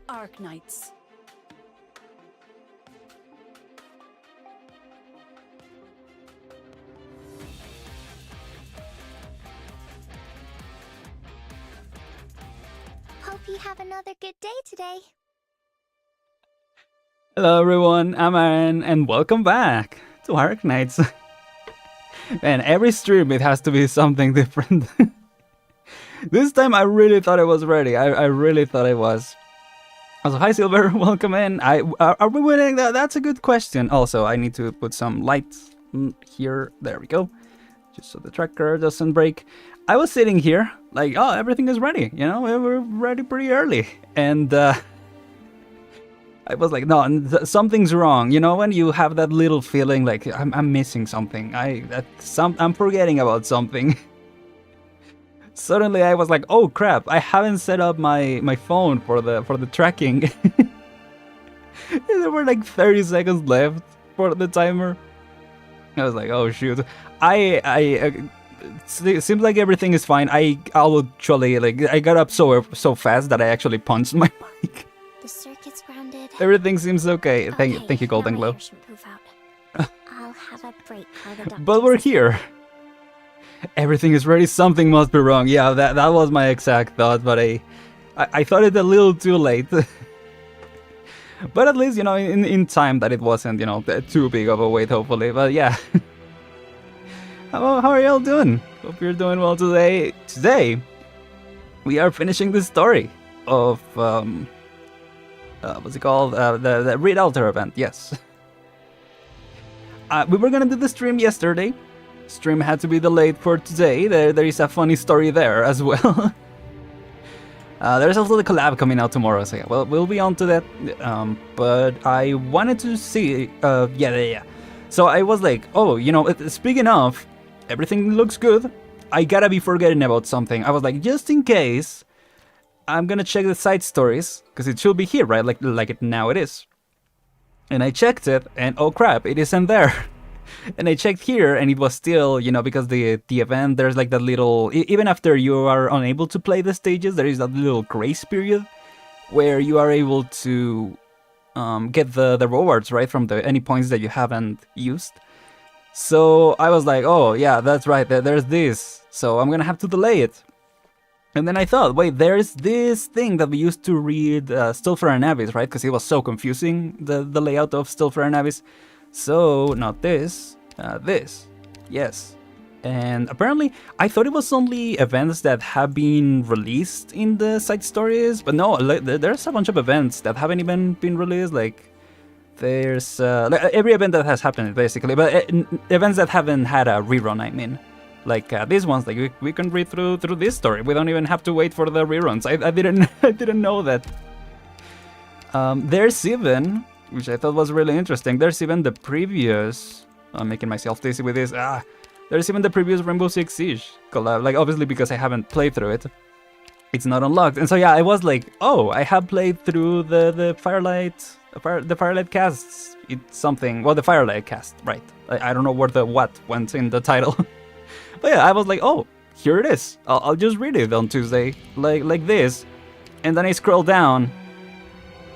Arknights. Hope you have another good day today. Hello everyone, I'm Aren, and welcome back to Arknights. Man, every stream it has to be something different. This time I really thought I was ready. I really thought I was. Also, hi Silver, welcome in. Are we winning? That's a good question. Also, I need to put some lights here. There we go. Just so the tracker doesn't break. I was sitting here like, oh, everything is ready. You know, we're ready pretty early. And I was like, no, something's wrong. You know, when you have that little feeling like I'm missing something. I'm forgetting about something. Suddenly I was like, oh crap, I haven't set up my phone for the tracking. There were like 30 seconds left for the timer. I was like, oh shoot. It seems like everything is fine. I'll actually, like, I got up so fast that I actually punched my mic. The circuit's grounded. Everything seems okay. Thank you, Golden Glow. I'll have a break while the doctor. But we're here. Everything is ready. Something must be wrong. Yeah, that was my exact thought, but I thought it a little too late. But at least, you know, in time that it wasn't, you know, too big of a wait, hopefully. But yeah. How are y'all doing? Hope you're doing well today. Today, we are finishing the story of what's it called? The Read Altar event. Yes. We were gonna do the stream yesterday. Stream had to be delayed for today. There is a funny story there as well. There's also the collab coming out tomorrow, so yeah, well, we'll be on to that. But I wanted to see, yeah. So I was like, oh, you know, speaking of, everything looks good. I gotta be forgetting about something. I was like, just in case, I'm gonna check the side stories, because it should be here, right? Like now it is. And I checked it, and oh crap, it isn't there. And I checked here, and it was still, you know, because the event, there's like that little, even after you are unable to play the stages, there is that little grace period where you are able to get the rewards, right, from any points that you haven't used. So I was like, oh yeah, that's right, there's this, so I'm gonna have to delay it. And then I thought, wait, there's this thing that we used to read Still for an Abyss, right, because it was so confusing, the layout of Still for an Abyss. So, not this, this, yes. And apparently, I thought it was only events that have been released in the side stories, but no, there's a bunch of events that haven't even been released, like, there's, like, every event that has happened, basically, but events that haven't had a rerun, I mean. Like, these ones, like, we can read through this story, we don't even have to wait for the reruns, I didn't know that. There's even, which I thought was really interesting, there's even the previous, I'm making myself dizzy with this, there's even the previous Rainbow Six Siege collab, like obviously because I haven't played through it, it's not unlocked, and so yeah, I was like, oh, I have played through the Firelight Casts, it's something, well, the Firelight Cast, right, I don't know where the what went in the title, but yeah, I was like, oh, here it is, I'll just read it on Tuesday, like this, and then I scroll down,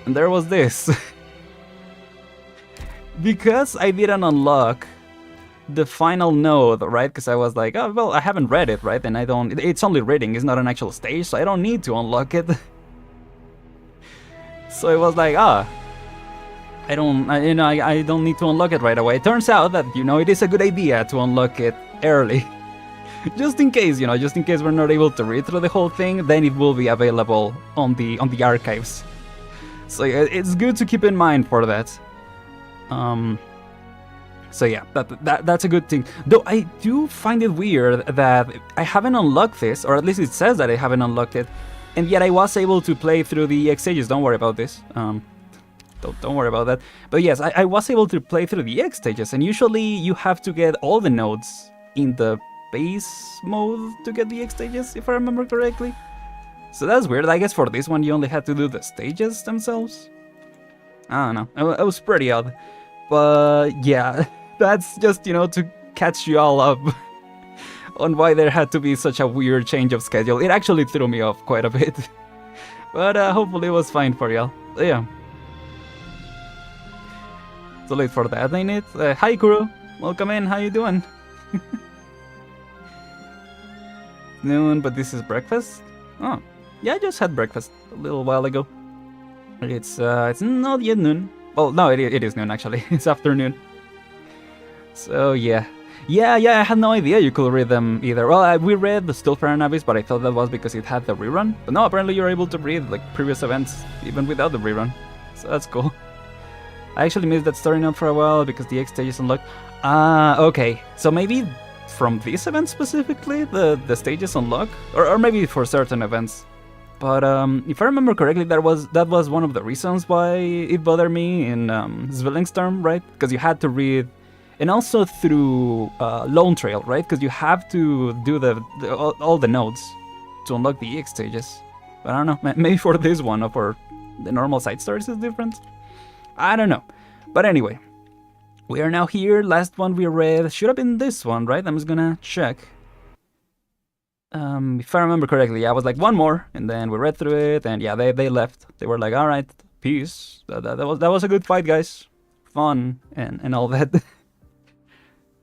and there was this. Because I didn't unlock the final node, right? Because I was like, oh, well, I haven't read it, right? And I don't, it's only reading, it's not an actual stage, so I don't need to unlock it. So it was like, I don't need to unlock it right away. It turns out that, you know, it is a good idea to unlock it early. Just in case, you know, just in case we're not able to read through the whole thing, then it will be available on the archives. So it's good to keep in mind for that. So yeah, that's a good thing. Though I do find it weird that I haven't unlocked this, or at least it says that I haven't unlocked it, and yet I was able to play through the EX stages. Don't worry about this. Don't worry about that. But yes, I was able to play through the EX stages, and usually you have to get all the nodes in the base mode to get the EX stages, if I remember correctly. So that's weird. I guess for this one you only had to do the stages themselves. I don't know. It was pretty odd. But yeah, that's just, you know, to catch you all up on why there had to be such a weird change of schedule. It actually threw me off quite a bit. But hopefully it was fine for y'all. Yeah. Too late for that, ain't it? Hi, Kuro. Welcome in. How you doing? Noon, but this is breakfast? Oh, yeah, I just had breakfast a little while ago. It's not yet noon. Well, no, it is noon actually. It's afternoon. So yeah. Yeah, I had no idea you could read them either. Well, we read the Still Fair and Abyss, but I thought that was because it had the rerun. But no, apparently you're able to read like previous events even without the rerun. So that's cool. I actually missed that story note for a while because the X stage is unlocked. Okay. So maybe from this event specifically, the stages unlock? Or maybe for certain events. But if I remember correctly, that was one of the reasons why it bothered me in Zwillingsstorm, right? Because you had to read, and also through Lone Trail, right? Because you have to do all the nodes to unlock the EX stages. But I don't know, maybe for this one or for the normal side stories is different. I don't know. But anyway, we are now here. Last one we read should have been this one, right? I'm just gonna check. If I remember correctly, yeah, I was like one more, and then we read through it, and yeah, they left. They were like, all right, peace. That was a good fight, guys. Fun and all that.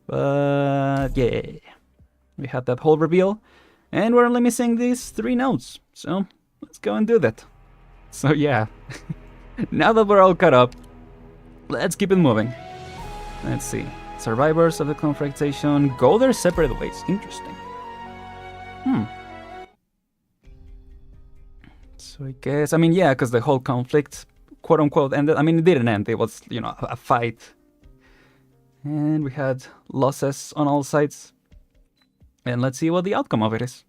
But yeah, we had that whole reveal, and we're only missing these 3 notes. So let's go and do that. So yeah, now that we're all caught up, let's keep it moving. Let's see. Survivors of the confrontation go their separate ways. Interesting. So I guess, I mean, yeah, because the whole conflict, quote unquote, ended. I mean, it didn't end. It was, you know, a fight. And we had losses on all sides. And let's see what the outcome of it is.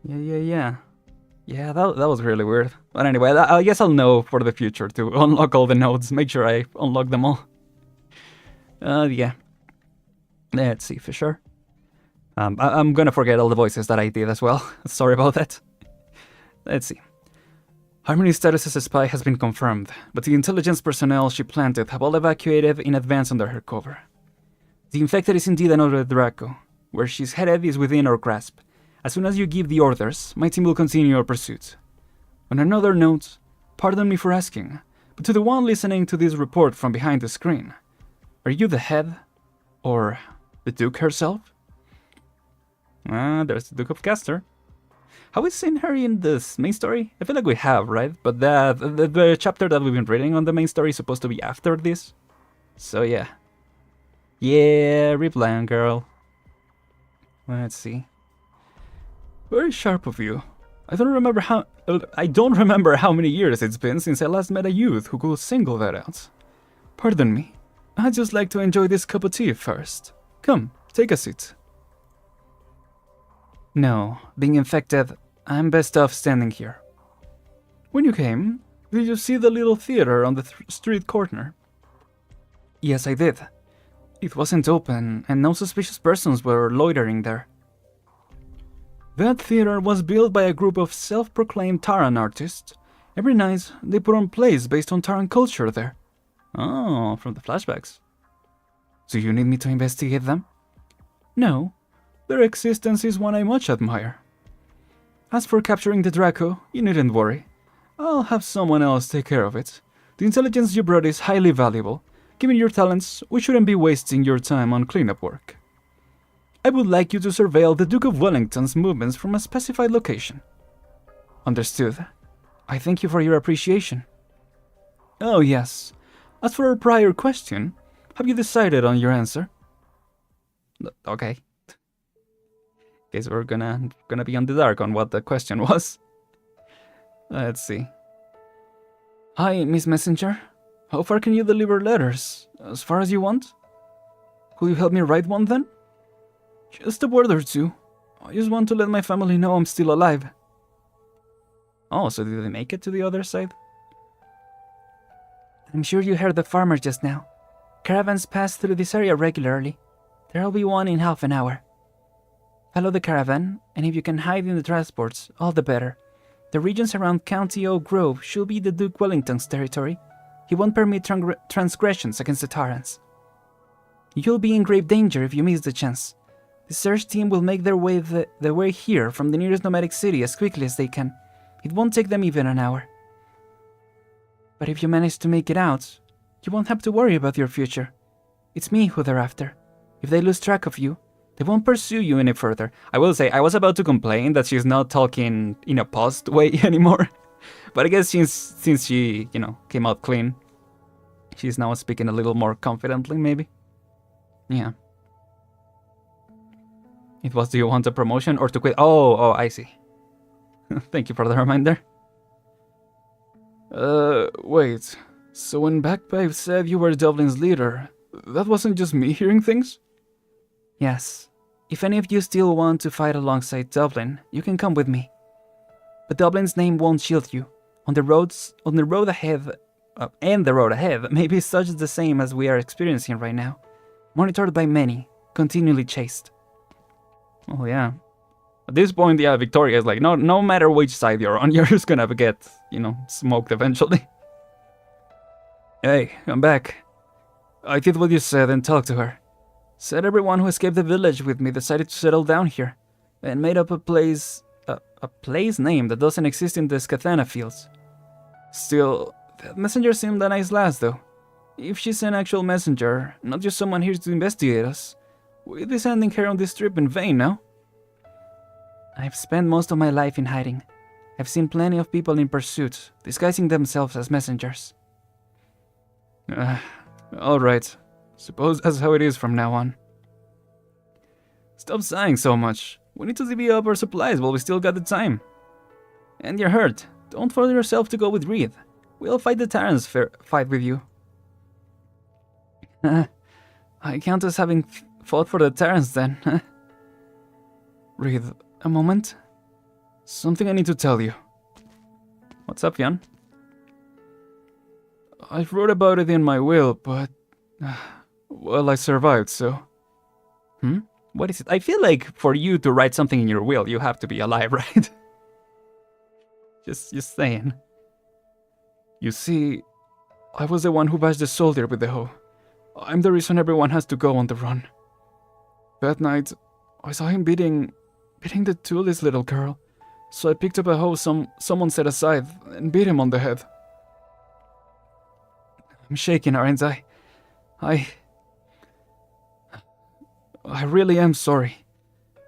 Yeah. Yeah, that was really weird. But anyway, I guess I'll know for the future to unlock all the nodes. Make sure I unlock them all. Yeah. Let's see for sure. I'm gonna forget all the voices that I did as well. Sorry about that. Let's see. Harmony's status as a spy has been confirmed, but the intelligence personnel she planted have all evacuated in advance under her cover. The infected is indeed another Draco. Where she's headed is within our grasp. As soon as you give the orders, my team will continue our pursuit. On another note, pardon me for asking, but to the one listening to this report from behind the screen, are you the head? Or the Duke herself? There's the Duke of Caster. Have we seen her in this main story? I feel like we have, right? But the chapter that we've been reading on the main story is supposed to be after this. So yeah. Yeah, reply, girl. Let's see. Very sharp of you. I don't remember how many years it's been since I last met a youth who could single that out. Pardon me. I'd just like to enjoy this cup of tea first. Come, take a seat. No, being infected, I'm best off standing here. When you came, did you see the little theater on the street corner? Yes, I did. It wasn't open, and no suspicious persons were loitering there. That theater was built by a group of self-proclaimed Taran artists. Every night, they put on plays based on Taran culture there. Oh, from the flashbacks. Do you need me to investigate them? No. Their existence is one I much admire. As for capturing the Draco, you needn't worry. I'll have someone else take care of it. The intelligence you brought is highly valuable. Given your talents, we shouldn't be wasting your time on cleanup work. I would like you to surveil the Duke of Wellington's movements from a specified location. Understood. I thank you for your appreciation. Oh yes. As for our prior question, have you decided on your answer? Okay. Guess we're gonna be on the dark on what the question was. Let's see. Hi, Miss Messenger. How far can you deliver letters? As far as you want? Will you help me write one then? Just a word or two. I just want to let my family know I'm still alive. Oh, so did they make it to the other side? I'm sure you heard the farmer just now. Caravans pass through this area regularly. There'll be one in half an hour. Follow the caravan, and if you can hide in the transports, all the better. The regions around County Oak Grove should be the Duke Wellington's territory. He won't permit transgressions against the Tarans. You'll be in grave danger if you miss the chance. The search team will make their way the way here from the nearest nomadic city as quickly as they can. It won't take them even an hour. But if you manage to make it out, you won't have to worry about your future. It's me who they're after. If they lose track of you, they won't pursue you any further. I will say, I was about to complain that she's not talking in a paused way anymore. But I guess since she, came out clean, she's now speaking a little more confidently, maybe. Yeah. It was, do you want a promotion or to quit? Oh, I see. Thank you for the reminder. Wait. So when Backpipe said you were Dublin's leader, that wasn't just me hearing things? Yes. If any of you still want to fight alongside Dublin, you can come with me. But Dublin's name won't shield you. On the road ahead, may be such the same as we are experiencing right now. Monitored by many, continually chased. Oh yeah. At this point, yeah, Victoria is like, no matter which side you're on, you're just gonna get, smoked eventually. Hey, I'm back. I did what you said and talked to her. Said everyone who escaped the village with me decided to settle down here, and made up a place name that doesn't exist in the Skathana fields. Still, that messenger seemed a nice lass though. If she's an actual messenger, not just someone here to investigate us, we'd be sending her on this trip in vain, no? I've spent most of my life in hiding. I've seen plenty of people in pursuit, disguising themselves as messengers. Alright. Suppose that's how it is from now on. Stop sighing so much. We need to divvy up our supplies while we still got the time. And you're hurt. Don't force yourself to go with Reed. We'll fight the Terrans fight with you. I count as having fought for the Terrans then. Reed, a moment. Something I need to tell you. What's up, Jan? I wrote about it in my will, but... well, I survived, so... What is it? I feel like for you to write something in your will, you have to be alive, right? Just saying. You see, I was the one who bashed the soldier with the hoe. I'm the reason everyone has to go on the run. That night, I saw him beating the toolist little girl, so I picked up a hoe someone set aside and beat him on the head. I'm shaking, aren't I? I really am sorry.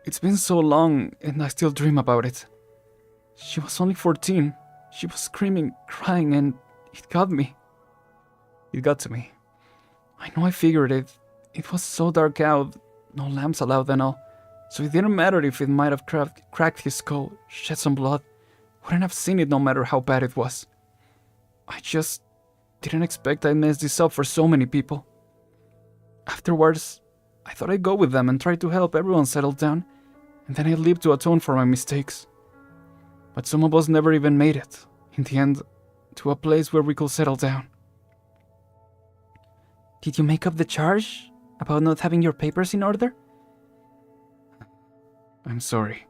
It's been so long and I still dream about it. She was only 14. She was screaming, crying, and it got me. It got to me. I know I figured it. It was so dark out, no lamps allowed and all. So it didn't matter if it might have cracked his skull, shed some blood. Wouldn't have seen it no matter how bad it was. I just didn't expect I'd mess this up for so many people. Afterwards, I thought I'd go with them and try to help everyone settle down, and then I'd leave to atone for my mistakes. But some of us never even made it, in the end, to a place where we could settle down. Did you make up the charge about not having your papers in order? I'm sorry.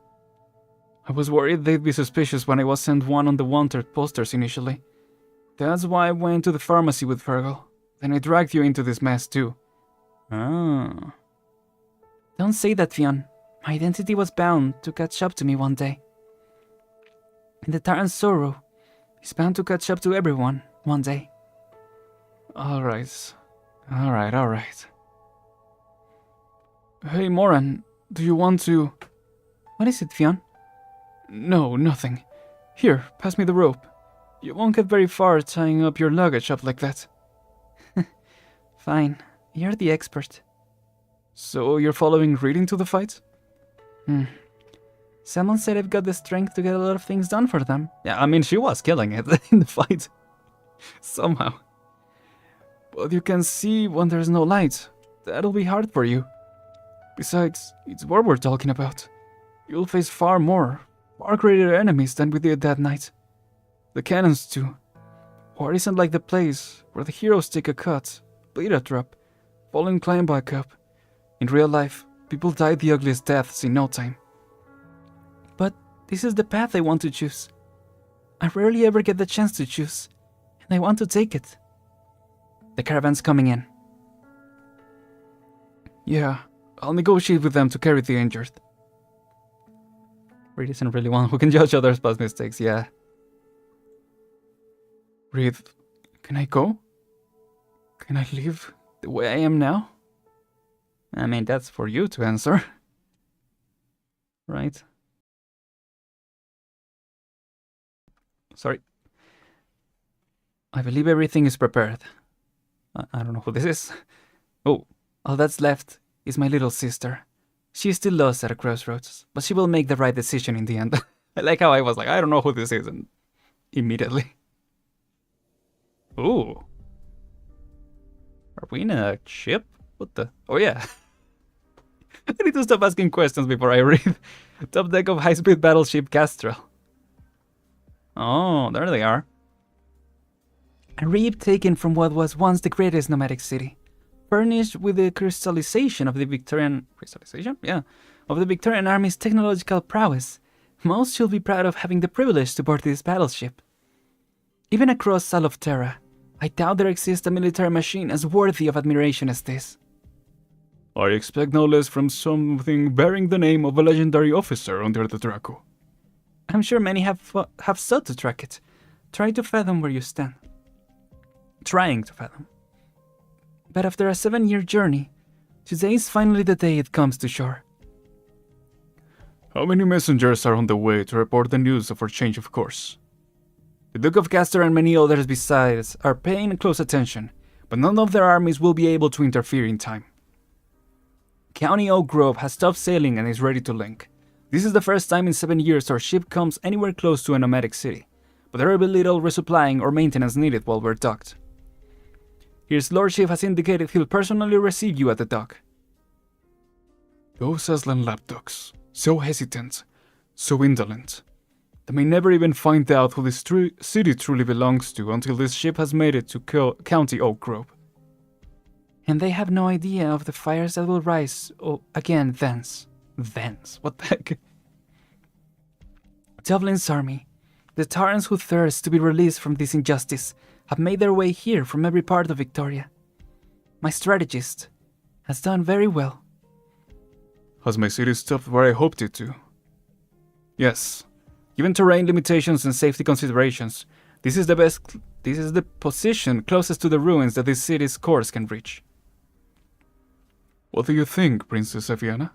I was worried they'd be suspicious when I was sent one on the wanted posters initially. That's why I went to the pharmacy with Fergal. Then I dragged you into this mess too. Oh. Don't say that, Fionn. My identity was bound to catch up to me one day. And the Terran sorrow is bound to catch up to everyone one day. Alright. Hey, Moran, do you want to... What is it, Fionn? No, nothing. Here, pass me the rope. You won't get very far tying up your luggage up like that. Fine, you're the expert. So you're following Reed into the fight? Someone said I've got the strength to get a lot of things done for them. Yeah, I mean, she was killing it in the fight. Somehow. But you can see when there's no light. That'll be hard for you. Besides, it's what we're talking about. You'll face far greater enemies than we did that night. The cannons too. War isn't like the place where the heroes take a cut, bleed a drop, fall and climb back up. In real life, people die the ugliest deaths in no time. But this is the path I want to choose. I rarely ever get the chance to choose, and I want to take it. The caravan's coming in. Yeah, I'll negotiate with them to carry the injured. Reed isn't really one who can judge others past mistakes, yeah. Breathe. Can I go? Can I live the way I am now? I mean, that's for you to answer. Right? Sorry. I believe everything is prepared. I don't know who this is. Oh, all that's left is my little sister. She is still lost at a crossroads, but she will make the right decision in the end. I like how I was like, I don't know who this is, and immediately. Ooh. Are we in a ship? What the? Oh yeah. I need to stop asking questions before I read. Top deck of high-speed battleship Castrel. Oh, there they are. A reap taken from what was once the greatest nomadic city, furnished with the crystallization of the Victorian... Crystallization? Yeah. Of the Victorian Army's technological prowess. Most should be proud of having the privilege to board this battleship. Even across Sal of Terra, I doubt there exists a military machine as worthy of admiration as this. I expect no less from something bearing the name of a legendary officer under the Draco. I'm sure many have sought to track it, trying to fathom where you stand. But after a 7-year journey, today is finally the day it comes to shore. How many messengers are on the way to report the news of our change of course? The Duke of Castor and many others besides are paying close attention, but none of their armies will be able to interfere in time. County Oak Grove has stopped sailing and is ready to link. This is the first time in 7 years our ship comes anywhere close to a nomadic city, but there will be little resupplying or maintenance needed while we're docked. His lordship has indicated he'll personally receive you at the dock. Those Aslan lapdogs, so hesitant, so indolent. They may never even find out who this city truly belongs to until this ship has made it to County Oak Grove. And they have no idea of the fires that will rise again thence. Thence? What the heck? Dublin's army, the Tarrans who thirst to be released from this injustice, have made their way here from every part of Victoria. My strategist has done very well. Has my city stopped where I hoped it to? Yes. Given terrain limitations and safety considerations, this is the position closest to the ruins that this city's course can reach. What do you think, Princess Eviana?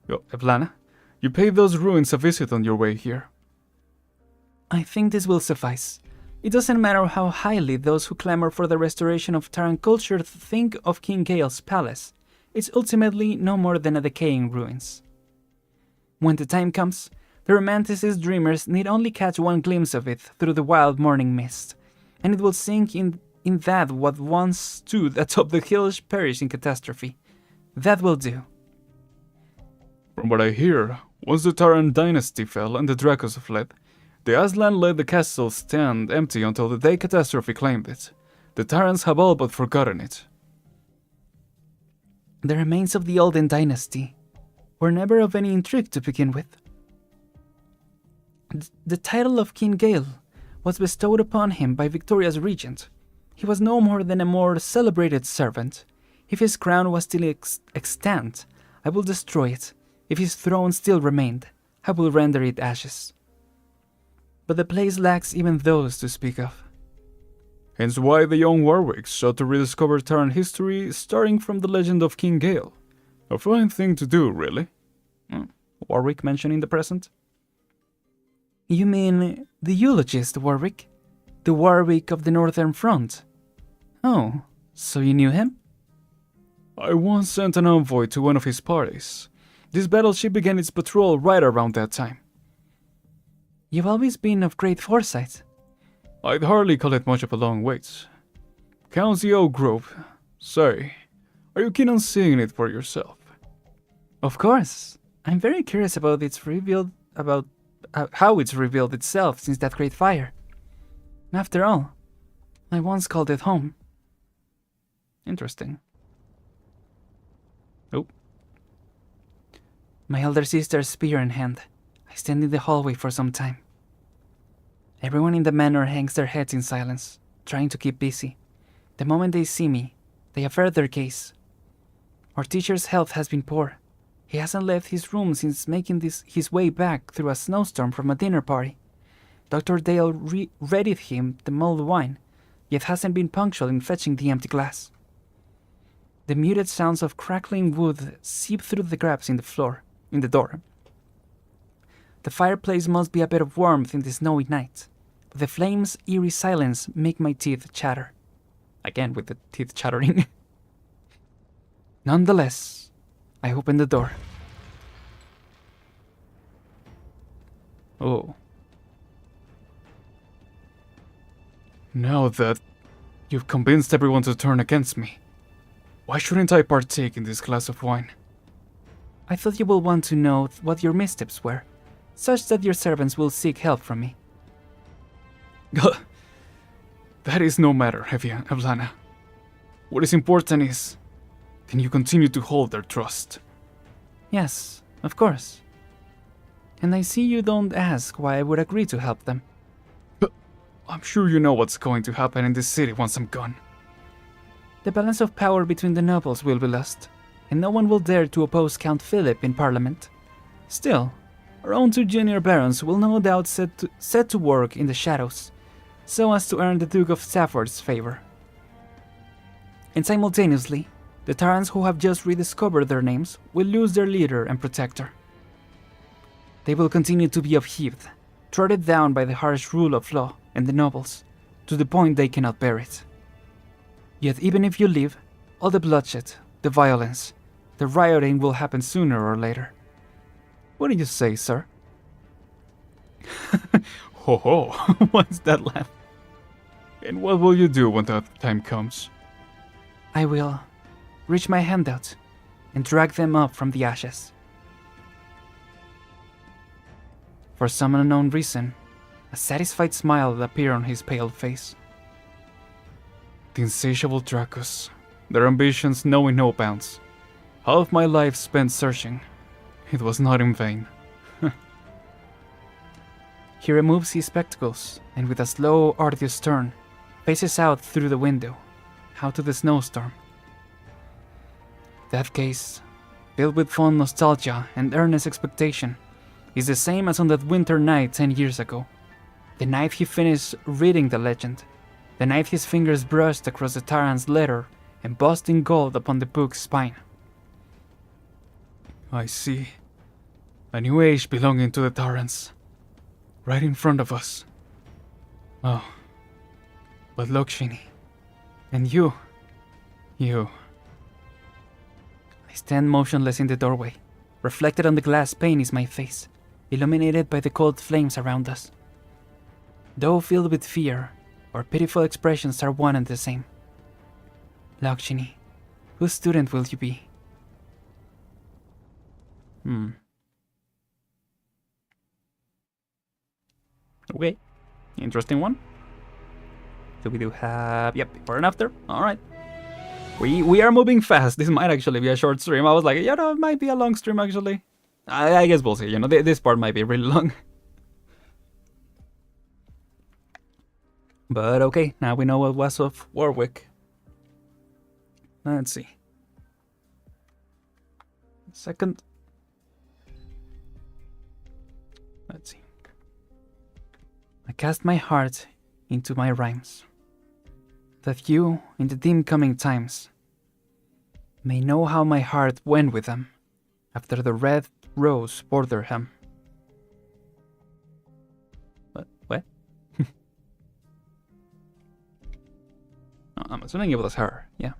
Evlana? You paid those ruins a visit on your way here. I think this will suffice. It doesn't matter how highly those who clamor for the restoration of Terran culture think of King Gale's palace. It's ultimately no more than a decaying ruins. When the time comes, the romanticist dreamers need only catch one glimpse of it through the wild morning mist, and it will sink in that what once stood atop the hills perish in catastrophe. That will do. From what I hear, once the Terran dynasty fell and the Dracos fled, the Aslan let the castle stand empty until the day catastrophe claimed it. The Terrans have all but forgotten it. The remains of the Olden dynasty were never of any intrigue to begin with. The title of King Gale was bestowed upon him by Victoria's regent. He was no more than a more celebrated servant. If his crown was still extant, I will destroy it. If his throne still remained, I will render it ashes. But the place lacks even those to speak of. Hence why the young Warwicks sought to rediscover Terran history starting from the legend of King Gale. A fine thing to do, really. Warwick mentioned in the present? You mean the eulogist Warwick? The Warwick of the Northern Front? Oh, so you knew him? I once sent an envoy to one of his parties. This battleship began its patrol right around that time. You've always been of great foresight. I'd hardly call it much of a long wait. County Oak Grove. Say, are you keen on seeing it for yourself? Of course. I'm very curious about how it's revealed itself since that great fire. After all, I once called it home. Interesting. Oh. My elder sister's spear in hand. I stand in the hallway for some time. Everyone in the manor hangs their heads in silence, trying to keep busy. The moment they see me, they avert their gaze. Our teacher's health has been poor. He hasn't left his room since making his way back through a snowstorm from a dinner party. Dr. Dale readied him the mulled wine, yet hasn't been punctual in fetching the empty glass. The muted sounds of crackling wood seep through the cracks in the door. The fireplace must be a bit of warmth in the snowy night, but the flame's eerie silence make my teeth chatter. Again with the teeth chattering. Nonetheless, I open the door. Oh. Now that you've convinced everyone to turn against me, why shouldn't I partake in this glass of wine? I thought you will want to know what your missteps were, such that your servants will seek help from me. That is no matter, Evlana. What is important is, can you continue to hold their trust? Yes, of course. And I see you don't ask why I would agree to help them. But I'm sure you know what's going to happen in this city once I'm gone. The balance of power between the nobles will be lost, and no one will dare to oppose Count Philip in Parliament. Still, our own 2 junior barons will no doubt set to work in the shadows, so as to earn the Duke of Stafford's favor. And simultaneously, the Tyrants who have just rediscovered their names will lose their leader and protector. They will continue to be upheaved, trodden down by the harsh rule of law and the nobles, to the point they cannot bear it. Yet even if you leave, all the bloodshed, the violence, the rioting will happen sooner or later. What do you say, sir? Ho ho, what's that laugh? And what will you do when that time comes? I will reach my hand out and drag them up from the ashes. For some unknown reason, a satisfied smile appeared on his pale face. The insatiable Dracos, their ambitions knowing no bounds. Half my life spent searching. It was not in vain. He removes his spectacles, and with a slow, arduous turn, faces out through the window, out to the snowstorm. That gaze, filled with fond nostalgia and earnest expectation, is the same as on that winter night 10 years ago. The night he finished reading the legend. The night his fingers brushed across the tyrant's letter, embossed in gold upon the book's spine. I see. A new age belonging to the tyrants. Right in front of us. Oh. But look, Shinny. And you. I stand motionless in the doorway. Reflected on the glass pane is my face, illuminated by the cold flames around us. Though filled with fear, our pitiful expressions are one and the same. Lakshini, whose student will you be? Okay, interesting one. So we do have, yep, before and after. All right. We are moving fast. This might actually be a short stream. I was like, yeah, no, it might be a long stream actually. I guess we'll see. You know, this part might be really long. But okay, now we know what was of Warwick. Let's see. Second. Let's see. I cast my heart into my rhymes, that you, in the dim coming times, may know how my heart went with them after the red rose bordered hem. What? I'm assuming it was her, yeah.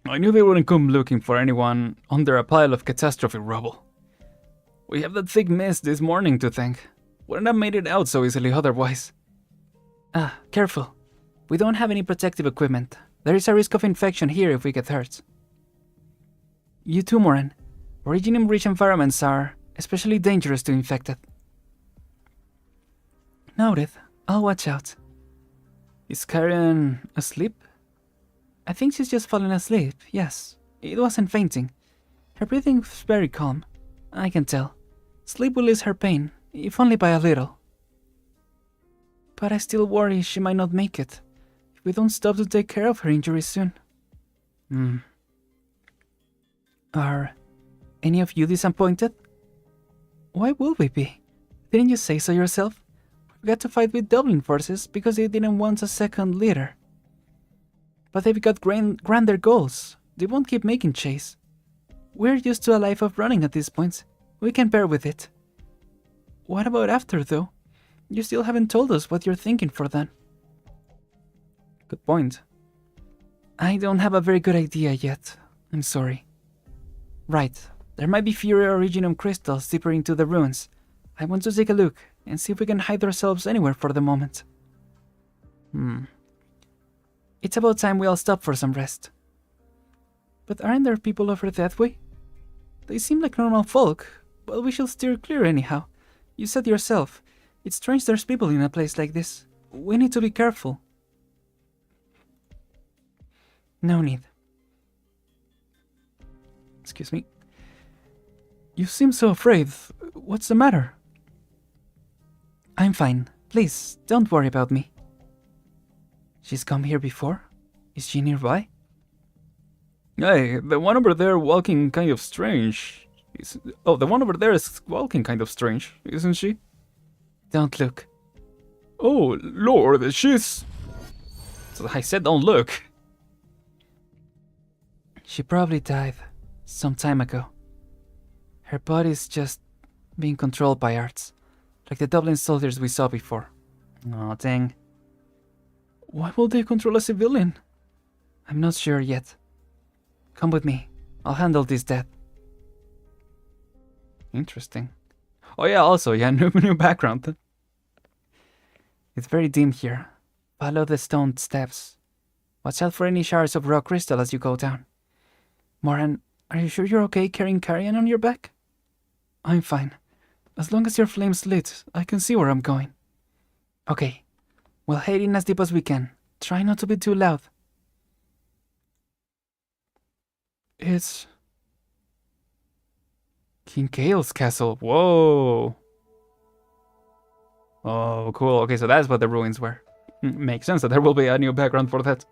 I knew they wouldn't come looking for anyone under a pile of catastrophe rubble. We have that thick mist this morning to thank. Wouldn't have made it out so easily otherwise. Ah, careful. We don't have any protective equipment. There is a risk of infection here if we get hurt. You too, Moran. Originium-rich environments are especially dangerous to infected. Noted. I'll watch out. Is Karen asleep? I think she's just fallen asleep, yes. It wasn't fainting. Her breathing was very calm. I can tell. Sleep will ease her pain, if only by a little. But I still worry she might not make it, if we don't stop to take care of her injuries soon. Are any of you disappointed? Why would we be? Didn't you say so yourself? We got to fight with Dublin forces because they didn't want a second leader. But they've got grander goals. They won't keep making chase. We're used to a life of running at this point. We can bear with it. What about after, though? You still haven't told us what you're thinking for then. Good point. I don't have a very good idea yet. I'm sorry. Right. There might be fewer Originum crystals deeper into the ruins. I want to take a look and see if we can hide ourselves anywhere for the moment. It's about time we all stop for some rest. But aren't there people over that way? They seem like normal folk, but we shall steer clear anyhow. You said yourself, it's strange there's people in a place like this. We need to be careful. No need. Excuse me. You seem so afraid. What's the matter? I'm fine. Please, don't worry about me. She's come here before? Is she nearby? Hey, the one over there walking kind of strange. The one over there is walking kind of strange, isn't she? Don't look. Oh, Lord, she's... I said don't look. She probably died some time ago. Her body's just being controlled by arts, like the Dublin soldiers we saw before. Aw, dang. Why will they control a civilian? I'm not sure yet. Come with me. I'll handle this death. Interesting. Oh yeah, also, new background. It's very dim here. Follow the stone steps. Watch out for any shards of rock crystal as you go down. Moran, are you sure you're okay carrying carrion on your back? I'm fine. As long as your flame's lit, I can see where I'm going. Okay. We'll head in as deep as we can. Try not to be too loud. It's... King Kael's castle. Whoa. Oh, cool. Okay, so that's what the ruins were. Makes sense that there will be a new background for that.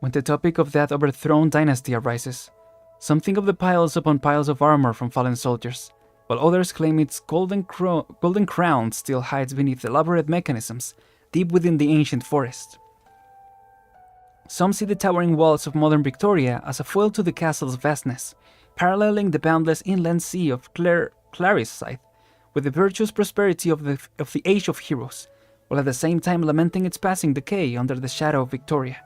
When the topic of that overthrown dynasty arises, some think of the piles upon piles of armor from fallen soldiers, while others claim its golden crown still hides beneath elaborate mechanisms deep within the ancient forest. Some see the towering walls of modern Victoria as a foil to the castle's vastness, paralleling the boundless inland sea of Claricide with the virtuous prosperity of the Age of Heroes, while at the same time lamenting its passing decay under the shadow of Victoria.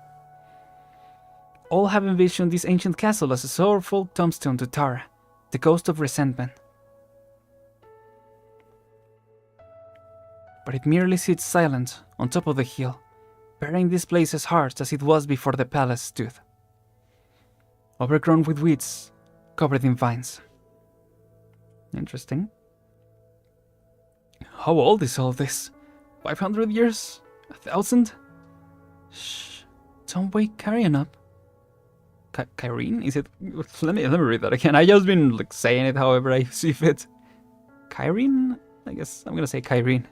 All have envisioned this ancient castle as a sorrowful tombstone to Tara, the ghost of resentment. But it merely sits silent on top of the hill, burying this place as hard as it was before the palace stood. Overgrown with weeds, covered in vines. Interesting. How old is all this? 500 years? 1,000? Shh, don't wake Carrion up. Kyrene? Is it? Let me read that again. I just been saying it however I see fit. Kyrene? I guess I'm gonna say Kyrene.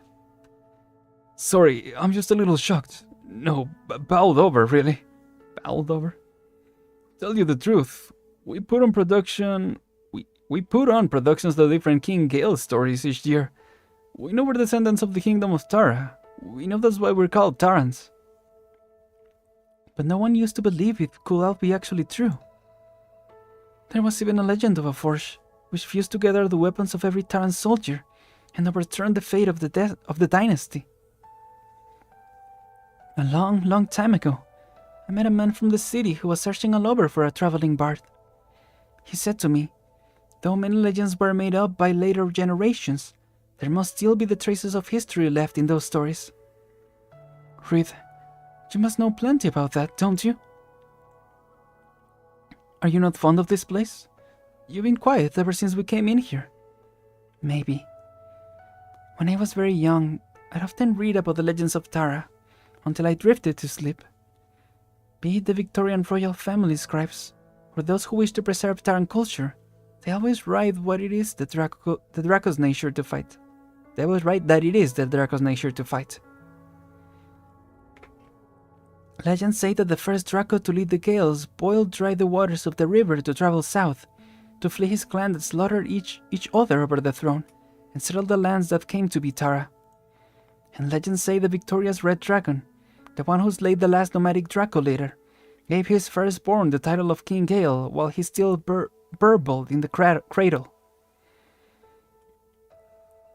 Sorry, I'm just a little shocked. No, bowled over, really. Bowled over? Tell you the truth, we put on productions of different King Gale stories each year. We know we're descendants of the Kingdom of Tara. We know that's why we're called Tarans. But no one used to believe it could all be actually true. There was even a legend of a forge, which fused together the weapons of every Taran soldier and overturned the fate of the dynasty. A long time ago, I met a man from the city who was searching all over for a traveling bard. He said to me, though many legends were made up by later generations, there must still be the traces of history left in those stories. Reed, you must know plenty about that, don't you? Are you not fond of this place? You've been quiet ever since we came in here. Maybe. When I was very young, I'd often read about the legends of Tara, until I drifted to sleep. Be it the Victorian royal family scribes, or those who wish to preserve Taran culture, they always write what it is the Draco's nature to fight. They always write that it is the Draco's nature to fight. Legends say that the first Draco to lead the Gales boiled dry the waters of the river to travel south, to flee his clan that slaughtered each other over the throne, and settled the lands that came to be Tara. And legends say the victorious Red Dragon, the one who slayed the last nomadic Draco leader, gave his firstborn the title of King Gale while he still burbled in the cradle.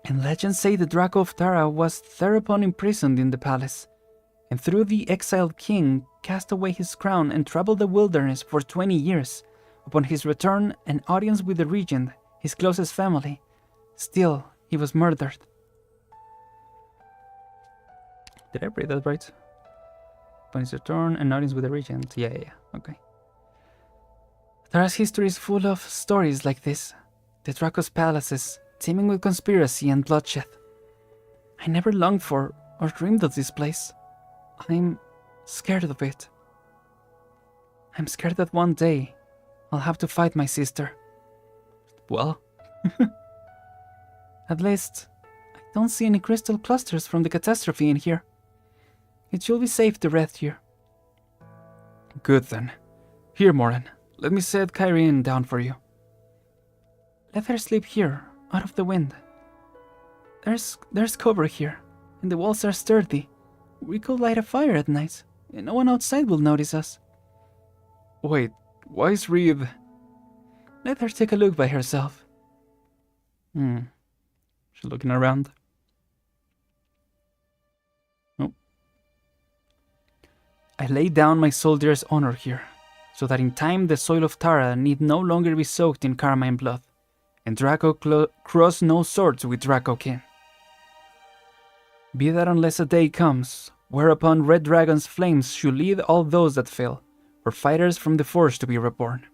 And legends say the Draco of Tara was thereupon imprisoned in the palace, and through the exiled king cast away his crown and traveled the wilderness for 20 years. Upon his return, an audience with the regent, his closest family, still he was murdered. Did I read that right? Upon his return, an audience with the regent. Yeah, okay. Tara's history is full of stories like this. The Draco's palaces, teeming with conspiracy and bloodshed. I never longed for or dreamed of this place. I'm scared of it. I'm scared that one day I'll have to fight my sister. Well, at least I don't see any crystal clusters from the catastrophe in here. It should be safe to rest here. Good then. Here, Moran, let me set Kyrene down for you. Let her sleep here, out of the wind. There's cover here, and the walls are sturdy. We could light a fire at night, and no one outside will notice us. Wait, why is Reed? Let her take a look by herself. She's looking around. Nope. I lay down my soldier's honor here, so that in time the soil of Tara need no longer be soaked in carmine blood, and Draco cross no swords with Draco kin. Be that unless a day comes, whereupon Red Dragon's flames should lead all those that fail, for fighters from the Forge to be reborn.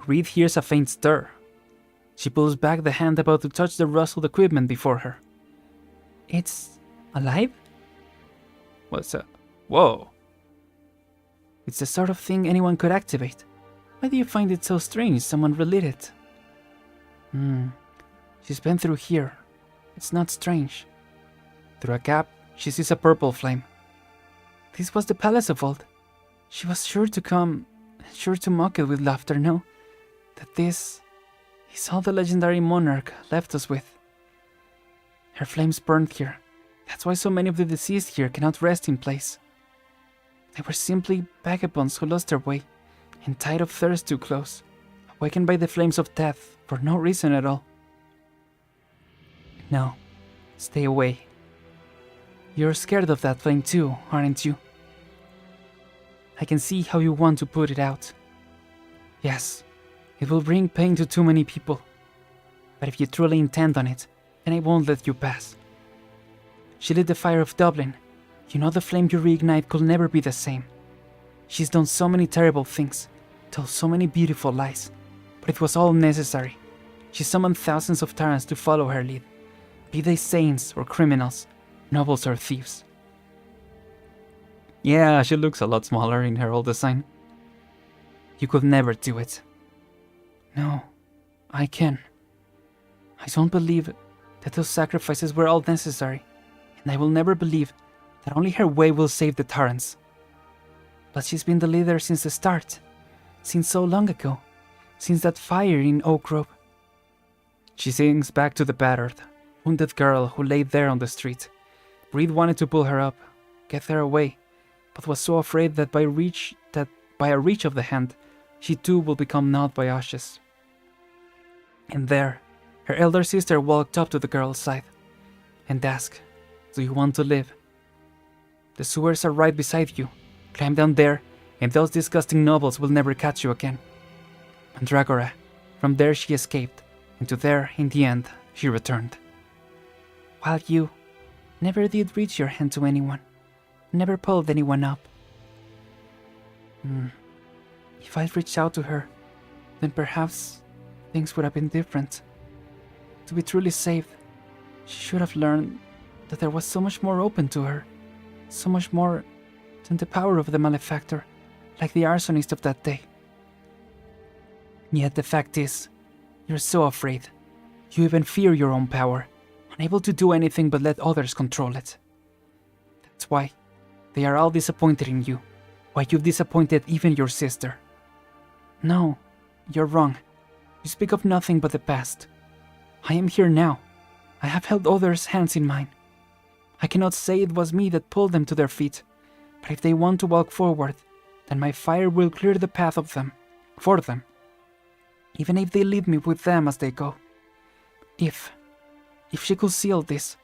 Reed hears a faint stir. She pulls back the hand about to touch the rustled equipment before her. It's alive? What's that? Whoa. It's the sort of thing anyone could activate. Why do you find it so strange someone relit it? She's been through here. It's not strange. Through a gap, she sees a purple flame. This was the palace of old. She was sure to come, sure to mock it with laughter, no? That this is all the legendary monarch left us with. Her flames burned here. That's why so many of the deceased here cannot rest in place. They were simply vagabonds who lost their way, and died of thirst too close, awakened by the flames of death for no reason at all. No, stay away. You're scared of that flame too, aren't you? I can see how you want to put it out. Yes, it will bring pain to too many people. But if you truly intend on it, then I won't let you pass. She lit the fire of Dublin. You know the flame you reignite could never be the same. She's done so many terrible things, told so many beautiful lies, but it was all necessary. She summoned thousands of Tarans to follow her lead, be they saints or criminals, nobles or thieves. Yeah, she looks a lot smaller in her old design. You could never do it. No, I can. I don't believe that those sacrifices were all necessary, and I will never believe that only her way will save the Tarans. But she's been the leader since the start, since so long ago, since that fire in Oak Grove. She sinks back to the battered, wounded girl who lay there on the street. Reed wanted to pull her up, get her away, but was so afraid that by a reach of the hand, she too will become gnawed by ashes. And there, her elder sister walked up to the girl's side and asked, "Do you want to live? The sewers are right beside you. Climb down there, and those disgusting nobles will never catch you again." Mandragora. From there she escaped, and to there, in the end, she returned. While you never did reach your hand to anyone, never pulled anyone up. If I'd reached out to her, then perhaps things would have been different. To be truly saved, she should have learned that there was so much more open to her, so much more than the power of the malefactor, like the arsonist of that day. Yet the fact is, you're so afraid. You even fear your own power, unable to do anything but let others control it. That's why they are all disappointed in you, why you've disappointed even your sister. No, you're wrong. You speak of nothing but the past. I am here now. I have held others' hands in mine. I cannot say it was me that pulled them to their feet, but if they want to walk forward, then my fire will clear the path for them, even if they lead me with them as they go. If she could see all this,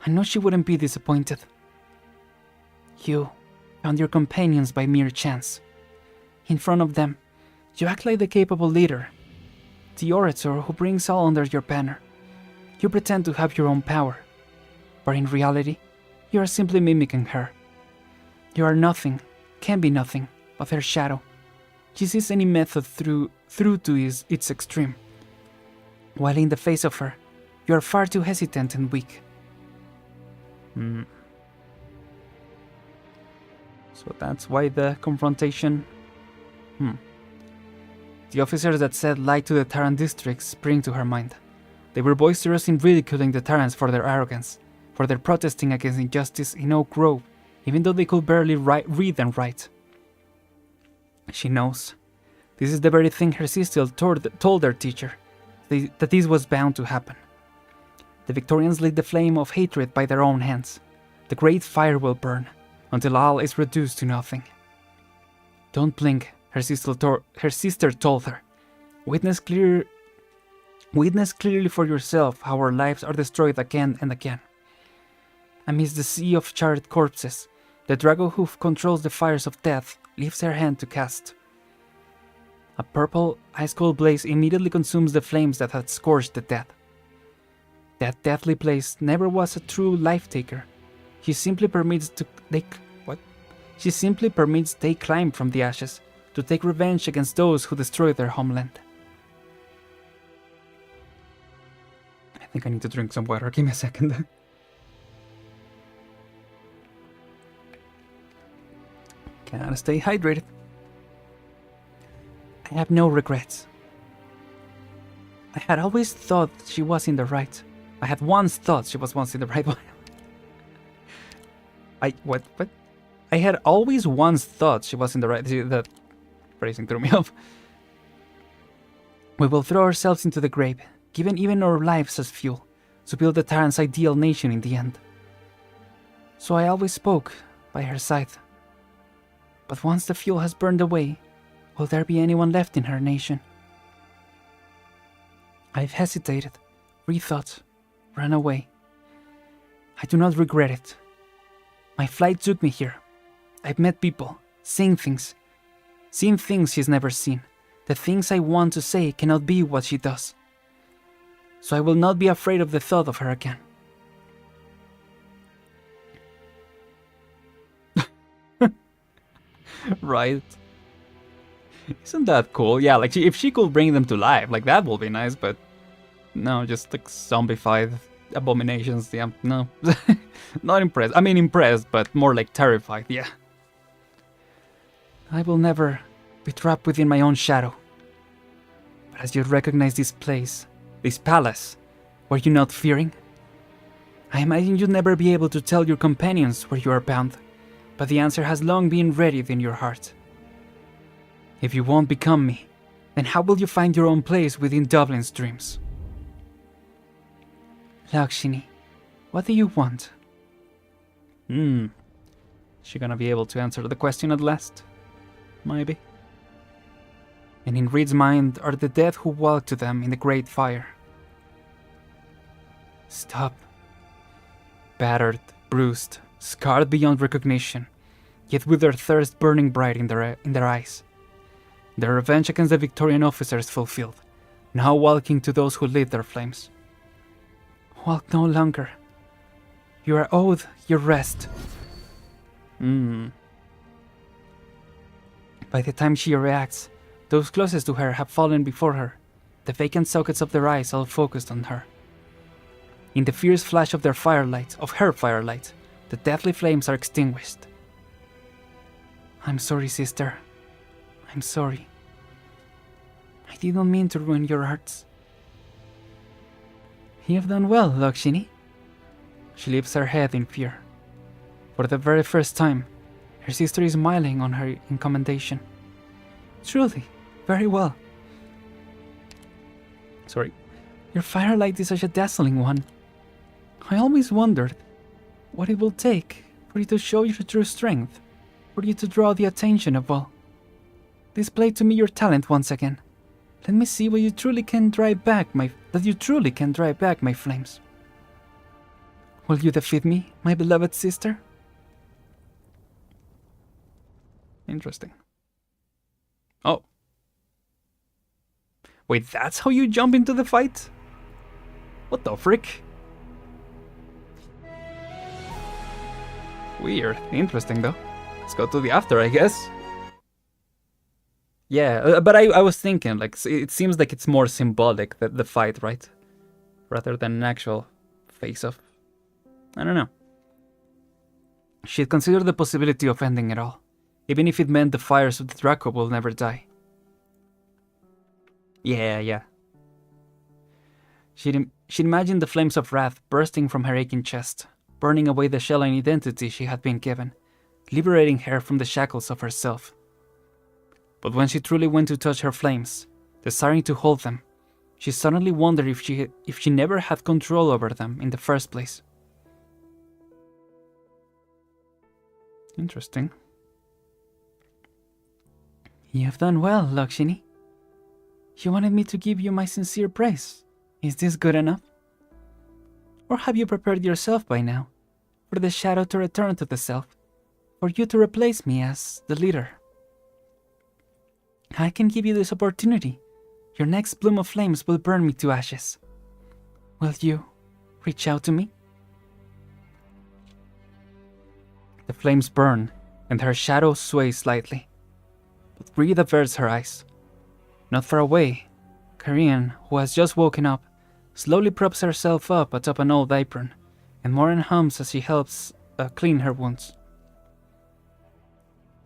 I know she wouldn't be disappointed. You found your companions by mere chance. In front of them, you act like the capable leader, the orator who brings all under your banner. You pretend to have your own power, but in reality, you are simply mimicking her. You are nothing, can be nothing, but her shadow. She sees any method through to its extreme, while in the face of her, you are far too hesitant and weak. So that's why the confrontation... The officers that said lie to the Terran districts spring to her mind. They were boisterous in ridiculing the Terrans for their arrogance, for their protesting against injustice in Oak Grove, even though they could barely read and write. She knows. This is the very thing her sister told their teacher, that this was bound to happen. The Victorians lit the flame of hatred by their own hands. The great fire will burn, until all is reduced to nothing. Don't blink, her sister told her. Witness clearly for yourself how our lives are destroyed again and again. Amidst the sea of charred corpses, the dragon who controls the fires of death lifts her hand to cast. A purple, ice-cold blaze immediately consumes the flames that had scorched the dead. That deathly blaze never was a true life-taker. She simply permits they climb from the ashes to take revenge against those who destroyed their homeland. I think I need to drink some water. Give me a second. Gotta stay hydrated. I have no regrets. I had always thought she was in the right. I had once thought she was once in the right one. What? I had always once thought she was in the right. That phrasing threw me off. We will throw ourselves into the grave, given even our lives as fuel, to build the Terran's ideal nation in the end. So I always spoke by her side. But once the fuel has burned away, will there be anyone left in her nation? I've hesitated, rethought, run away. I do not regret it. My flight took me here. I've met people, seen things she's never seen. The things I want to say cannot be what she does. So I will not be afraid of the thought of her again. Right. Isn't that cool? Yeah, like if she could bring them to life, like that will be nice, but no, just like zombified abominations. Yeah, no. Not impressed. I mean impressed, but more like terrified, yeah. I will never be trapped within my own shadow. But as you recognize this place, this palace, were you not fearing? I imagine you'd never be able to tell your companions where you are bound, but the answer has long been ready in your heart. If you won't become me, then how will you find your own place within Dublin's dreams? Lakshini, what do you want? She gonna be able to answer the question at last? Maybe. And in Reed's mind are the dead who walked to them in the great fire. Stop. Battered, bruised, scarred beyond recognition, yet with their thirst burning bright in their eyes. Their revenge against the Victorian officers fulfilled, now walking to those who lit their flames. Walk no longer. You are owed your rest. By the time she reacts, those closest to her have fallen before her, the vacant sockets of their eyes all focused on her. In the fierce flash of her firelight, the deathly flames are extinguished. I'm sorry, sister. I'm sorry. I didn't mean to ruin your arts. You have done well, Lakshini. She lifts her head in fear. For the very first time, her sister is smiling on her in commendation. Truly, very well. Sorry. Your firelight is such a dazzling one. I always wondered what it will take for you to show your true strength, for you to draw the attention of all. Display to me your talent once again. Let me see what you truly can drive back my flames. Will you defeat me, my beloved sister? Interesting. Oh. Wait, that's how you jump into the fight? What the frick? Weird. Interesting, though. Let's go to the after, I guess. Yeah, but I was thinking, like, it seems like it's more symbolic, the fight, right? Rather than an actual face-off. I don't know. She'd considered the possibility of ending it all, even if it meant the fires of the Draco will never die. Yeah. She'd imagined the flames of wrath bursting from her aching chest, burning away the shell and identity she had been given, liberating her from the shackles of herself. But when she truly went to touch her flames, desiring to hold them, she suddenly wondered if she never had control over them in the first place. Interesting. You have done well, Lakshini. You wanted me to give you my sincere praise. Is this good enough? Or have you prepared yourself by now for the shadow to return to the self, for you to replace me as the leader? I can give you this opportunity. Your next bloom of flames will burn me to ashes. Will you reach out to me? The flames burn, and her shadow sways slightly. But Reed averts her eyes. Not far away, Karian, who has just woken up, slowly props herself up atop an old apron, and Moran hums as she helps clean her wounds.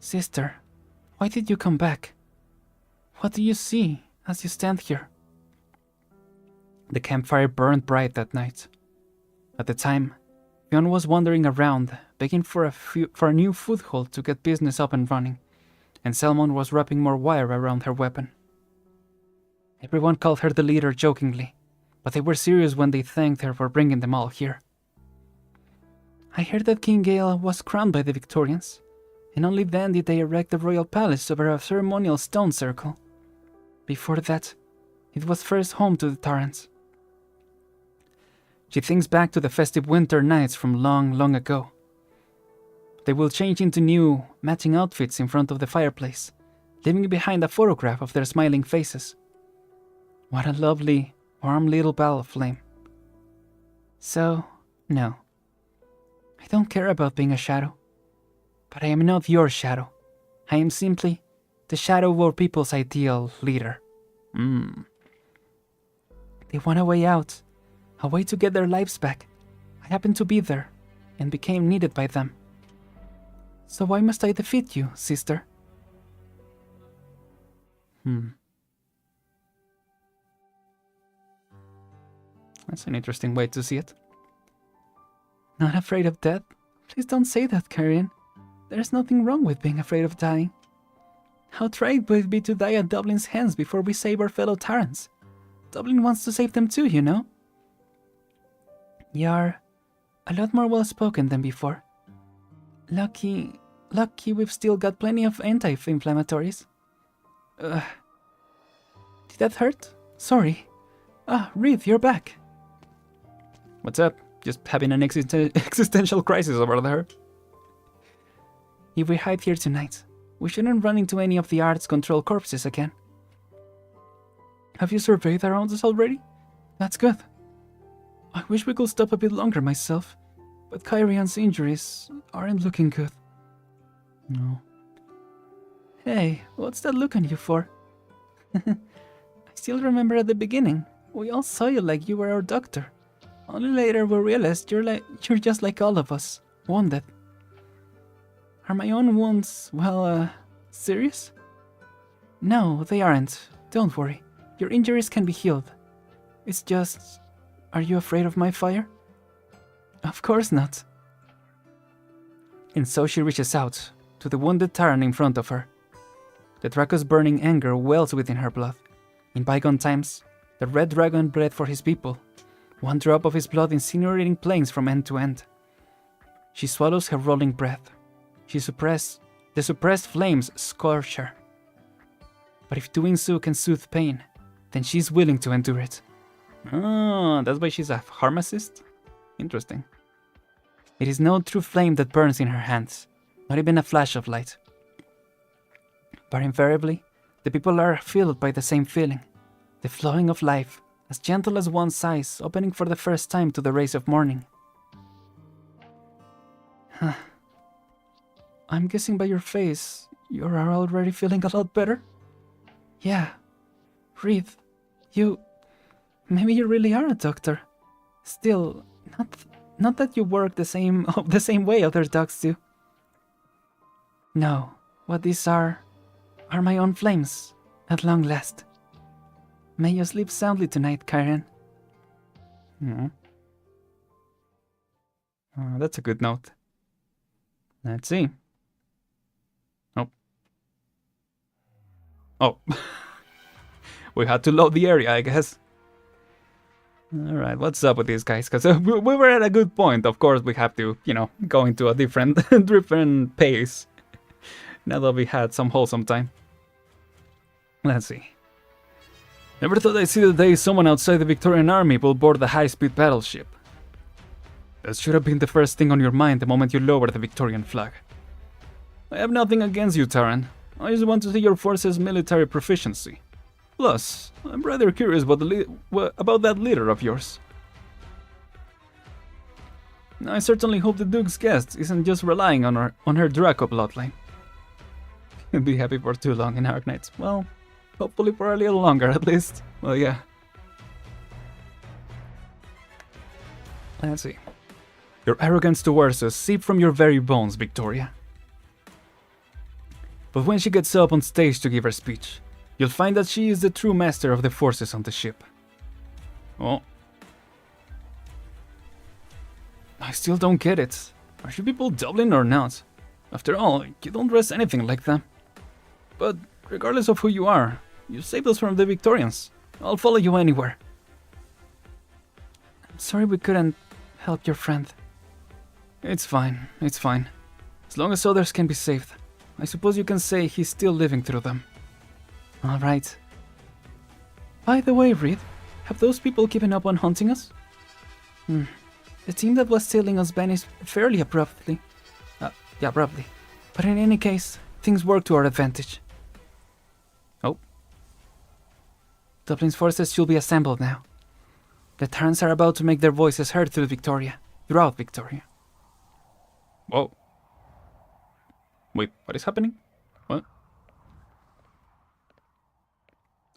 Sister, why did you come back? What do you see as you stand here? The campfire burned bright that night. At the time, Fionn was wandering around, begging for a new foothold to get business up and running, and Selmon was wrapping more wire around her weapon. Everyone called her the leader jokingly, but they were serious when they thanked her for bringing them all here. I heard that King Gale was crowned by the Victorians, and only then did they erect the royal palace over a ceremonial stone circle. Before that, it was first home to the Tarrants. She thinks back to the festive winter nights from long, long ago. They will change into new, matching outfits in front of the fireplace, leaving behind a photograph of their smiling faces. What a lovely, warm little ball of flame. So, no. I don't care about being a shadow. But I am not your shadow. I am simply the shadow of our people's ideal leader. They want a way out, a way to get their lives back. I happened to be there, and became needed by them. So why must I defeat you, sister? That's an interesting way to see it. Not afraid of death? Please don't say that, Karian. There's nothing wrong with being afraid of dying. How trite would it be to die at Dublin's hands before we save our fellow Tarrants? Dublin wants to save them too, you know? You're a lot more well-spoken than before. Lucky we've still got plenty of anti-inflammatories. Did that hurt? Sorry. Reed, you're back. What's up? Just having an existential crisis over there. If we hide here tonight, we shouldn't run into any of the Arts Control corpses again. Have you surveyed around us already? That's good. I wish we could stop a bit longer myself, but Kyrian's injuries aren't looking good. No. Hey, what's that look on you for? I still remember at the beginning, we all saw you like you were our doctor. Only later we realized you're just like all of us, wounded. Are my own wounds, well, serious? No, they aren't. Don't worry. Your injuries can be healed. It's just... Are you afraid of my fire? Of course not. And so she reaches out to the wounded Taran in front of her. The Draco's burning anger wells within her blood. In bygone times, The red dragon bled for his people. One drop of his blood incinerating plains from end to end. She swallows her rolling breath. The suppressed flames scorch her. But if doing so can soothe pain, then she's willing to endure it. Oh, that's why she's a pharmacist? Interesting. It is no true flame that burns in her hands, not even a flash of light. But invariably, the people are filled by the same feeling, the flowing of life, as gentle as one's eyes opening for the first time to the rays of morning. I'm guessing by your face, you are already feeling a lot better? Yeah. Breathe. Maybe you really are a doctor. Still, not that you work the same way other docs do. No, what these are my own flames, at long last. May you sleep soundly tonight, Karen. That's a good note. Let's see. Oh. We had to load the area, I guess. Alright, what's up with these guys? Because we were at a good point. Of course, we have to, go into a different pace. Now that we had some wholesome time. Let's see. Never thought I'd see the day someone outside the Victorian army will board the high-speed battleship. That should have been the first thing on your mind the moment you lowered the Victorian flag. I have nothing against you, Taran. I just want to see your force's military proficiency. Plus, I'm rather curious about that leader of yours. I certainly hope the Duke's guest isn't just relying on her Draco bloodline. He'll be happy for too long in Arknights. Well, hopefully for a little longer at least. Well, yeah. Let's see. Your arrogance towards us seeped from your very bones, Victoria. But when she gets up on stage to give her speech, you'll find that she is the true master of the forces on the ship. Oh. I still don't get it. Are you people Dublin or not? After all, you don't dress anything like them. But regardless of who you are, you saved us from the Victorians. I'll follow you anywhere. I'm sorry we couldn't help your friend. It's fine, it's fine. As long as others can be saved, I suppose you can say he's still living through them. Alright. By the way, Reed, have those people given up on hunting us? The team that was tailing us vanished fairly abruptly. Abruptly. But in any case, things work to our advantage. Oh. Dublin's forces should be assembled now. The Terrans are about to make their voices heard throughout Victoria. Whoa. Wait, what is happening? What?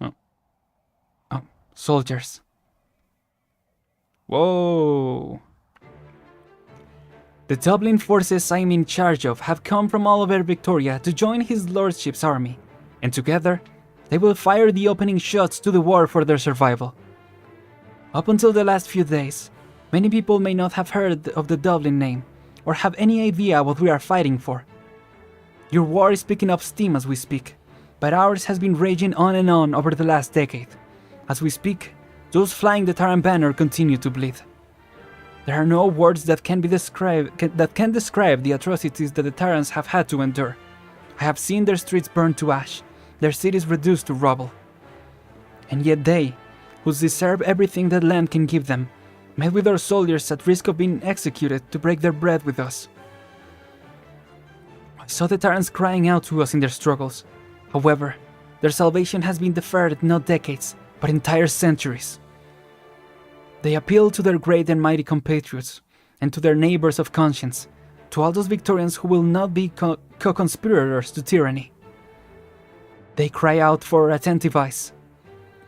Oh, soldiers. Whoa. The Dublin forces I'm in charge of have come from all over Victoria to join his lordship's army, and together, they will fire the opening shots to the war for their survival. Up until the last few days, many people may not have heard of the Dublin name, or have any idea what we are fighting for. Your war is picking up steam as we speak, but ours has been raging on and on over the last decade. As we speak, those flying the Terran banner continue to bleed. There are no words that can describe the atrocities that the Terrans have had to endure. I have seen their streets burned to ash, their cities reduced to rubble. And yet they, who deserve everything that land can give them, met with our soldiers at risk of being executed to break their bread with us. I saw the Terrans crying out to us in their struggles. However, their salvation has been deferred not decades, but entire centuries. They appeal to their great and mighty compatriots, and to their neighbors of conscience, to all those Victorians who will not be co-conspirators to tyranny. They cry out for attentive eyes.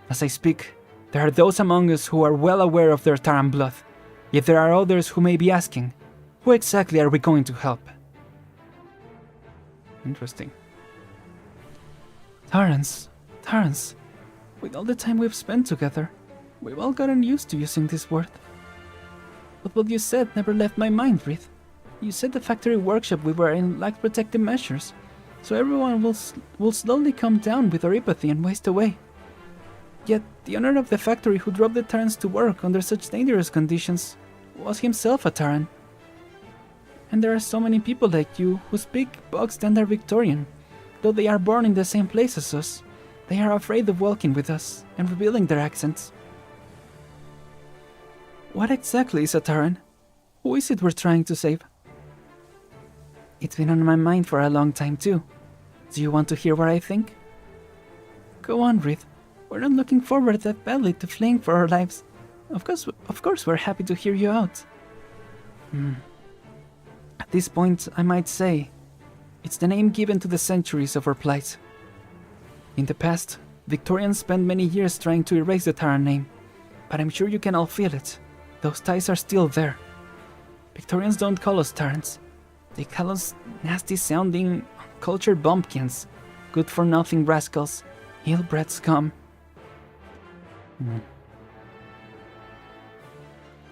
As I speak, there are those among us who are well aware of their Terran blood, yet there are others who may be asking, who exactly are we going to help? Interesting. Terrans, with all the time we've spent together, we've all gotten used to using this word. But what you said never left my mind, Reed. You said the factory workshop we were in lacked protective measures, so everyone will slowly come down with our apathy and waste away. Yet the owner of the factory who drove the Terrans to work under such dangerous conditions was himself a Terran. And there are so many people like you who speak bog standard Victorian. Though they are born in the same place as us, they are afraid of walking with us and revealing their accents. What exactly is a Terran? Who is it we're trying to save? It's been on my mind for a long time too. Do you want to hear what I think? Go on, Reed. We're not looking forward that badly to fleeing for our lives. Of course we're happy to hear you out. At this point, I might say, it's the name given to the centuries of our plight. In the past, Victorians spent many years trying to erase the Terran name, but I'm sure you can all feel it. Those ties are still there. Victorians don't call us Terrans. They call us nasty-sounding, cultured bumpkins, good-for-nothing rascals, ill-bred scum.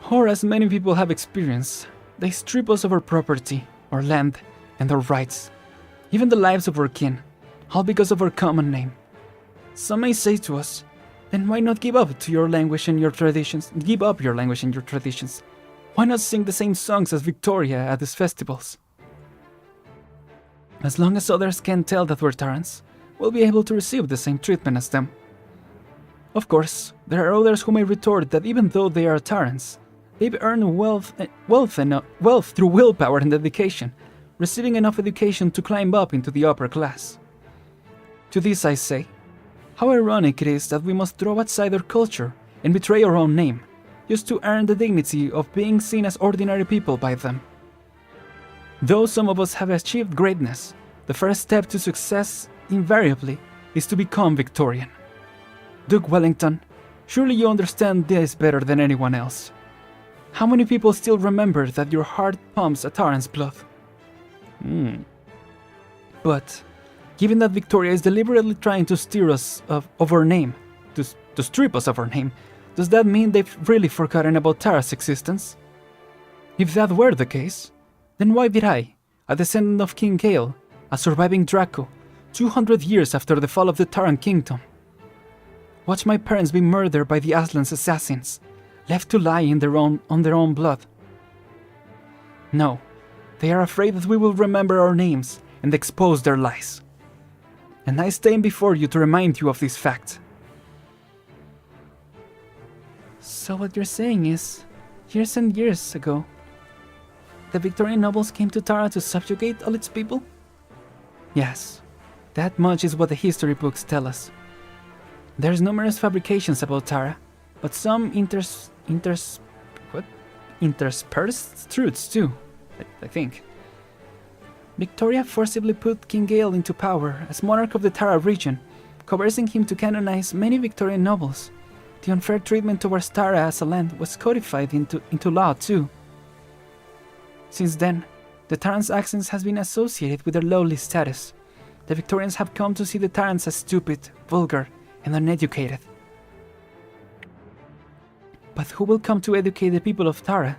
Or as many people have experienced, they strip us of our property, our land, and our rights, even the lives of our kin, all because of our common name. Some may say to us, then why not give up to your language and your traditions? Give up your language and your traditions. Why not sing the same songs as Victoria at these festivals? As long as others can't tell that we're Terrans, we'll be able to receive the same treatment as them. Of course, there are others who may retort that even though they are Terrans, they've earned wealth through willpower and dedication, receiving enough education to climb up into the upper class. To this I say, how ironic it is that we must throw aside our culture and betray our own name, just to earn the dignity of being seen as ordinary people by them. Though some of us have achieved greatness, the first step to success, invariably, is to become Victorian. Duke Wellington, surely you understand this better than anyone else. How many people still remember that your heart pumps a Terran's blood? But, given that Victoria is deliberately trying to steer us of our name, to strip us of our name, does that mean they've really forgotten about Tara's existence? If that were the case, then why did I, a descendant of King Gale, a surviving Draco, 200 years after the fall of the Terran Kingdom, watch my parents be murdered by the Aslan's assassins, left to lie on their own blood? No, they are afraid that we will remember our names and expose their lies. And I stand before you to remind you of this fact. So what you're saying is, years and years ago, the Victorian nobles came to Tara to subjugate all its people? Yes, that much is what the history books tell us. There's numerous fabrications about Tara, but some interspersed truths too, I think. Victoria forcibly put King Gale into power as monarch of the Tara region, coercing him to canonize many Victorian nobles. The unfair treatment towards Tara as a land was codified into law too. Since then, the Terrans' accents has been associated with their lowly status. The Victorians have come to see the Terrans as stupid, vulgar, and uneducated. But who will come to educate the people of Tara?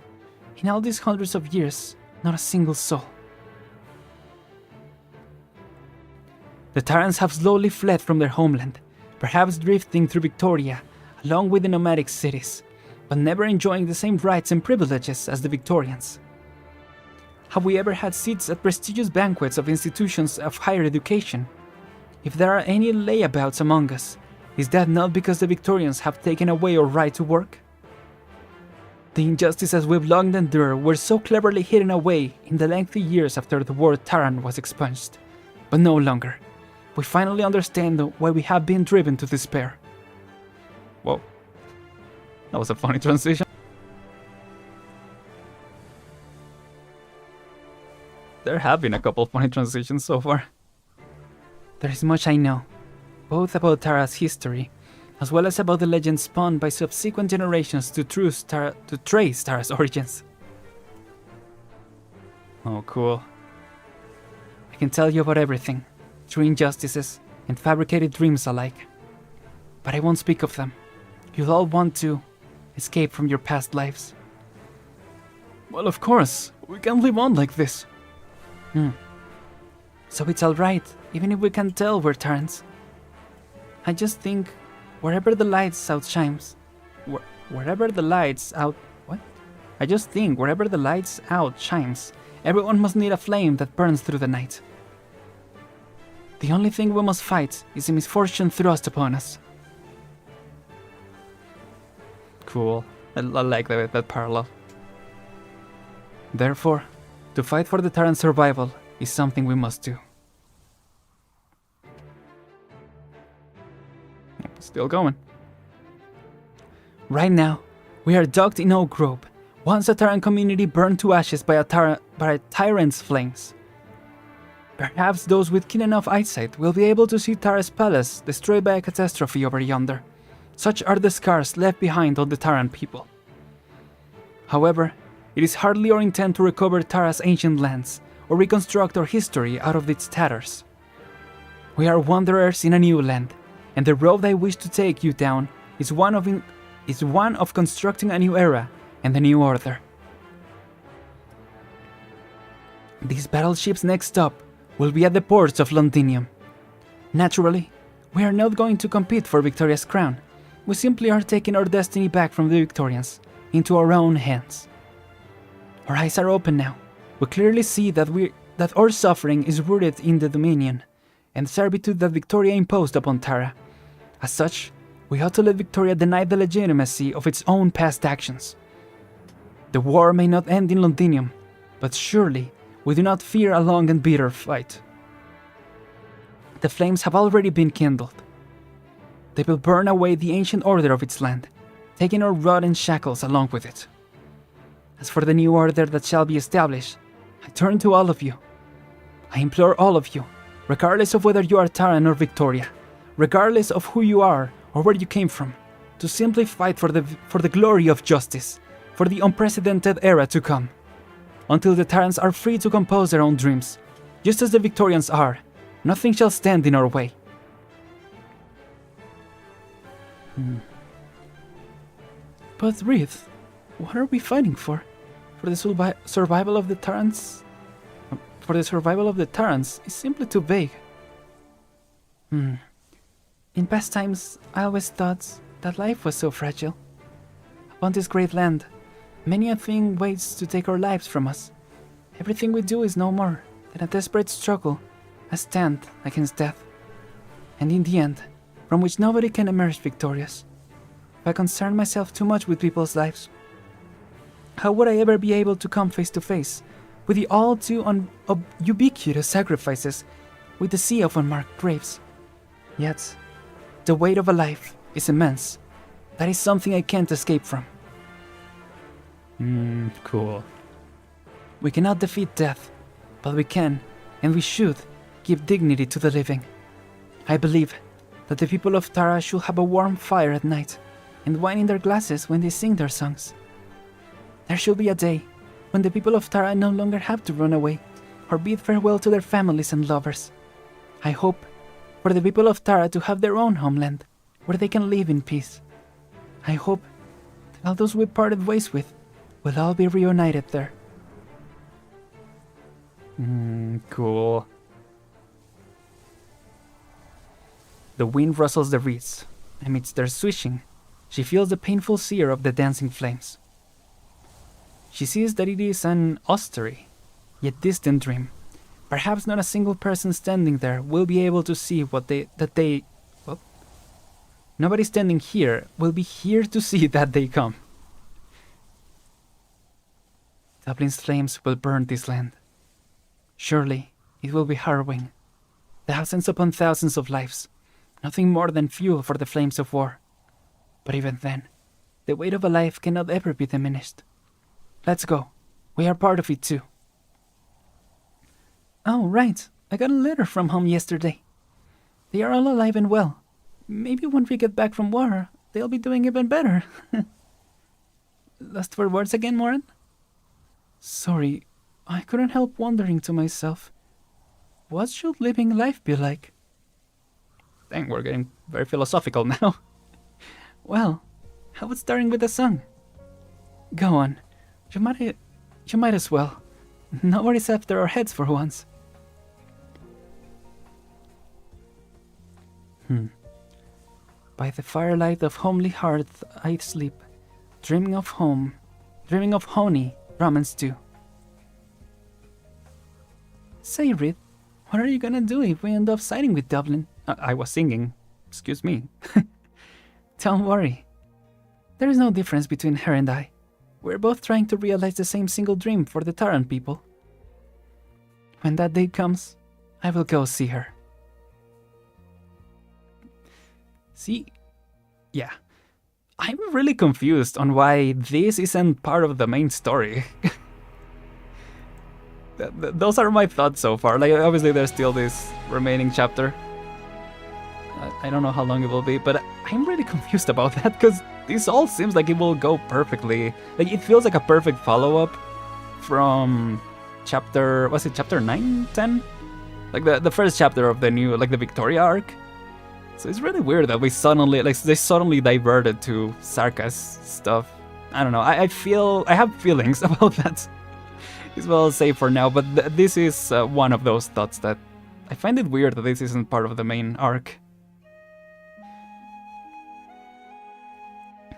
In all these hundreds of years, not a single soul. The Terrans have slowly fled from their homeland, perhaps drifting through Victoria, along with the nomadic cities, but never enjoying the same rights and privileges as the Victorians. Have we ever had seats at prestigious banquets of institutions of higher education? If there are any layabouts among us, is that not because the Victorians have taken away our right to work? The injustices we've long endured were so cleverly hidden away in the lengthy years after the word Terran was expunged, but no longer. We finally understand why we have been driven to despair. Whoa, that was a funny transition. There have been a couple funny transitions so far. There is much I know, both about Tara's history, as well as about the legends spun by subsequent generations to trace Tara's origins. Oh, cool. I can tell you about everything, true injustices and fabricated dreams alike. But I won't speak of them. You'll all want to escape from your past lives. Well, of course, we can't live on like this. So it's alright, even if we can't tell we're Terrans. I just think wherever the lights out shines, wherever the lights out, what? I just think wherever the lights out shines, everyone must need a flame that burns through the night. The only thing we must fight is the misfortune thrust upon us. Cool. I like that parallel. Therefore, to fight for the Terran's survival is something we must do. Still going. Right now, we are docked in Oak Grove, once a Terran community burned to ashes by a tyrant's flames. Perhaps those with keen enough eyesight will be able to see Tara's palace destroyed by a catastrophe over yonder. Such are the scars left behind on the Terran people. However, it is hardly our intent to recover Tara's ancient lands or reconstruct our history out of its tatters. We are wanderers in a new land, and the road I wish to take you down is one of constructing a new era and a new order. These battleships' next stop will be at the ports of Londinium. Naturally, we are not going to compete for Victoria's crown. We simply are taking our destiny back from the Victorians into our own hands. Our eyes are open now. We clearly see that our suffering is rooted in the dominion and servitude that Victoria imposed upon Tara. As such, we ought to let Victoria deny the legitimacy of its own past actions. The war may not end in Londinium, but surely we do not fear a long and bitter fight. The flames have already been kindled. They will burn away the ancient order of its land, taking our rotten shackles along with it. As for the new order that shall be established, I turn to all of you. I implore all of you, regardless of whether you are Taran or Victoria, regardless of who you are or where you came from, to simply fight for the glory of justice, for the unprecedented era to come. Until the Tarans are free to compose their own dreams, just as the Victorians are, nothing shall stand in our way. But Wreath, what are we fighting for? For the survival of the Tarans? For the survival of the Tarans is simply too vague. In past times, I always thought that life was so fragile. Upon this great land, many a thing waits to take our lives from us. Everything we do is no more than a desperate struggle, a stand against death. And in the end, from which nobody can emerge victorious. If I concern myself too much with people's lives, how would I ever be able to come face to face with the all too ubiquitous sacrifices, with the sea of unmarked graves? Yet, the weight of a life is immense. That is something I can't escape from. Cool. We cannot defeat death, but we can, and we should, give dignity to the living. I believe that the people of Tara should have a warm fire at night, and wine in their glasses when they sing their songs. There should be a day when the people of Tara no longer have to run away, or bid farewell to their families and lovers. I hope for the people of Tara to have their own homeland, where they can live in peace. I hope that all those we parted ways with will all be reunited there. Cool. The wind rustles the reeds. Amidst their swishing, she feels the painful sear of the dancing flames. She sees that it is an austere, yet distant dream. Perhaps not a single person standing there will be able to see nobody standing here will be here to see that they come. Dublin's flames will burn this land. Surely, it will be harrowing. Thousands upon thousands of lives. Nothing more than fuel for the flames of war. But even then, the weight of a life cannot ever be diminished. Let's go. We are part of it too. Oh, right. I got a letter from home yesterday. They are all alive and well. Maybe when we get back from war, they'll be doing even better. Lost for words again, Moran? Sorry, I couldn't help wondering to myself, what should living life be like? Dang, we're getting very philosophical now. Well, how about starting with a song? Go on. You might as well. Nobody's after our heads for once. By the firelight of homely hearth I sleep, dreaming of home, dreaming of honey, ramen stew. Say, Reed, what are you gonna do if we end up siding with Dublin? I was singing. Excuse me. Don't worry. There is no difference between her and I. We're both trying to realize the same single dream for the Taran people. When that day comes, I will go see her. See? Yeah. I'm really confused on why this isn't part of the main story. Those are my thoughts so far. Like, obviously there's still this remaining chapter. I don't know how long it will be, but I'm really confused about that, because this all seems like it will go perfectly. Like, it feels like a perfect follow-up from chapter... was it chapter 9? 10? Like, the first chapter of the new, like, the Victoria arc. So it's really weird that we suddenly, like, they suddenly diverted to Sarka's stuff. I don't know, I have feelings about that. Is what I'll say for now, but this is one of those thoughts that I find it weird that this isn't part of the main arc.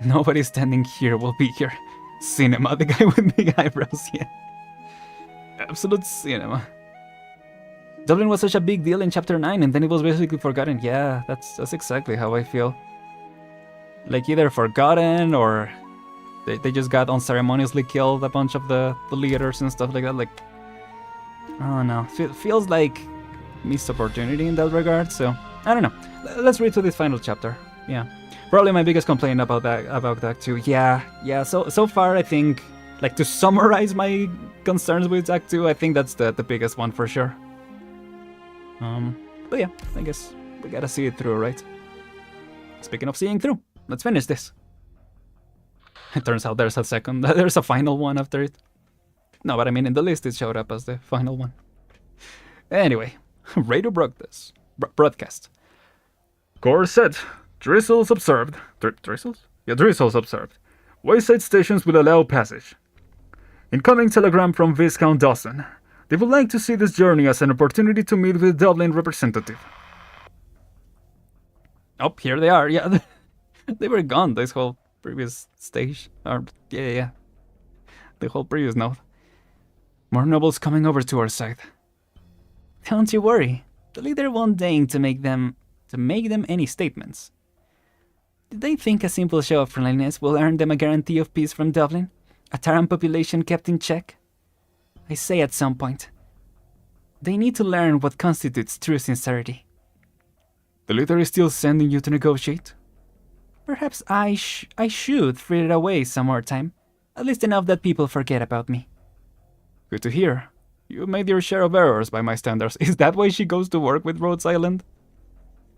Nobody standing here will be here. Cinema, the guy with big eyebrows, yeah. Absolute cinema. Dublin was such a big deal in chapter 9 and then it was basically forgotten. Yeah, that's exactly how I feel. Like, either forgotten or they just got unceremoniously killed a bunch of the leaders and stuff like that. Like, I don't know. Feels like missed opportunity in that regard, so I don't know. Let's read to this final chapter. Yeah. Probably my biggest complaint about that too. Yeah. So far, I think, like, to summarize my concerns with Act 2, I think that's the biggest one for sure. But yeah, I guess we gotta see it through, right? Speaking of seeing through, let's finish this. It turns out there's a final one after it. No, but I mean, in the list it showed up as the final one. Anyway, radio broadcast. Core set. Drizzles observed. Drizzles? Yeah, drizzles observed. Wayside stations will allow passage. Incoming telegram from Viscount Dawson. They would like to see this journey as an opportunity to meet with Dublin representative. Oh, here they are. Yeah, they were gone this whole previous stage. Or, yeah. The whole previous note. More nobles coming over to our side. Don't you worry. The leader won't deign to make them any statements. Did they think a simple show of friendliness will earn them a guarantee of peace from Dublin? A Taran population kept in check? I say at some point. They need to learn what constitutes true sincerity. The leader is still sending you to negotiate? Perhaps I should free it away some more time. At least enough that people forget about me. Good to hear. You made your share of errors by my standards. Is that why she goes to work with Rhodes Island?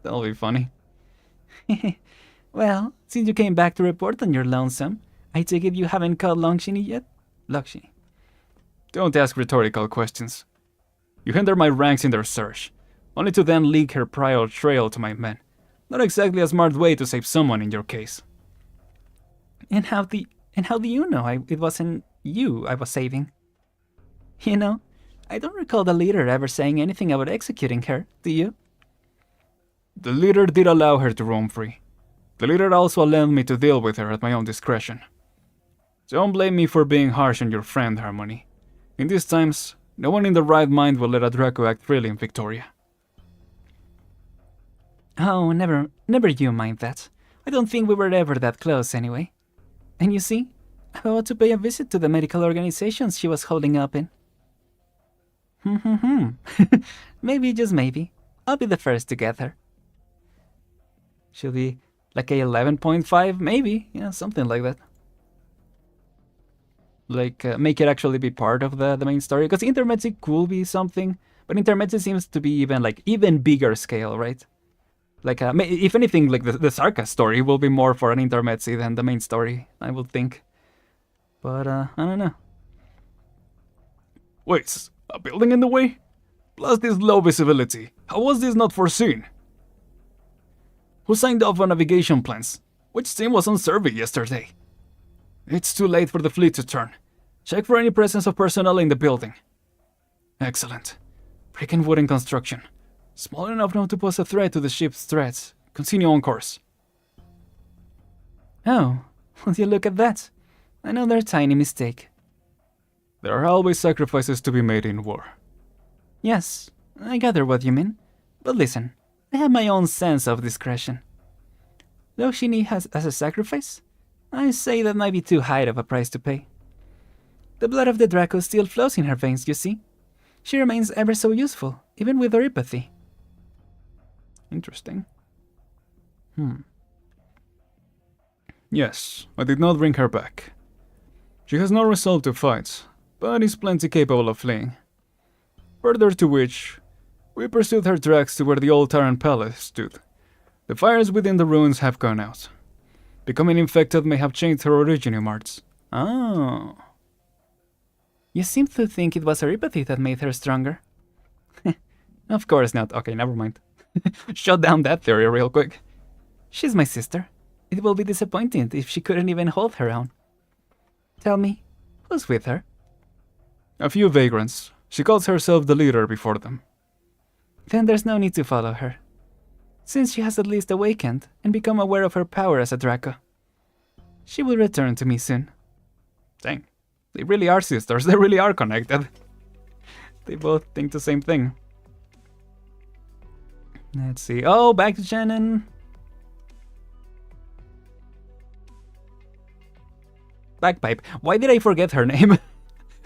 That'll be funny. Well, since you came back to report on your lonesome, I take it you haven't caught Longshini yet? Longshini. Don't ask rhetorical questions. You hinder my ranks in their search, only to then leak her prior trail to my men. Not exactly a smart way to save someone in your case. And how do you know it wasn't you I was saving? You know, I don't recall the leader ever saying anything about executing her, do you? The leader did allow her to roam free. The leader also allowed me to deal with her at my own discretion. Don't blame me for being harsh on your friend, Harmony. In these times, no one in the right mind will let a Draco act freely in Victoria. Oh, never you mind that. I don't think we were ever that close anyway. And you see, I'm about to pay a visit to the medical organizations she was holding up in. Maybe, just maybe, I'll be the first to get her. She'll be like a 11.5, maybe, yeah, something like that. Like, make it actually be part of the main story, because Intermezzi could be something, but Intermezzi seems to be even bigger scale, right? Like, if anything, like the Sarka story will be more for an Intermezzi than the main story, I would think. But, I don't know. Wait, a building in the way? Plus this low visibility. How was this not foreseen? Who signed off on navigation plans? Which team was on survey yesterday? It's too late for the fleet to turn. Check for any presence of personnel in the building. Excellent. Brick and wooden construction. Small enough not to pose a threat to the ship's threats. Continue on course. Oh, will you look at that? Another tiny mistake. There are always sacrifices to be made in war. Yes, I gather what you mean. But listen, I have my own sense of discretion. Though she needs as a sacrifice, I say that might be too high of a price to pay. The blood of the Draco still flows in her veins, you see. She remains ever so useful, even with her apathy. Interesting. Yes, I did not bring her back. She has no resolve to fight, but is plenty capable of fleeing. Further to which, we pursued her tracks to where the old Aren palace stood. The fires within the ruins have gone out. Becoming infected may have changed her originium arts. Oh. You seem to think it was her apathy that made her stronger. Of course not. Okay, never mind. Shut down that theory real quick. She's my sister. It will be disappointing if she couldn't even hold her own. Tell me, who's with her? A few vagrants. She calls herself the leader before them. Then there's no need to follow her, since she has at least awakened and become aware of her power as a Draco. She will return to me soon. Dang. They really are sisters. They really are connected. They both think the same thing. Let's see. Oh, back to Shannon. Bagpipe. Why did I forget her name?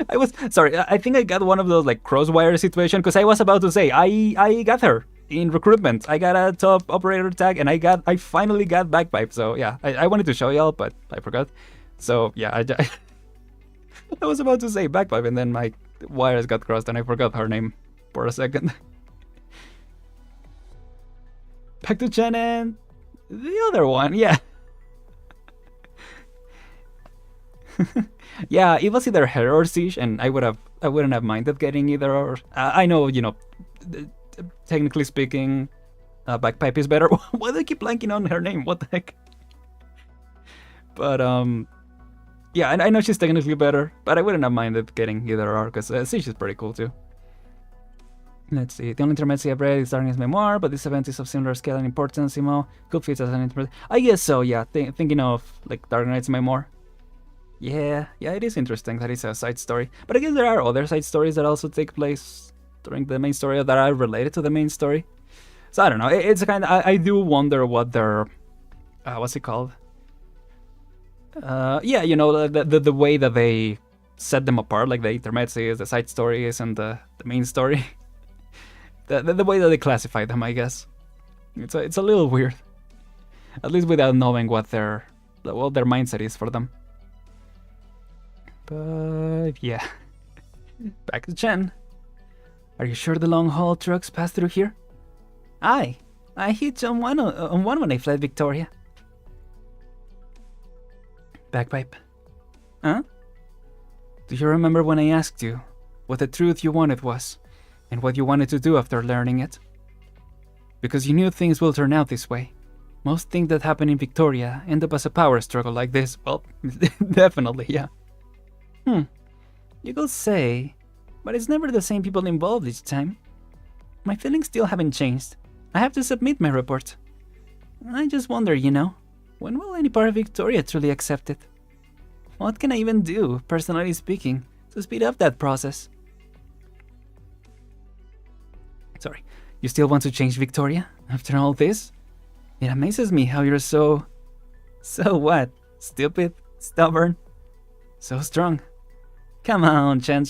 I was sorry. I think I got one of those like crosswire situation because I was about to say I got her in recruitment. I got a top operator tag and I finally got Bagpipe. So yeah, I wanted to show y'all, but I forgot. So yeah, I was about to say Bagpipe and then my wires got crossed and I forgot her name for a second. Back to Shannon. The other one, yeah. Yeah, it was either her or Siege, and I wouldn't have minded getting either or. I know, you know, technically speaking, Bagpipe is better. Why do I keep blanking on her name? What the heck? But yeah, I know she's technically better, but I wouldn't have minded getting either or because Siege is pretty cool too. Let's see. The only intermezzi I've read is Darkness Memoir, but this event is of similar scale and importance. Could fit as an intermezzi. I guess so. Yeah, thinking of like Arknights Memoir. Yeah, it is interesting that it's a side story. But I guess there are other side stories that also take place during the main story that are related to the main story. So I don't know. It's a kind of, I do wonder what their, what's it called? Yeah, you know, the way that they set them apart, like the intermezzi, the side stories, and the main story. the way that they classify them, I guess. It's a little weird. At least without knowing what their mindset is for them. But yeah, back to Chen. Are you sure the long haul trucks pass through here? Aye, I hit on one when I fled Victoria. Bagpipe. Huh? Do you remember when I asked you what the truth you wanted was, and what you wanted to do after learning it? Because you knew things will turn out this way. Most things that happen in Victoria end up as a power struggle like this. Well, definitely, yeah. You could say, but it's never the same people involved each time. My feelings still haven't changed. I have to submit my report. I just wonder, you know, when will any part of Victoria truly accept it? What can I even do, personally speaking, to speed up that process? Sorry, you still want to change Victoria after all this? It amazes me how you're so what? Stupid? Stubborn? So strong. Come on, Chen.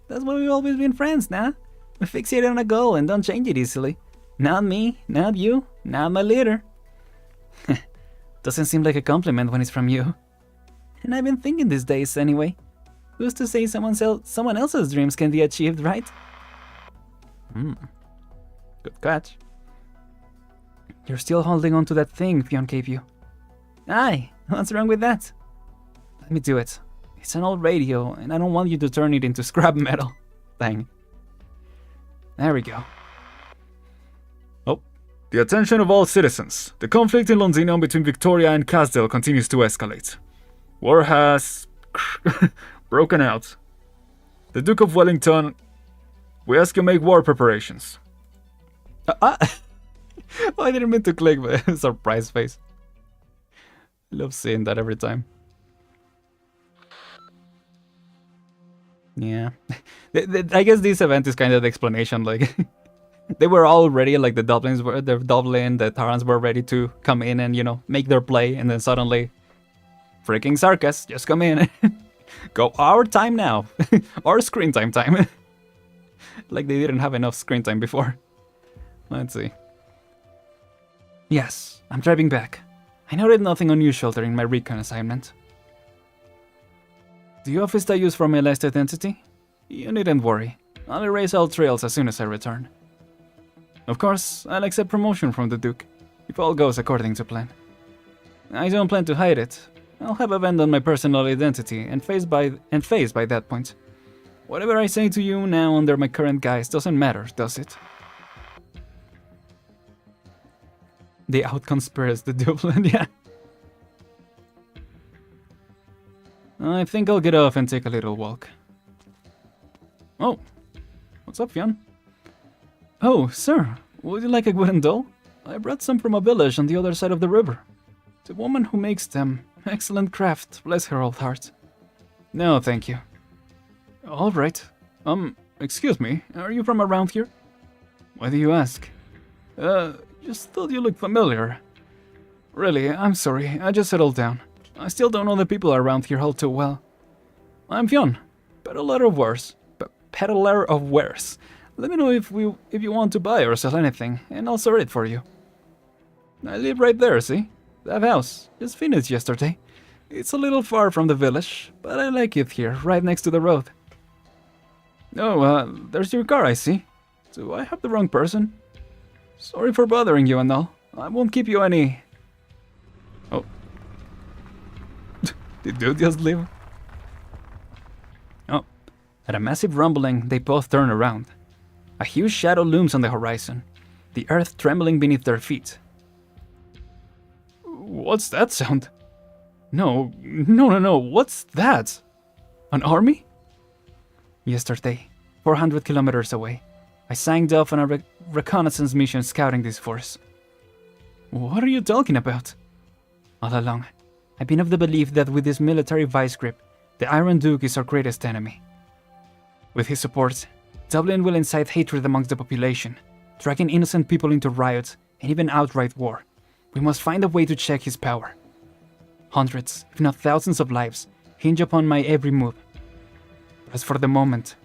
That's why we've always been friends, nah? We fixate on a goal and don't change it easily. Not me, not you, not my leader. Doesn't seem like a compliment when it's from you. And I've been thinking these days anyway. Who's to say someone else's dreams can be achieved, right? Good catch. You're still holding on to that thing Fionn gave you. Aye, what's wrong with that? Let me do it. It's an old radio, and I don't want you to turn it into scrap metal. Dang. There we go. Oh. The attention of all citizens. The conflict in Londinium between Victoria and Casdale continues to escalate. War has broken out. The Duke of Wellington, we ask you make war preparations. Oh, I didn't mean to click, but surprise face. Love seeing that every time. Yeah. I guess this event is kind of the explanation, like... They were all ready, like the Dublin, the Tarans were ready to come in and, you know, make their play, and then suddenly... Freaking Sarkas, just come in. Go our time now. Our screen time. Like they didn't have enough screen time before. Let's see. Yes, I'm driving back. I noted nothing unusual during my recon assignment. Do you have Vista use for my last identity? You needn't worry. I'll erase all trails as soon as I return. Of course, I'll accept promotion from the Duke, if all goes according to plan. I don't plan to hide it. I'll have abandoned my personal identity and phased by that point. Whatever I say to you now under my current guise doesn't matter, does it? They outconspires the Dublin, yeah. I think I'll get off and take a little walk. Oh, what's up, Fionn? Oh, sir, would you like a wooden doll? I brought some from a village on the other side of the river. The woman who makes them, excellent craft, bless her old heart. No, thank you. All right. Excuse me, are you from around here? Why do you ask? Just thought you looked familiar. Really, I'm sorry, I just settled down. I still don't know the people around here all too well. I'm Fionn, peddler of wares. Peddler of wares. Let me know if you want to buy or sell anything, and I'll sort it for you. I live right there, see? That house, just finished yesterday. It's a little far from the village, but I like it here, right next to the road. Oh, there's your car, I see. Do I have the wrong person? Sorry for bothering you and all. I won't keep you any... Oh. Did dude just leave? Oh. At a massive rumbling, they both turn around. A huge shadow looms on the horizon, the earth trembling beneath their feet. What's that sound? No, what's that? An army? Yesterday, 400 kilometers away, I signed off on a reconnaissance mission scouting this force. What are you talking about? All along, I've been of the belief that with this military vice grip, the Iron Duke is our greatest enemy. With his support, Dublin will incite hatred amongst the population, dragging innocent people into riots and even outright war. We must find a way to check his power. Hundreds, if not thousands of lives hinge upon my every move. As for the moment,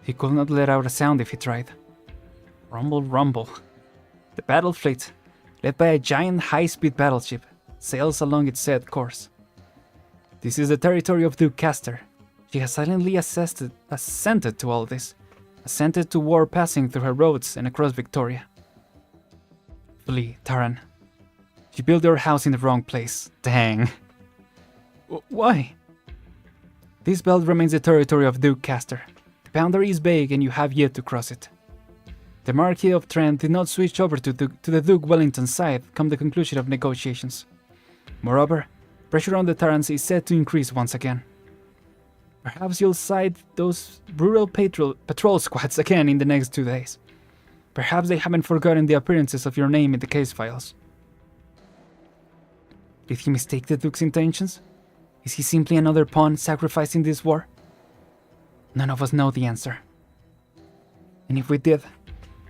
he could not let out a sound if he tried. Rumble, rumble. The battle fleet, led by a giant high-speed battleship, sails along its set course. This is the territory of Duke Castor. She has silently assented to all this, assented to war passing through her roads and across Victoria. Flee, Taran. You built your house in the wrong place. Dang. Why? This belt remains the territory of Duke Castor. The boundary is vague and you have yet to cross it. The Marquis of Trent did not switch over to the Duke Wellington's side come the conclusion of negotiations. Moreover, pressure on the Tarans is set to increase once again. Perhaps you'll side those brutal patrol squads again in the next 2 days. Perhaps they haven't forgotten the appearances of your name in the case files. Did he mistake the Duke's intentions? Is he simply another pawn sacrificed in this war? None of us know the answer. And if we did,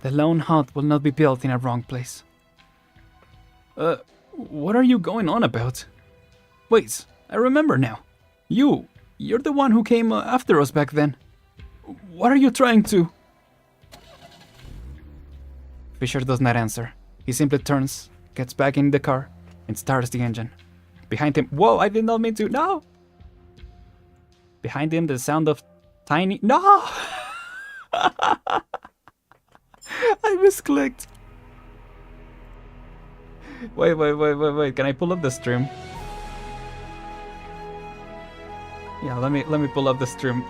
the lone hut will not be built in a wrong place. What are you going on about? Wait, I remember now. You're the one who came after us back then. What are you trying to... Fisher does not answer. He simply turns, gets back in the car, and starts the engine. Behind him... Whoa, I did not mean to... No! Behind him, the sound of tiny... No! I misclicked. Wait. Can I pull up the stream? Yeah, let me pull up the stream.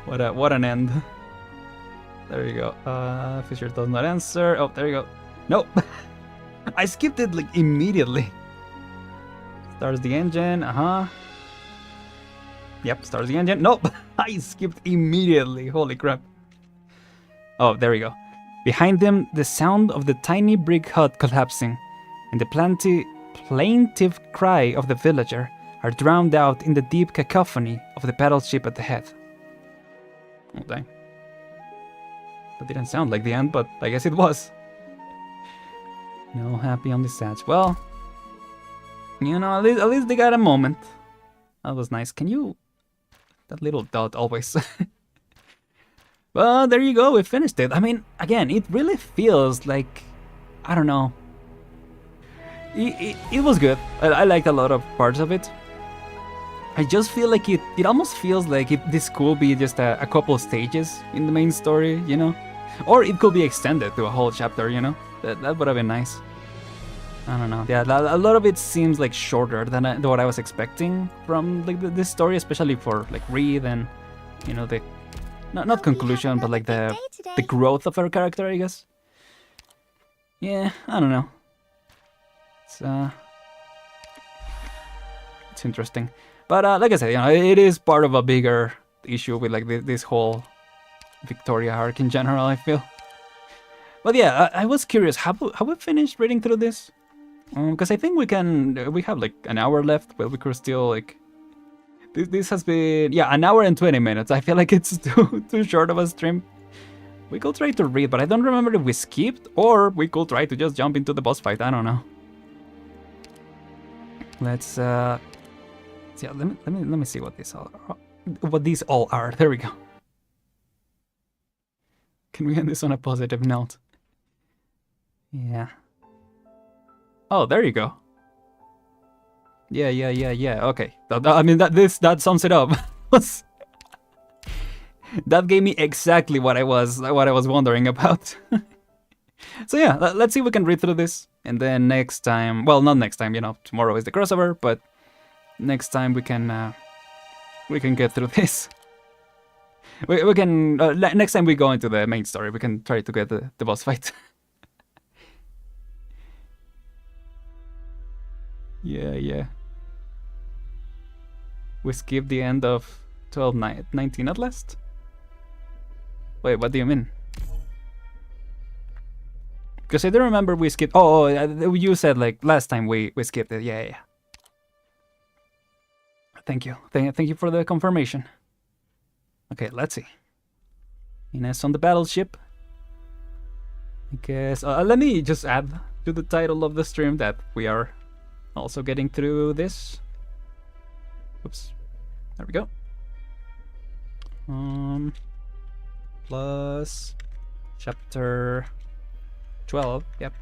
What an end. There you go. Fisher does not answer. Oh, there you go. Nope. I skipped it like immediately. Starts the engine. Yep, starts the engine. Nope, I skipped immediately. Holy crap. Oh, there we go. Behind them, the sound of the tiny brick hut collapsing and the plaintive cry of the villager are drowned out in the deep cacophony of the battleship at the head. Oh, dang. That didn't sound like the end, but I guess it was. No happy on the stats. Well, you know, at least they got a moment. That was nice. Can you... That little dot always. But there you go, we finished it. I mean, again, it really feels like... I don't know. It was good. I liked a lot of parts of it. I just feel like it almost feels like this could be just a couple stages in the main story, you know? Or it could be extended to a whole chapter, you know? That would have been nice. I don't know. Yeah, a lot of it seems like shorter than what I was expecting from like this story, especially for like Reed and, you know, the not conclusion, but like the growth of her character, I guess. Yeah, I don't know. It's interesting, but like I said, you know, it is part of a bigger issue with like this whole Victoria arc in general, I feel. But yeah, I was curious, have we finished reading through this? Because I think we have like an hour left, but we could still like... This has been, yeah, an hour and 20 minutes. I feel like it's too short of a stream. We could try to read, but I don't remember if we skipped, or we could try to just jump into the boss fight, I don't know. Let's, yeah, let me see what these all are. There we go. Can we end this on a positive note? Yeah. Oh, there you go. Yeah. Okay. I mean, that sums it up. That gave me exactly what I was wondering about. So yeah, let's see if we can read through this, and then next time, well, not next time, you know, tomorrow is the crossover, but next time we can get through this. We can next time we go into the main story, we can try to get the boss fight. Yeah. We skipped the end of 12-19 at last? Wait, what do you mean? Because I don't remember we skipped... Oh, you said like last time we skipped it. Yeah. Thank you. Thank you for the confirmation. Okay, let's see. Ines on the battleship. I guess... let me just add to the title of the stream that we are also getting through this. Oops. There we go. Plus chapter 12. Yep.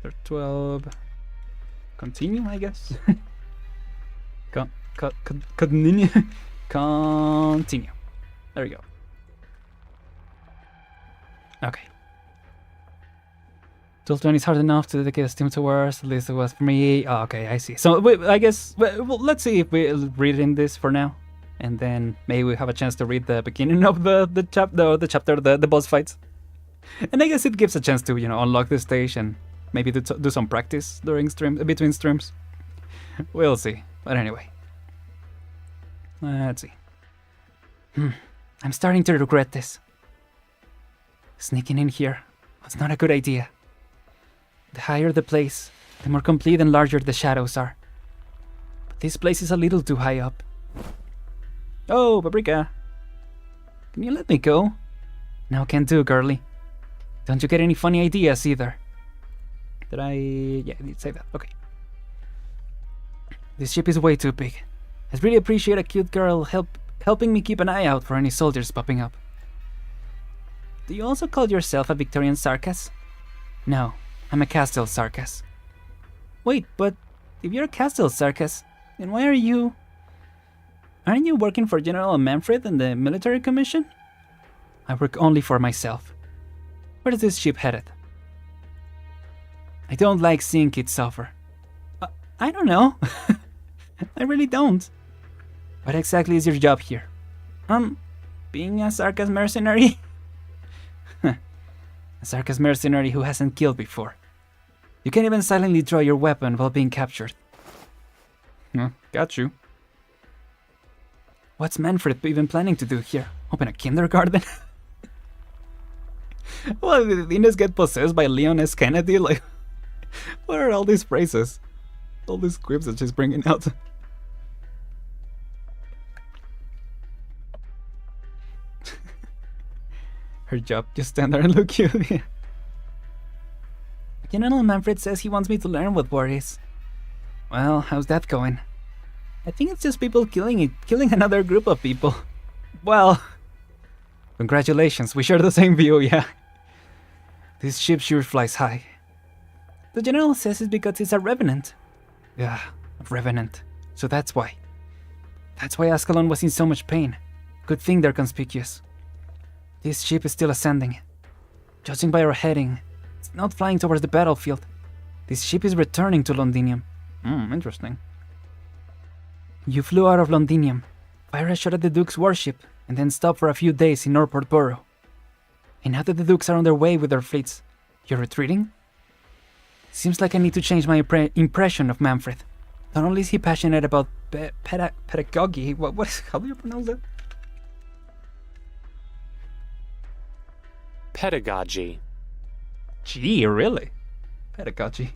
Chapter 12. Continue, I guess. Continue. Continue. There we go. Okay. 12:20 is hard enough to dedicate a stream to words, at least it was for me. Oh, okay, I see. So I guess, well, let's see if we read in this for now. And then maybe we have a chance to read the beginning of the chapter, the boss fights. And I guess it gives a chance to, you know, unlock the stage and maybe do some practice between streams. We'll see. But anyway. Let's see. I'm starting to regret this. Sneaking in here was not a good idea. The higher the place, the more complete and larger the shadows are. But this place is a little too high up. Oh, Paprika. Can you let me go? No, can't do, girly. Don't you get any funny ideas either. Did I... Yeah, I did say that. Okay. This ship is way too big. I'd really appreciate a cute girl helping me keep an eye out for any soldiers popping up. Do you also call yourself a Victorian Sarkas? No, I'm a Castile Sarkas. Wait, but if you're a Castile Sarkas, then why are you... Aren't you working for General Manfred and the military commission? I work only for myself. Where is this ship headed? I don't like seeing kids suffer. I don't know. I really don't. What exactly is your job here? Being a Sarkas mercenary? A Sarkas mercenary who hasn't killed before. You can't even silently draw your weapon while being captured. Got you. What's Manfred even planning to do here? Open a kindergarten? Well, did Ines get possessed by Leon S. Kennedy? Like, what are all these phrases? All these quips that she's bringing out. Her job, just stand there and look cute. General Manfred says he wants me to learn what war is. Well, how's that going? I think it's just people killing another group of people. Well, congratulations, we share the same view, yeah. This ship sure flies high. The general says it's because it's a revenant. Yeah, a revenant. So that's why. That's why Ascalon was in so much pain. Good thing they're conspicuous. This ship is still ascending. Judging by our heading, it's not flying towards the battlefield. This ship is returning to Londinium. Interesting. You flew out of Londinium, fired a shot at the Duke's warship, and then stopped for a few days in Norport Borough. And now that the Dukes are on their way with their fleets, you're retreating? Seems like I need to change my impression of Manfred. Not only is he passionate about pedagogy, how do you pronounce that? Pedagogy. Gee, really? Pedagogy.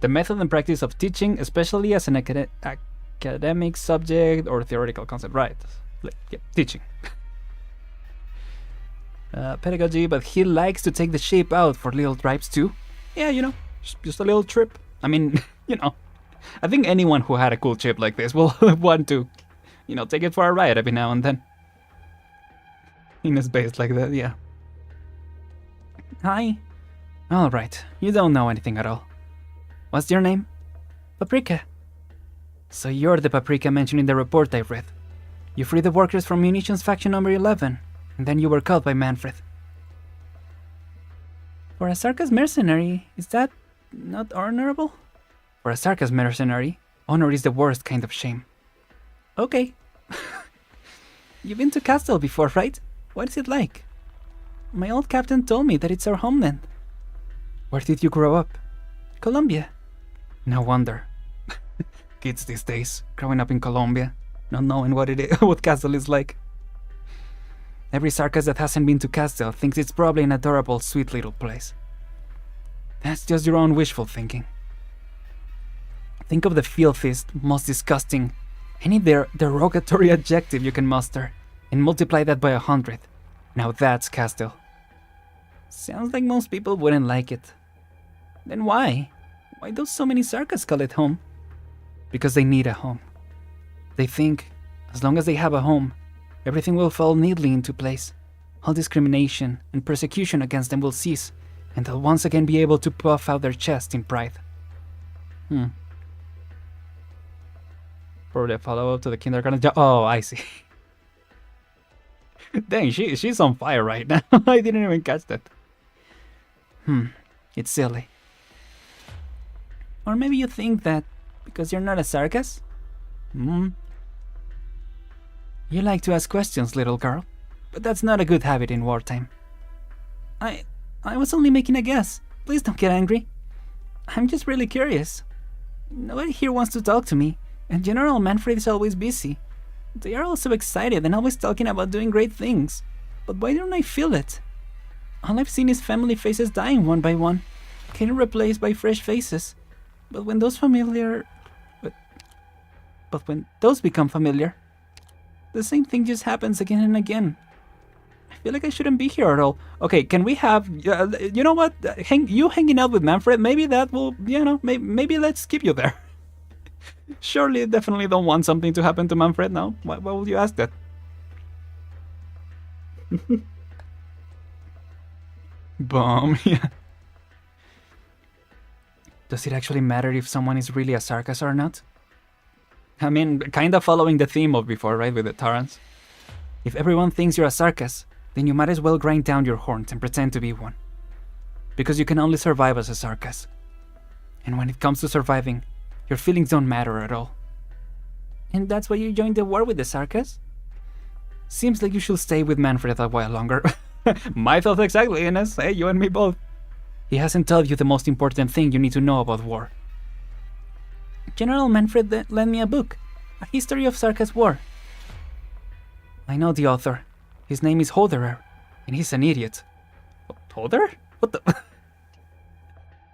The method and practice of teaching, especially as an academic subject or theoretical concept, right? Yeah, teaching. Pedagogy, but he likes to take the ship out for little drives too. Yeah, you know, just a little trip. I mean, you know, I think anyone who had a cool ship like this will want to, you know, take it for a ride every now and then. In a space like that, yeah. Hi. Alright, you don't know anything at all. What's your name? Paprika. So you're the Paprika mentioned in the report I read. You freed the workers from Munitions Faction number 11, and then you were caught by Manfred. For a Sarkas mercenary, is that not honorable? For a Sarkas mercenary, honor is the worst kind of shame. Okay. You've been to Castle before, right? What is it like? My old captain told me that it's our homeland. Where did you grow up? Colombia. No wonder. Kids these days, growing up in Colombia, not knowing what Castle is like. Every Sarkas that hasn't been to Castle thinks it's probably an adorable, sweet little place. That's just your own wishful thinking. Think of the filthiest, most disgusting, any derogatory adjective you can muster, and multiply that by 100. Now that's Castle. Sounds like most people wouldn't like it. Then why? Why do so many Sarkas call it home? Because they need a home. They think, as long as they have a home, everything will fall neatly into place. All discrimination and persecution against them will cease, and they'll once again be able to puff out their chest in pride. Probably a follow-up to the kindergarten job. Oh, I see. Dang, she's on fire right now. I didn't even catch that. It's silly. Or maybe you think that because you're not a Sarkas? You like to ask questions, little girl, but that's not a good habit in wartime. I was only making a guess. Please don't get angry. I'm just really curious. Nobody here wants to talk to me, and General Manfred is always busy. They are all so excited and always talking about doing great things. But why don't I feel it? All I've seen is family faces dying one by one, getting replaced by fresh faces. But when those familiar... But when those become familiar, the same thing just happens again and again. I feel like I shouldn't be here at all. Okay, can we have... you know what? You hanging out with Manfred, maybe that will... You know, maybe let's keep you there. Surely, definitely don't want something to happen to Manfred now. Why would you ask that? Boom, yeah. Does it actually matter if someone is really a Sarkas or not? I mean, kinda following the theme of before, right, with the Tarans. If everyone thinks you're a Sarkas, then you might as well grind down your horns and pretend to be one. Because you can only survive as a Sarkas. And when it comes to surviving, your feelings don't matter at all. And that's why you joined the war with the Sarkas? Seems like you should stay with Manfred a while longer. My thoughts exactly, Ines. Hey, you and me both. He hasn't told you the most important thing you need to know about war. General Manfred lent me a book, A History of Sarkas War. I know the author. His name is Holderer, and he's an idiot. Holder? What the?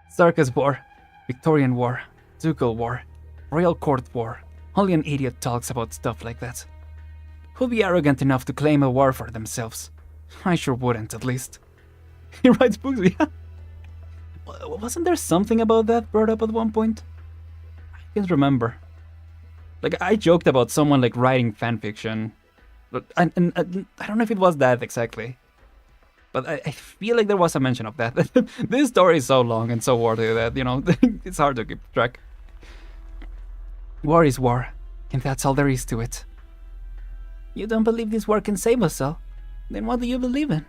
Circus War, Victorian War, Ducal War, Royal Court War. Only an idiot talks about stuff like that. Who'd be arrogant enough to claim a war for themselves? I sure wouldn't, at least. He writes books, yeah. Wasn't there something about that brought up at one point? I can't remember. Like, I joked about someone, like, writing fanfiction. But I don't know if it was that exactly. But I feel like there was a mention of that. This story is so long and so wordy that, you know, it's hard to keep track. War is war, and that's all there is to it. You don't believe this war can save us all? Then what do you believe in?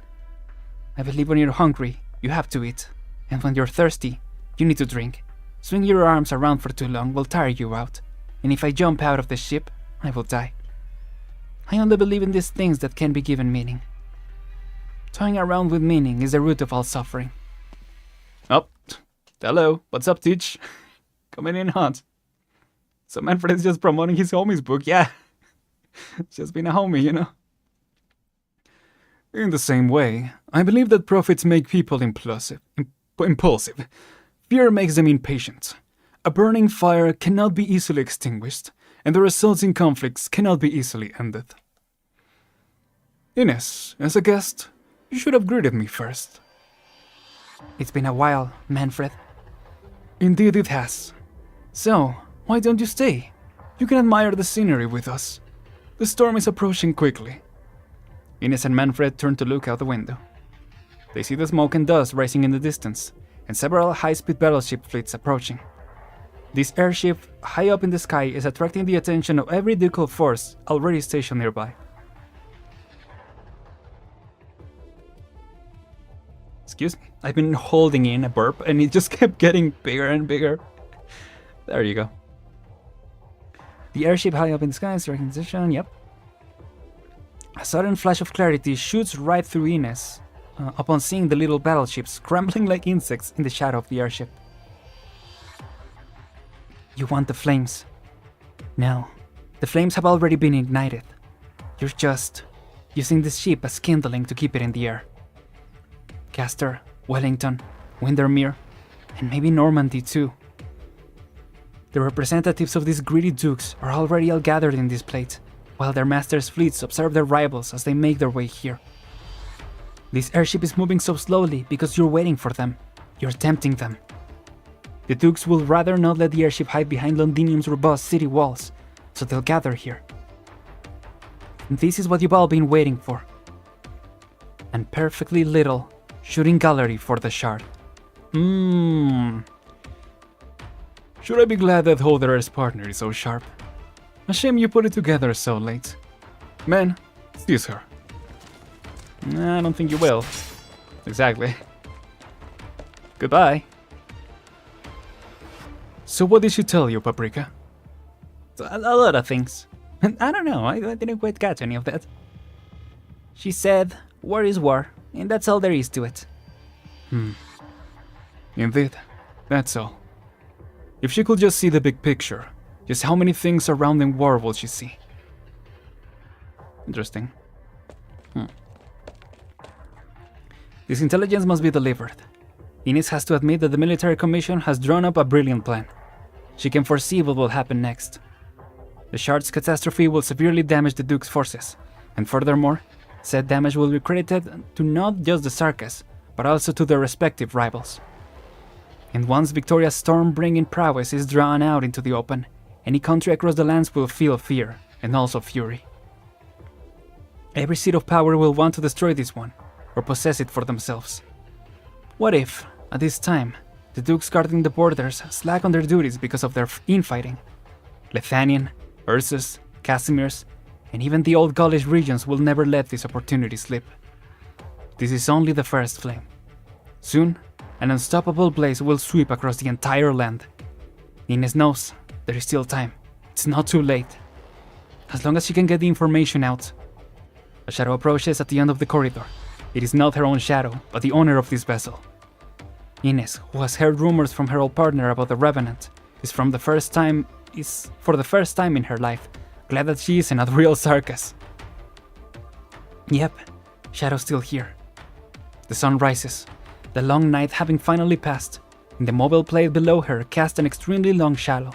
I believe when you're hungry, you have to eat. And when you're thirsty, you need to drink. Swing your arms around for too long will tire you out. And if I jump out of the ship, I will die. I only believe in these things that can be given meaning. Toying around with meaning is the root of all suffering. Oh, hello, what's up, Teach? Coming in hot. So Manfred's just promoting his homie's book, yeah. Just being a homie, you know. In the same way, I believe that profits make people impulsive. Fear makes them impatient. A burning fire cannot be easily extinguished, and the resulting conflicts cannot be easily ended. Ines, as a guest, you should have greeted me first. It's been a while, Manfred. Indeed it has. So, why don't you stay? You can admire the scenery with us. The storm is approaching quickly. Ines and Manfred turn to look out the window. They see the smoke and dust rising in the distance, and several high-speed battleship fleets approaching. This airship, high up in the sky, is attracting the attention of every ducal force already stationed nearby. Excuse me, I've been holding in a burp and it just kept getting bigger and bigger. There you go. The airship high up in the sky is striking position, yep. A sudden flash of clarity shoots right through Ines upon seeing the little battleships scrambling like insects in the shadow of the airship. You want the flames? No, the flames have already been ignited. You're just using this ship as kindling to keep it in the air. Castor, Wellington, Windermere, and maybe Normandy too. The representatives of these greedy dukes are already all gathered in this plate, while their masters' fleets observe their rivals as they make their way here. This airship is moving so slowly because you're waiting for them. You're tempting them. The dukes will rather not let the airship hide behind Londinium's robust city walls, so they'll gather here. And this is what you've all been waiting for. And perfectly little shooting gallery for the shard. Should I be glad that Holderer's partner is so sharp? A shame you put it together so late. Man, seize her. I don't think you will. Exactly. Goodbye. So what did she tell you, Paprika? A lot of things. I don't know, I didn't quite catch any of that. She said, war is war, and that's all there is to it. Indeed, that's all. If she could just see the big picture, just how many things surrounding war will she see? Interesting. This intelligence must be delivered. Ines has to admit that the military commission has drawn up a brilliant plan. She can foresee what will happen next. The shard's catastrophe will severely damage the Duke's forces, and furthermore, said damage will be credited to not just the Sarkas, but also to their respective rivals. And once Victoria's storm-bringing prowess is drawn out into the open, any country across the lands will feel fear, and also fury. Every seat of power will want to destroy this one, or possess it for themselves. What if, at this time, the dukes guarding the borders slack on their duties because of their infighting? Lethanian, Ursus, Casimir's, and even the old Gaulish regions will never let this opportunity slip. This is only the first flame. Soon, an unstoppable blaze will sweep across the entire land. Ines knows there is still time. It's not too late. As long as she can get the information out. A shadow approaches at the end of the corridor. It is not her own shadow, but the owner of this vessel. Ines, who has heard rumors from her old partner about the Revenant, is for the first time in her life glad that she isn't a real Sarkas. Yep, shadow's still here. The sun rises, the long night having finally passed, and the mobile plate below her cast an extremely long shadow.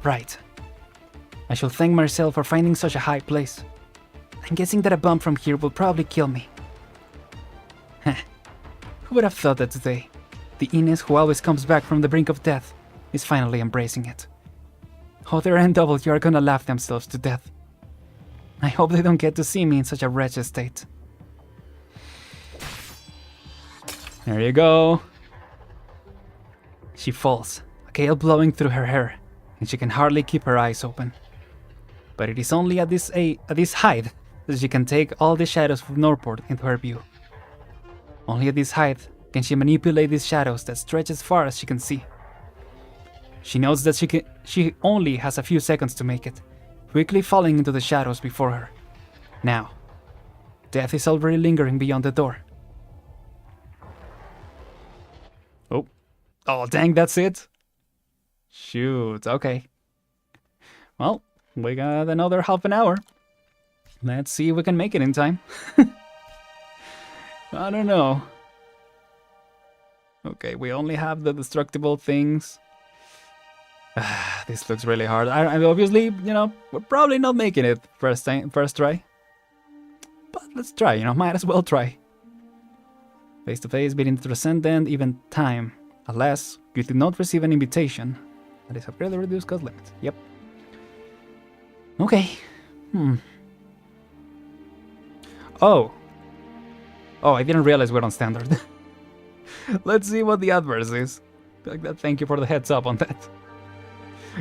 Right. I shall thank myself for finding such a high place. I'm guessing that a bump from here will probably kill me. Heh. Who would have thought that today, the Ines who always comes back from the brink of death is finally embracing it. Other NW are gonna laugh themselves to death. I hope they don't get to see me in such a wretched state. There you go. She falls, a gale blowing through her hair, and she can hardly keep her eyes open. But it is only at this height that she can take all the shadows from Norport into her view. Only at this height can she manipulate these shadows that stretch as far as she can see. She knows that she only has a few seconds to make it, quickly falling into the shadows before her. Now, death is already lingering beyond the door. Oh dang, that's it? Shoot, okay. Well, we got another half an hour. Let's see if we can make it in time. I don't know. Okay, we only have the destructible things. This looks really hard. I obviously, we're probably not making it first try. But let's try, might as well try. Face to face, beating the transcendent, even time. Alas, you did not receive an invitation. That is a fairly reduced cost limit. Yep. Okay. Oh, I didn't realize we're on standard. Let's see what the adverse is. Thank you for the heads up on that.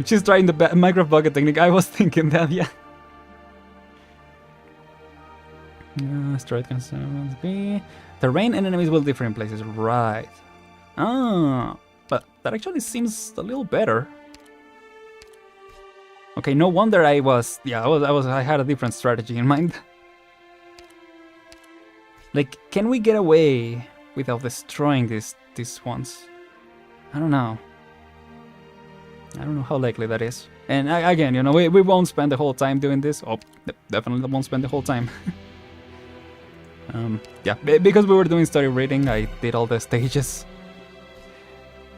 She's trying the Minecraft bucket technique. I was thinking that, yeah. Straight concerns B. Terrain and enemies will differ in places. Right. Ah, but that actually seems a little better. Okay, no wonder I had a different strategy in mind. Like, can we get away without destroying these ones? I don't know. I don't know how likely that is. And again, we won't spend the whole time doing this. Oh, definitely won't spend the whole time. Yeah, because we were doing story reading, I did all the stages.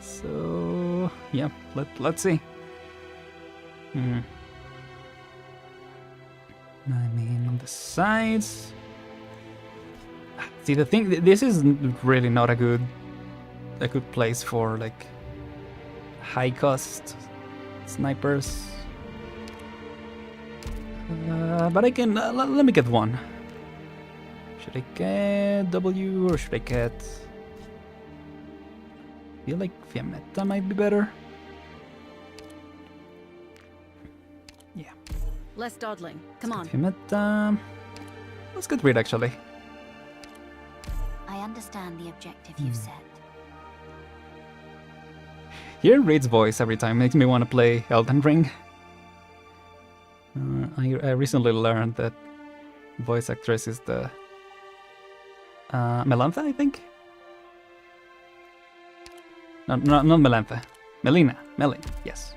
So yeah, let's see. I mean, on the sides. See, the thing, this is really not a good place for like high cost snipers. But I can let me get one. Should I get W or should I get? I feel like Fiametta might be better. Yeah. Less dawdling. Come on. Fiametta. Let's get rid actually. I understand the objective you've set. Hearing Reed's voice every time makes me want to play Elden Ring. I recently learned that voice actress is the Melantha, I think. No, not Melantha. Melina. Yes.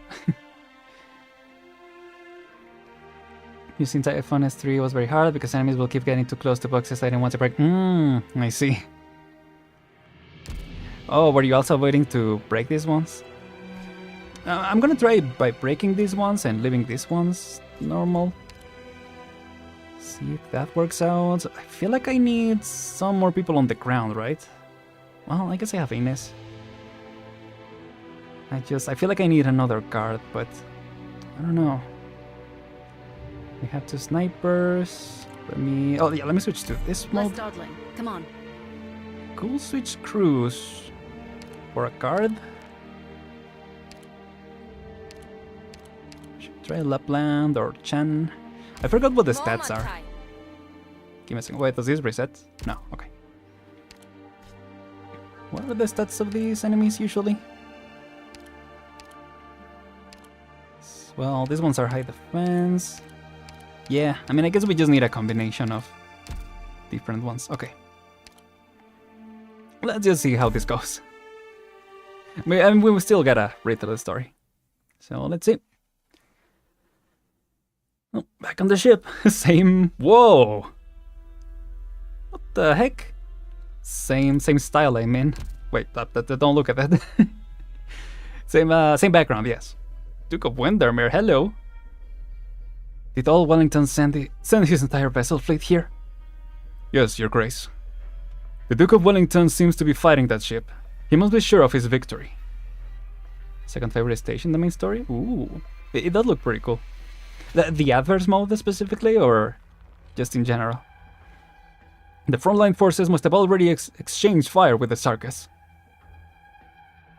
Using Typhon S3 was very hard because enemies will keep getting too close to boxes I didn't want to break. I see. Oh, were you also waiting to break these ones? I'm gonna try by breaking these ones and leaving these ones normal. See if that works out. I feel like I need some more people on the ground, right? Well, I guess I have Ines. I feel like I need another guard, but I don't know. We have 2 snipers. Let me switch to this mode. Less dawdling. Come on. Cool, switch crews for a guard. Should try Lapland or Chen. I forgot what the stats are. Give me a second. Wait, does this reset? No, okay. What are the stats of these enemies usually? Well, these ones are high defense. Yeah, I mean, I guess we just need a combination of different ones. Okay. Let's just see how this goes. I mean, we still gotta retell the story. So let's see. Oh, Back on the ship. Same. Whoa. What the heck? Same style, I mean. Wait, don't look at that. Same background, yes. Duke of Windermere, hello. Did all Wellington send his entire vessel fleet here? Yes, Your Grace. The Duke of Wellington seems to be fighting that ship. He must be sure of his victory. Second favorite station, the main story? Ooh, it does look pretty cool. The adverse mode specifically, or just in general? The frontline forces must have already exchanged fire with the Sarkas.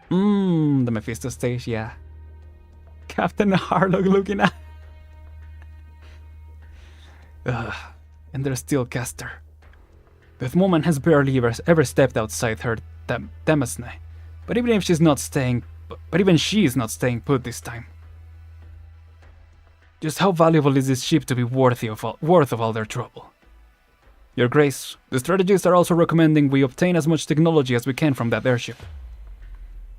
The Mephisto stage, yeah. Captain Harlock looking at. And there's still Castor. That woman has barely ever stepped outside her Damasne. But even she is not staying put this time. Just how valuable is this ship to be worth of all their trouble? Your Grace, the strategists are also recommending we obtain as much technology as we can from that airship.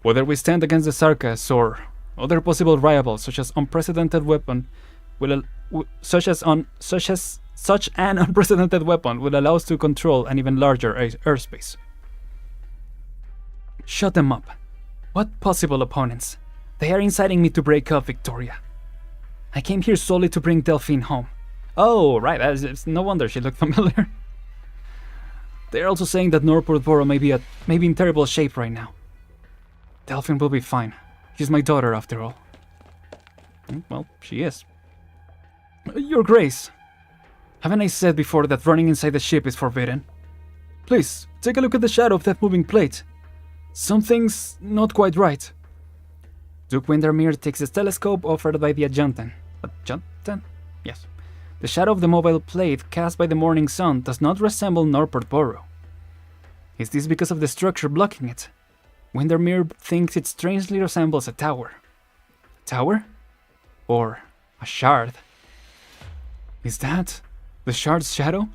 Whether we stand against the Sarkas or other possible rivals, such an unprecedented weapon will allow us to control an even larger airspace. Shut them up. What possible opponents? They are inciting me to break up Victoria. I came here solely to bring Delphine home. Oh, right, it's no wonder she looked familiar. They are also saying that Norport Borough may be in terrible shape right now. Delphine will be fine. She's my daughter, after all. Well, she is. Your Grace, haven't I said before that running inside the ship is forbidden? Please, take a look at the shadow of that moving plate. Something's not quite right. Duke Windermere takes his telescope offered by the adjutant. Adjutant? Yes. The shadow of the mobile plate cast by the morning sun does not resemble Norport Borough. Is this because of the structure blocking it? Windermere thinks it strangely resembles a tower. Tower? Or a shard? Is that the shard's shadow?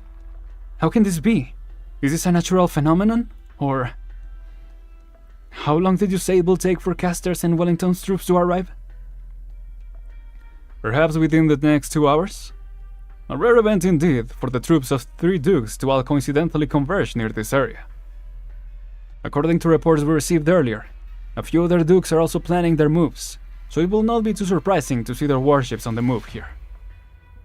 How can this be? Is this a natural phenomenon? Or... How long did you say it will take for Castor's and Wellington's troops to arrive? Perhaps within the next 2 hours? A rare event indeed for the troops of 3 dukes to all coincidentally converge near this area. According to reports we received earlier, a few other dukes are also planning their moves, so it will not be too surprising to see their warships on the move here.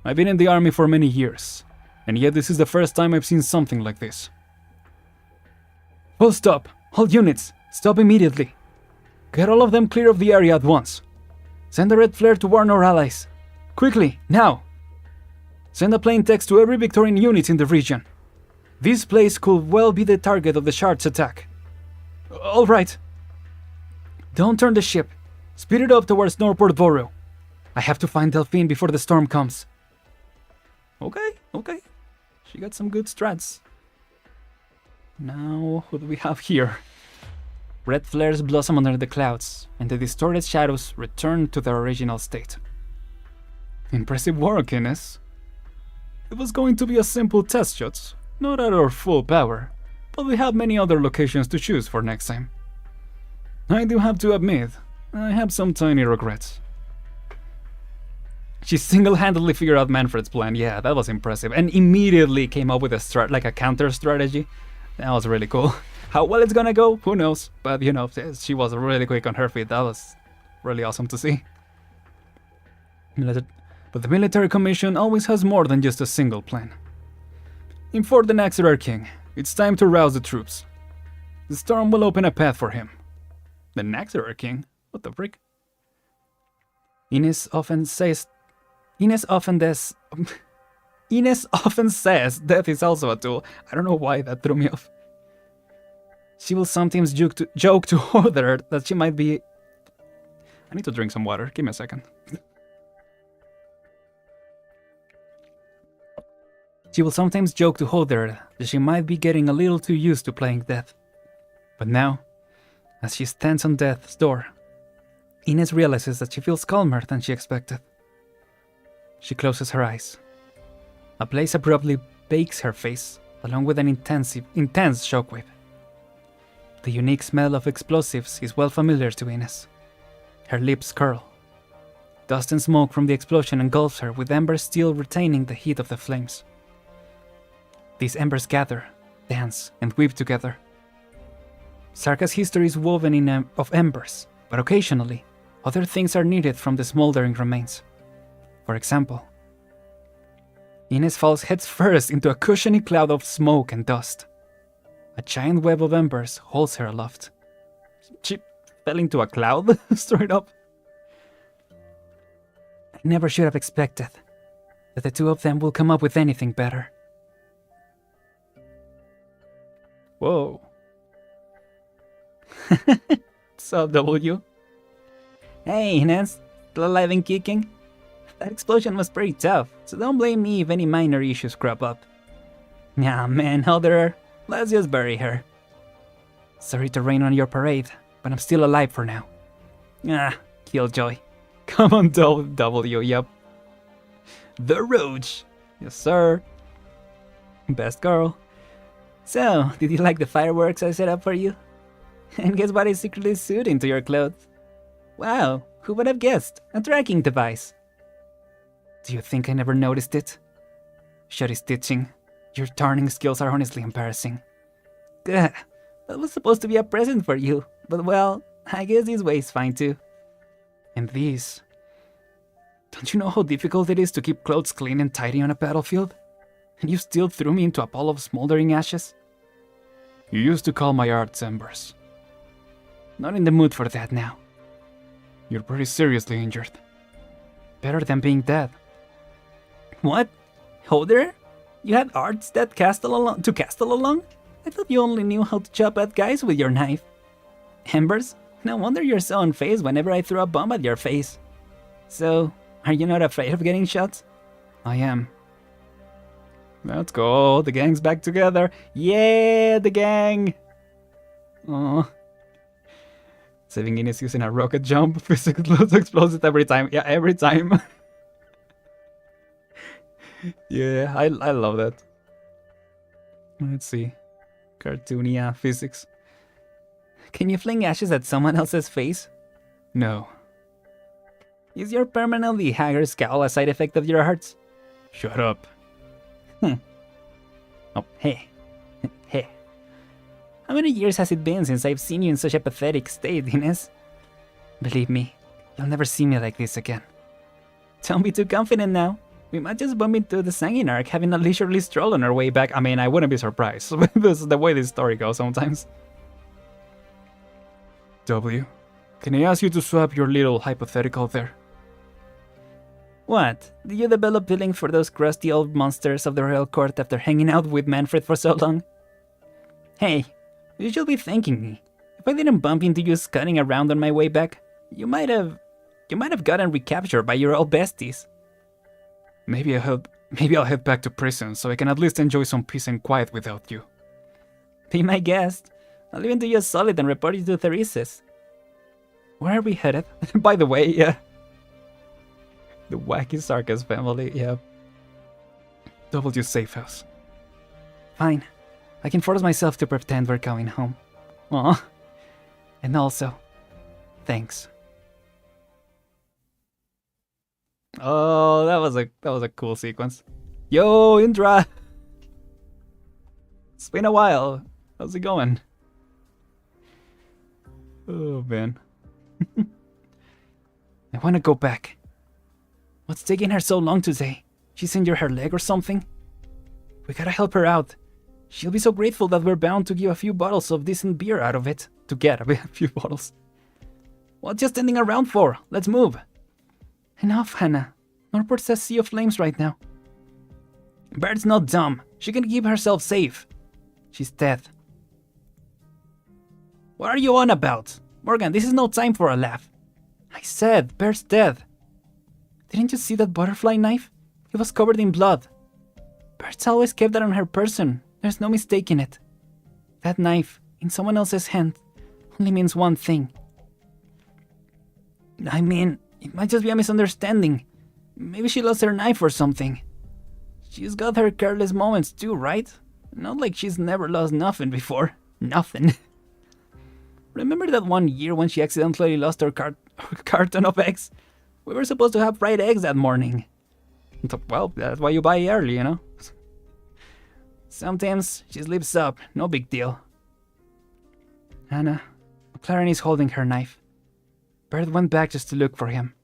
I've been in the army for many years, and yet this is the first time I've seen something like this. Full stop! All units! Stop immediately! Get all of them clear of the area at once. Send a red flare to warn our allies. Quickly, now! Send a plain text to every Victorian unit in the region. This place could well be the target of the Shard's attack. All right. Don't turn the ship. Speed it up towards Norport Borough. I have to find Delphine before the storm comes. Okay. She got some good strats. Now, what do we have here? Red flares blossom under the clouds, and the distorted shadows return to their original state. Impressive work, Ines. It was going to be a simple test shot, not at our full power, but we have many other locations to choose for next time. I do have to admit, I have some tiny regrets. She single-handedly figured out Manfred's plan, yeah, that was impressive, and immediately came up with a counter strategy. That was really cool. How well it's gonna go, who knows, but you know, she was really quick on her feet, that was really awesome to see. But the military commission always has more than just a single plan. Inform the Naxxraar King, it's time to rouse the troops. The storm will open a path for him. The Naxxraar King? What the frick? Ines often says death is also a tool. I don't know why that threw me off. She will sometimes joke to Hodder that she might be... I need to drink some water. Give me a second. She will sometimes joke to Hodder that she might be getting a little too used to playing death. But now, as she stands on death's door, Ines realizes that she feels calmer than she expected. She closes her eyes. A blaze abruptly bakes her face, along with an intense shockwave. The unique smell of explosives is well familiar to Ines. Her lips curl. Dust and smoke from the explosion engulfs her, with embers still retaining the heat of the flames. These embers gather, dance, and weave together. Sarka's history is woven of embers, but occasionally, other things are needed from the smoldering remains. For example, Ines falls heads first into a cushiony cloud of smoke and dust. A giant web of embers holds her aloft. She fell into a cloud, straight up. I never should have expected that the two of them will come up with anything better. Whoa. What's up, W? Hey, Ines, still alive and kicking? That explosion was pretty tough, so don't blame me if any minor issues crop up. Nah, man, hold her. Let's just bury her. Sorry to rain on your parade, but I'm still alive for now. Ah, killjoy. Come on, W, yep. The Roach. Yes, sir. Best girl. So, did you like the fireworks I set up for you? And guess what is secretly sewed into your clothes? Wow, who would have guessed? A tracking device. Do you think I never noticed it? Shoddy stitching. Your darning skills are honestly embarrassing. Gah, that was supposed to be a present for you, but well, I guess this way is fine too. And these... Don't you know how difficult it is to keep clothes clean and tidy on a battlefield? And you still threw me into a pile of smoldering ashes? You used to call my arts embers. Not in the mood for that now. You're pretty seriously injured. Better than being dead. What? Holder? You had arts that cast all along? I thought you only knew how to chop at guys with your knife. Embers? No wonder you're so unfazed whenever I throw a bomb at your face. So, are you not afraid of getting shot? I am. Let's go, the gang's back together. Yeah, the gang! Oh. Saving Ines using a rocket jump. Physics explodes it every time. Yeah, every time. Yeah, I love that. Let's see. Cartoonia physics. Can you fling ashes at someone else's face? No. Is your permanently haggard scowl a side effect of your arts? Shut up. Oh, hey. Hey. How many years has it been since I've seen you in such a pathetic state, Ines? Believe me, you'll never see me like this again. Don't be too confident now. We might just bump into the Sanguinarch having a leisurely stroll on our way back. I mean, I wouldn't be surprised. This is the way this story goes sometimes. W, can I ask you to swap your little hypothetical there? What? Did you develop feelings for those crusty old monsters of the royal court after hanging out with Manfred for so long? Hey, you should be thanking me. If I didn't bump into you scuttling around on my way back, you might have gotten recaptured by your old besties. Maybe I'll head back to prison so I can at least enjoy some peace and quiet without you. Be my guest. I'll even do you a solid and report you to Therese's. Where are we headed? By the way, yeah. The wacky Sarkas family, yeah. W safe house. Fine. I can force myself to pretend we're going home. Aw. And also, thanks. Oh, that was a cool sequence. Yo, Indra! It's been a while. How's it going? Oh, man. I want to go back. What's taking her so long today? She's injured her leg or something? We gotta help her out. She'll be so grateful that we're bound to give a few bottles of decent beer out of it. To get a few bottles. What's you standing around for? Let's move. Enough, Hannah. Norport's a sea of flames right now. Bert's not dumb. She can keep herself safe. She's dead. What are you on about? Morgan, this is no time for a laugh. I said, Bert's dead. Didn't you see that butterfly knife? It was covered in blood. Bert's always kept that on her person. There's no mistaking it. That knife, in someone else's hand, only means one thing. I mean, it might just be a misunderstanding. Maybe she lost her knife or something. She's got her careless moments too, right? Not like she's never lost nothing before. Nothing. Remember that one year when she accidentally lost her carton of eggs? We were supposed to have fried eggs that morning. Well, that's why you buy early, you know? Sometimes she slips up, no big deal. Anna, McLaren is holding her knife. Bert went back just to look for him.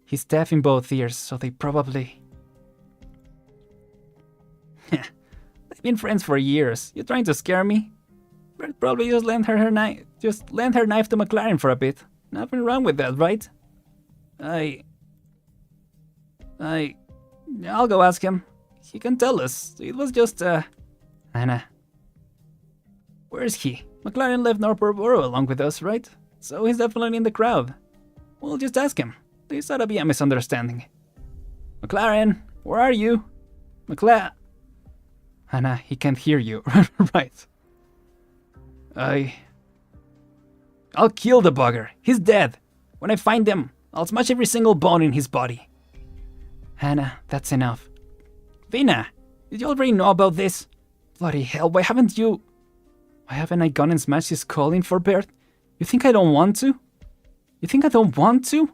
He's deaf in both ears, so they probably... They've been friends for years. You trying to scare me? Bert probably just lent her knife. Just lent her knife to McLaren for a bit. Nothing wrong with that, right? I'll go ask him. He can tell us. It was just, Anna. Where's he? McLaren left Northport Borough along with us, right? So he's definitely in the crowd. We'll just ask him. This ought to be a misunderstanding. McLaren, where are you? Anna, he can't hear you. Right. I'll kill the bugger. He's dead. When I find him, I'll smash every single bone in his body. Anna, that's enough. Vina, did you already know about this? Bloody hell, why haven't I gone and smashed his skull in for Bert? You think I don't want to? You think I don't want to?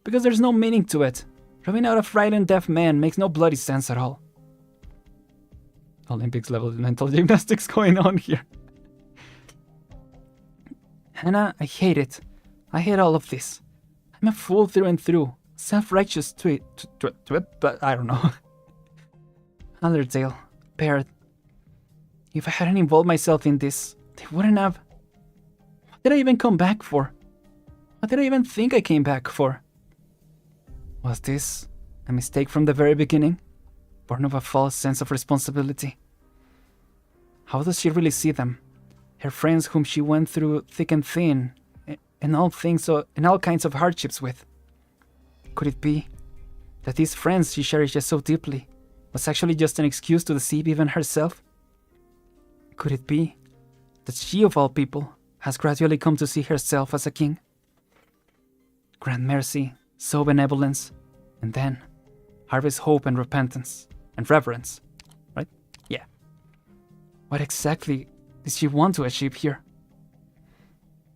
Because there's no meaning to it. Rubbing out a frightened deaf man makes no bloody sense at all. Olympics level mental gymnastics going on here. Hannah, I hate it. I hate all of this. I'm a fool through and through. Self-righteous to it, but I don't know. Allerdale, Baird. If I hadn't involved myself in this, they wouldn't have... What did I even come back for? What did I even think I came back for? Was this a mistake from the very beginning? Born of a false sense of responsibility? How does she really see them? Her friends whom she went through thick and thin, and all kinds of hardships with. Could it be that these friends she cherishes so deeply was actually just an excuse to deceive even herself? Could it be that she, of all people, has gradually come to see herself as a king? Grant mercy, sow benevolence, and then harvest hope and repentance and reverence, right? Yeah. What exactly did she want to achieve here?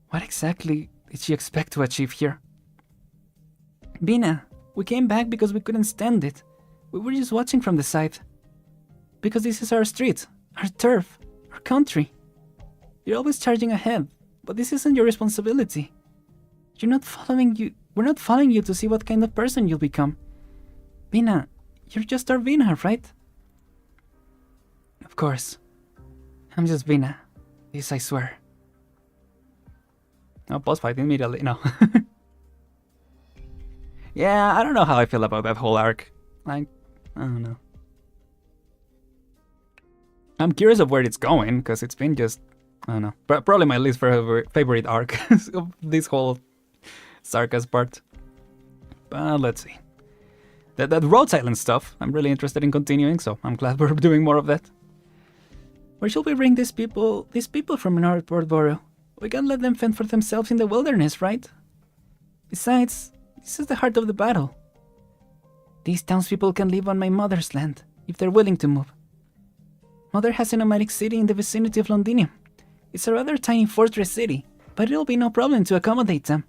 What exactly did she expect to achieve here? Bina, we came back because we couldn't stand it. We were just watching from the side. Because this is our street, our turf, our country. You're always charging ahead, but this isn't your responsibility. We're not following you to see what kind of person you'll become. Bina, you're just our Bina, right? Of course. I'm just Bina. This I swear. No, boss fight immediately, no. Yeah, I don't know how I feel about that whole arc. I don't know. I'm curious of where it's going, because it's been just, I don't know, probably my least favorite arc of this whole Sarkaz part. But let's see. That road silence stuff, I'm really interested in continuing, so I'm glad we're doing more of that. Where shall we bring these people from Northport Borough? We can't let them fend for themselves in the wilderness, right? Besides, this is the heart of the battle. These townspeople can live on my mother's land, if they're willing to move. Mother has a nomadic city in the vicinity of Londinium. It's a rather tiny fortress city, but it'll be no problem to accommodate them.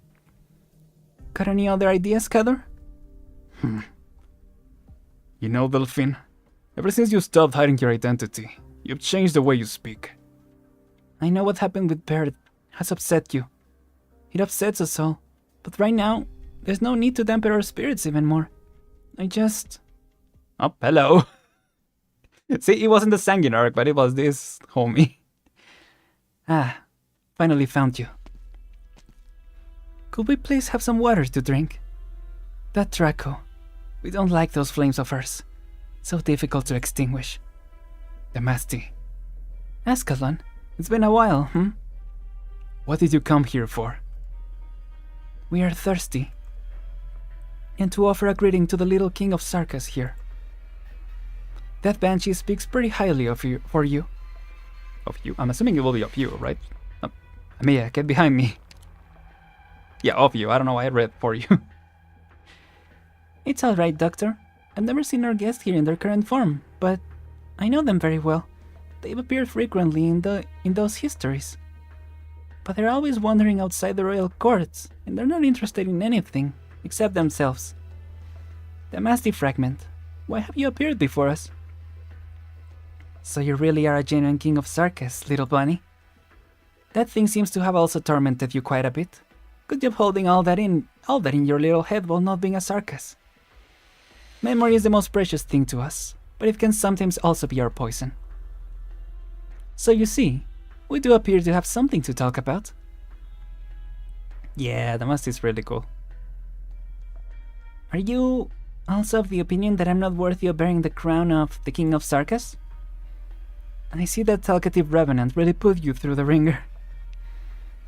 Got any other ideas, Cador? You know, Delphine, ever since you stopped hiding your identity, you've changed the way you speak. I know what happened with Baird has upset you. It upsets us all, but right now, there's no need to dampen our spirits even more. I just... Oh, hello. See, it wasn't the Sanguine arc, but it was this homie. Ah, finally found you. Could we please have some water to drink? That Draco. We don't like those flames of hers. So difficult to extinguish. Damasti. Ascalon, it's been a while, What did you come here for? We are thirsty. And to offer a greeting to the little king of Sarkaz here. That banshee speaks pretty highly of you, for you. Of you? I'm assuming it will be of you, right? Amia, get behind me. Yeah, of you. I don't know why I read for you. It's alright, Doctor. I've never seen our guests here in their current form, but I know them very well. They've appeared frequently in those histories. But they're always wandering outside the royal courts, and they're not interested in anything except themselves. The Masty Fragment, why have you appeared before us? So you really are a genuine king of Sarkas, little bunny. That thing seems to have also tormented you quite a bit. Good job holding all that in your little head while not being a Sarkas. Memory is the most precious thing to us, but it can sometimes also be our poison. So you see, we do appear to have something to talk about. Yeah, the Masty is really cool. Are you also of the opinion that I'm not worthy of bearing the crown of the King of Sarkas? I see that talkative revenant really put you through the ringer.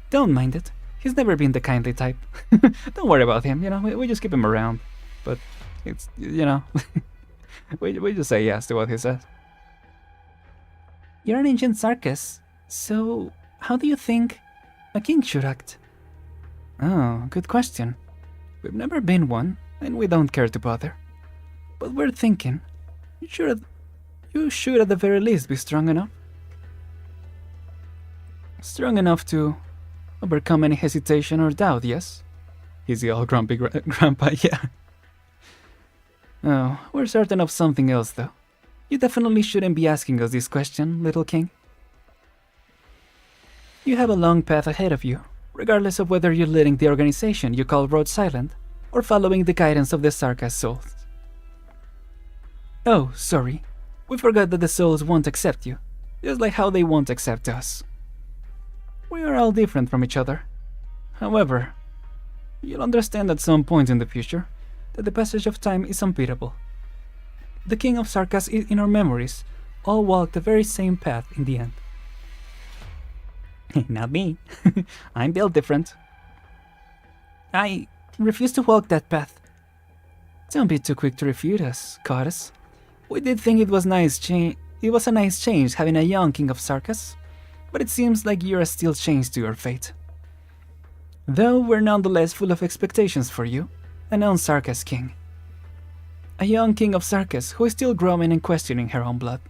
Don't mind it. He's never been the kindly type. Don't worry about him, you know, we just keep him around. But it's, you know, we just say yes to what he says. You're an ancient Sarkas, so how do you think a king should act? Oh, good question. We've never been one, and we don't care to bother. But we're thinking, you should at the very least be strong enough. Strong enough to overcome any hesitation or doubt, yes? He's the old grumpy grandpa, yeah. Oh, we're certain of something else, though. You definitely shouldn't be asking us this question, little king. You have a long path ahead of you, regardless of whether you're leading the organization you call Road Silent, or following the guidance of the Sarkas souls. Oh, sorry. We forgot that the souls won't accept you, just like how they won't accept us. We are all different from each other. However, you'll understand at some point in the future that the passage of time is unbeatable. The King of Sarkas in our memories all walk the very same path in the end. Not me. I'm built different. I refuse to walk that path. Don't be too quick to refute us, goddess. We did think it was a nice change having a young King of Sarkas, but it seems like you're still chained to your fate. Though we're nonetheless full of expectations for you, a non-Sarkas king. A young King of Sarkas who is still growing and questioning her own blood.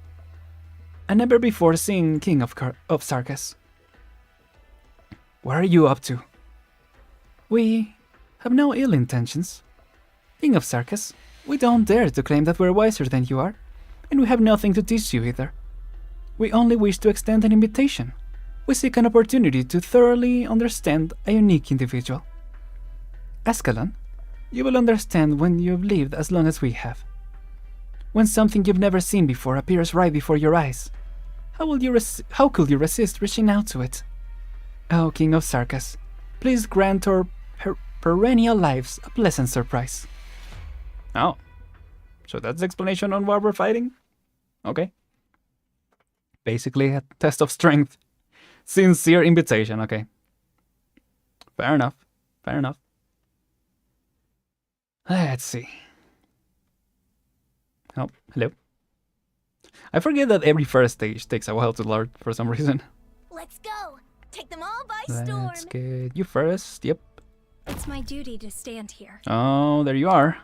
A never before seen King of Sarkas. What are you up to? We have no ill intentions. King of Sarkas, we don't dare to claim that we're wiser than you are, and we have nothing to teach you either. We only wish to extend an invitation. We seek an opportunity to thoroughly understand a unique individual. Ascalon, you will understand when you've lived as long as we have. When something you've never seen before appears right before your eyes, how could you resist reaching out to it? Oh, King of Sarkas, please grant our perennial lives a pleasant surprise. Oh, so that's the explanation on why we're fighting? Okay. Basically a test of strength. Sincere invitation, okay. Fair enough, fair enough. Let's see. Oh, hello. I forget that every first stage takes a while to learn for some reason. Let's go. Take them all by storm. Let's get you first, yep. It's my duty to stand here. Oh, there you are.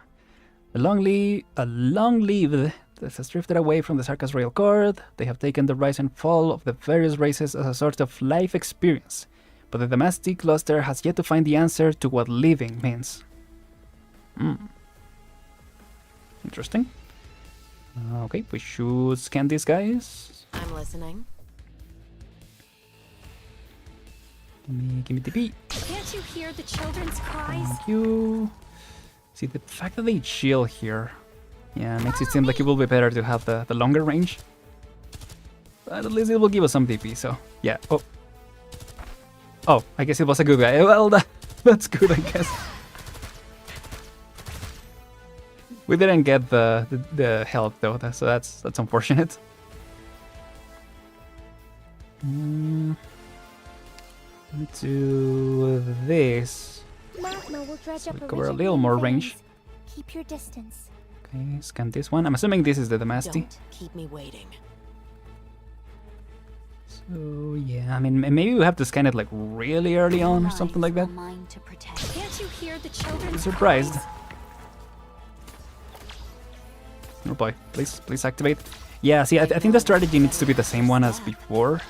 A long leave that has drifted away from the Sarkas royal court. They have taken the rise and fall of the various races as a sort of life experience, but the Damastic cluster has yet to find the answer to what living means. Interesting. Okay, we should scan these guys. I'm listening. Give me the beat. Can't you hear the children's cries? Thank you. See, the fact that they chill here, yeah, makes it seem like it will be better to have the longer range. But at least it will give us some DP, so yeah. Oh, I guess it was a good guy. Well, that's good, I guess. We didn't get the help though, so that's unfortunate. Let's do this. Magma will dredge So up we cover a little more range. Keep your distance. Okay, scan this one. I'm assuming this is the Damasty. Don't keep me waiting. So yeah, I mean maybe we have to scan it like really early on or something like that. Mine to protect. Can't you hear the children's Surprised. cries? Oh boy, please activate. Yeah, see, I think the strategy needs to be the same one as before,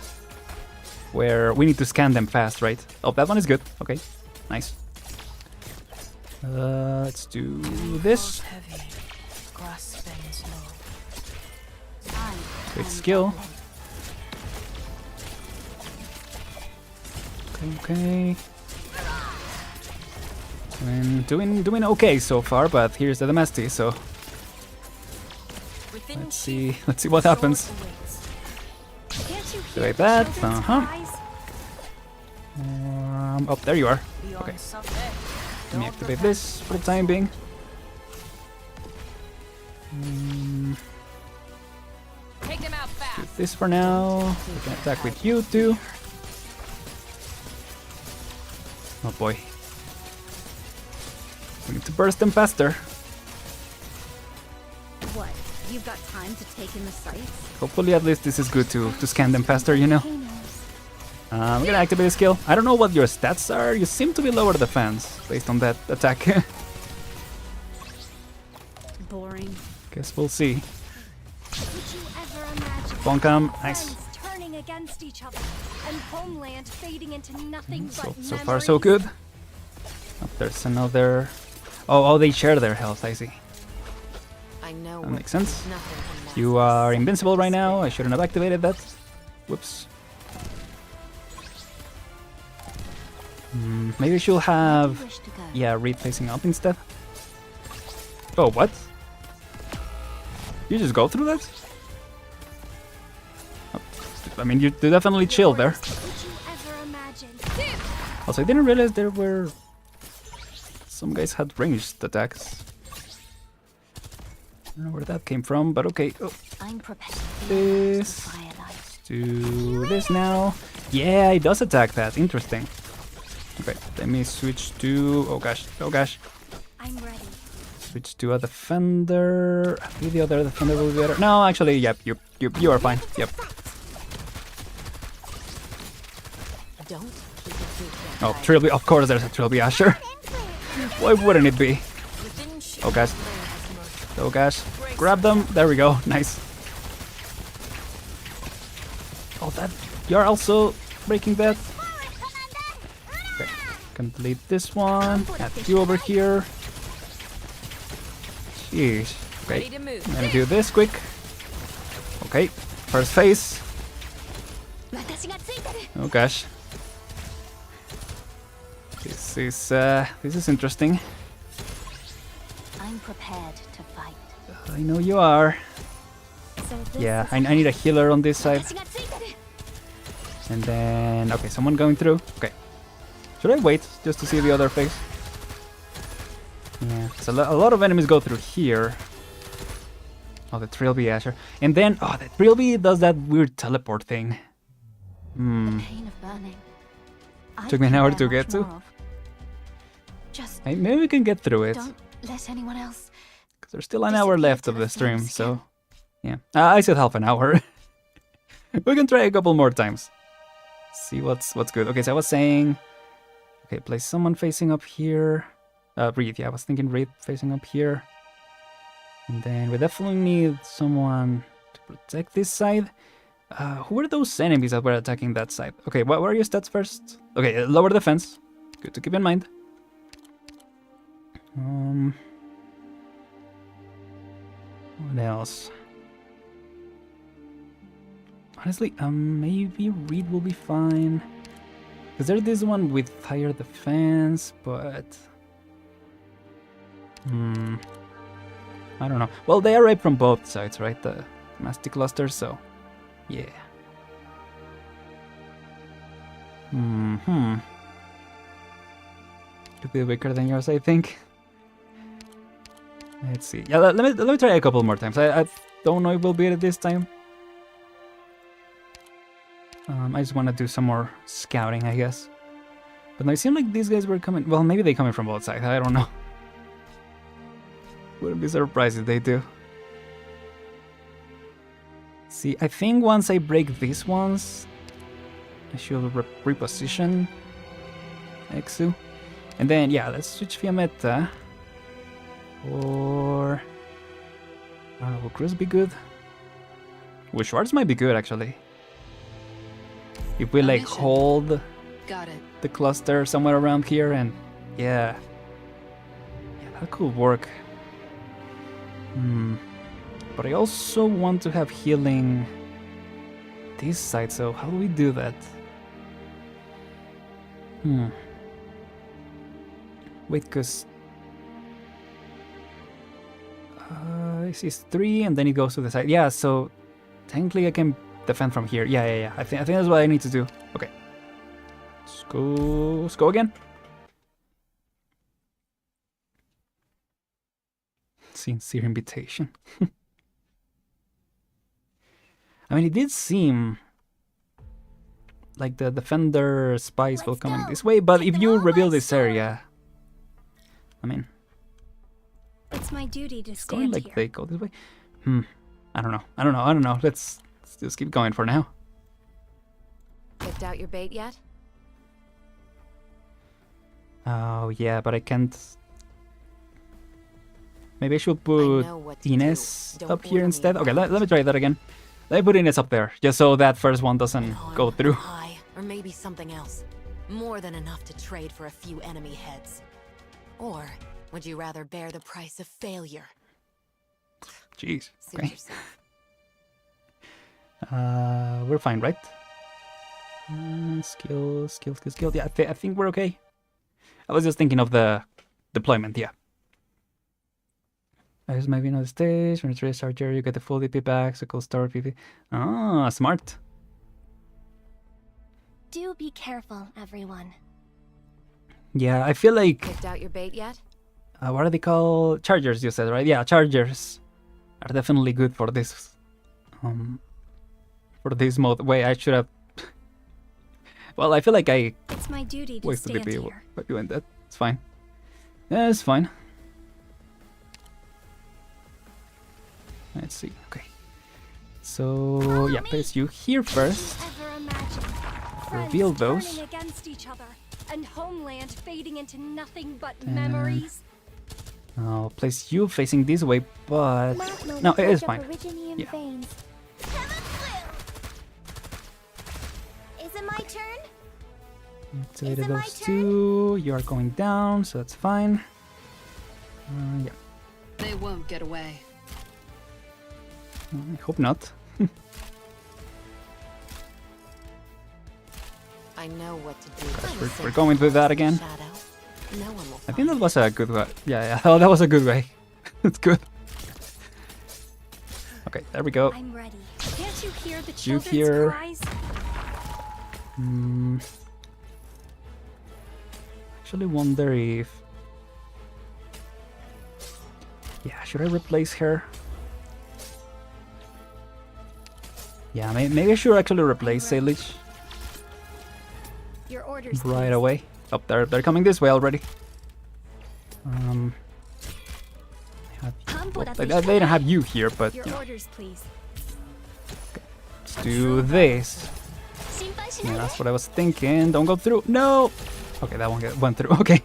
where we need to scan them fast, right? Oh, that one is good. Okay, nice. Let's do this. Heavy. Grass bends low. Great skill. Okay. And doing okay so far, but here's the Domesty, so let's see what happens. Like that. Oh, there you are. Okay. Let me activate this for the time being. Take them out Do fast. this for now. We can attack with you too. Oh boy. We need to burst them faster. What? You've got time to take in the sights? Hopefully at least this is good to scan them faster, you know. I'm gonna activate the skill. I don't know what your stats are. You seem to be lower defense based on that attack. Boring. Guess we'll see. Would you ever imagine Bonkam, nice. friends turning against each other and homeland fading into nothing but So far so memories? good. Oh, there's another. Oh, they share their health. I see. I know. That makes sense. Nothing can match You are invincible right now. I shouldn't have activated that. Whoops. Maybe she'll have, Wish to go. yeah, Reed facing up instead. Oh, what? You just go through that? Oh, I mean, you definitely chilled there. Would you ever imagine? Also, I didn't realize there were some guys had ranged attacks. I don't know where that came from, but okay. Oh, I'm prepared. this. Firelight. Do this now. Yeah, it does attack that. Interesting. Okay, let me switch to. Oh gosh. Oh gosh. I'm ready. Switch to a defender. Maybe the other defender will be better. No, actually, yep. You are fine. Yep. Don't keep it too Oh, Trilby. Of course, there's a Trilby Asher. Why wouldn't it be? Within Oh gosh. Oh gosh. Grab them. There we go. Nice. Oh, that. You're also breaking that. Okay. Complete this one. Add you over here. Jeez. Okay. Ready to move. I'm gonna do this quick. Okay. First phase. Oh gosh. This is interesting. I'm prepared to fight. I know you are. So this Yeah, is I need a healer on this side. And then, okay, someone going through. Okay. Should I wait just to see the other phase? Yeah, so a lot of enemies go through here. Oh, the Trilby Asher. And then, oh, the Trilby does that weird teleport thing. Hmm. pain of burning. Took me an hour to get to. Just Maybe we can get through it. don't let anyone else. Because there's still an hour left of the stream, so... Yeah. I said half an hour. We can try a couple more times. See what's good. Okay, so I was saying... Okay, place someone facing up here. Reed, yeah, I was thinking Reed facing up here. And then we definitely need someone to protect this side. Who are those enemies that were attacking that side? Okay, what are your stats first? Okay, lower defense. Good to keep in mind. What else? Honestly, maybe Reed will be fine. Because there's this one with higher defense, but... I don't know. Well, they are right from both sides, right? The Mastic Cluster, so... Yeah. Could be weaker than yours, I think. Let's see. Yeah, let me try a couple more times. I don't know if we'll beat it this time. I just want to do some more scouting, I guess. But no, it seemed like these guys were coming... Well, maybe they coming from both sides. I don't know. Wouldn't be surprised if they do. See, I think once I break these ones, I should reposition Exu. And then, yeah, let's switch Fiametta. Or... I don't know, will Chris be good? Well, Schwartz might be good, actually. If we, like, Mission. hold Got it. the cluster somewhere around here and... Yeah. that could work. But I also want to have healing this side, so how do we do that? Wait, cause this is 3 and then it goes to the side. Yeah, so technically I can defend from here. Yeah. I think that's what I need to do. Okay. Let's go again. Sincere invitation. I mean, it did seem like the defender spies will come in this way, but if you reveal this area, I mean, It's my duty to it's going stand like here. they go this way. I don't know. Let's just keep going for now. Picked out your bait yet? Oh yeah, but I can't. Maybe I should I put know what to do. Ines Don't up here order me instead. Okay, around. let me try that again. Let me put Ines up there, just so that first one doesn't An go arm, through. an eye, or maybe something else. More than enough to trade for a few enemy heads. Or would you rather bear the price of failure? Jeez. Suit Okay. yourself. We're fine, right? Skill. Yeah, I think we're okay. I was just thinking of the deployment. Yeah. I just maybe another stage. When it's race charger, you get the full DP back. So cool start PP. Ah, smart. Do be careful, everyone. Yeah, I feel like Picked out your bait yet? what are they called? Chargers, you said, right? Yeah, chargers are definitely good for this. For this mode. Wait, I should have. Well, I feel like I It's my duty to wasted stand DP here. by doing that. It's fine. Yeah, it's fine. Let's see. Okay. So yeah, place you here first. Ever imagine Reveal friends those. turning against each other and homeland fading into nothing but Then- memories? I'll place you facing this way, but no, it is fine. Yeah. Is it my turn? Activate Is it my those two. You are going down, so that's fine. Yeah. They won't get away. I hope not. I know what to do. We're going with that again. Shadow. No one will I think that find was a good way. Yeah. Oh, that was a good way. That's good. Okay, there we go. I'm ready. Can't you hear the You children's hear- cries? Actually wonder if... Yeah, should I replace her? Yeah, maybe I should actually replace Salish Your orders, right please. away. Oh, they're coming this way already. They don't have you here, but Your you know, orders, please. let's do this. Yeah, that's what I was thinking. Don't go through. No! Okay, that one went through. Okay.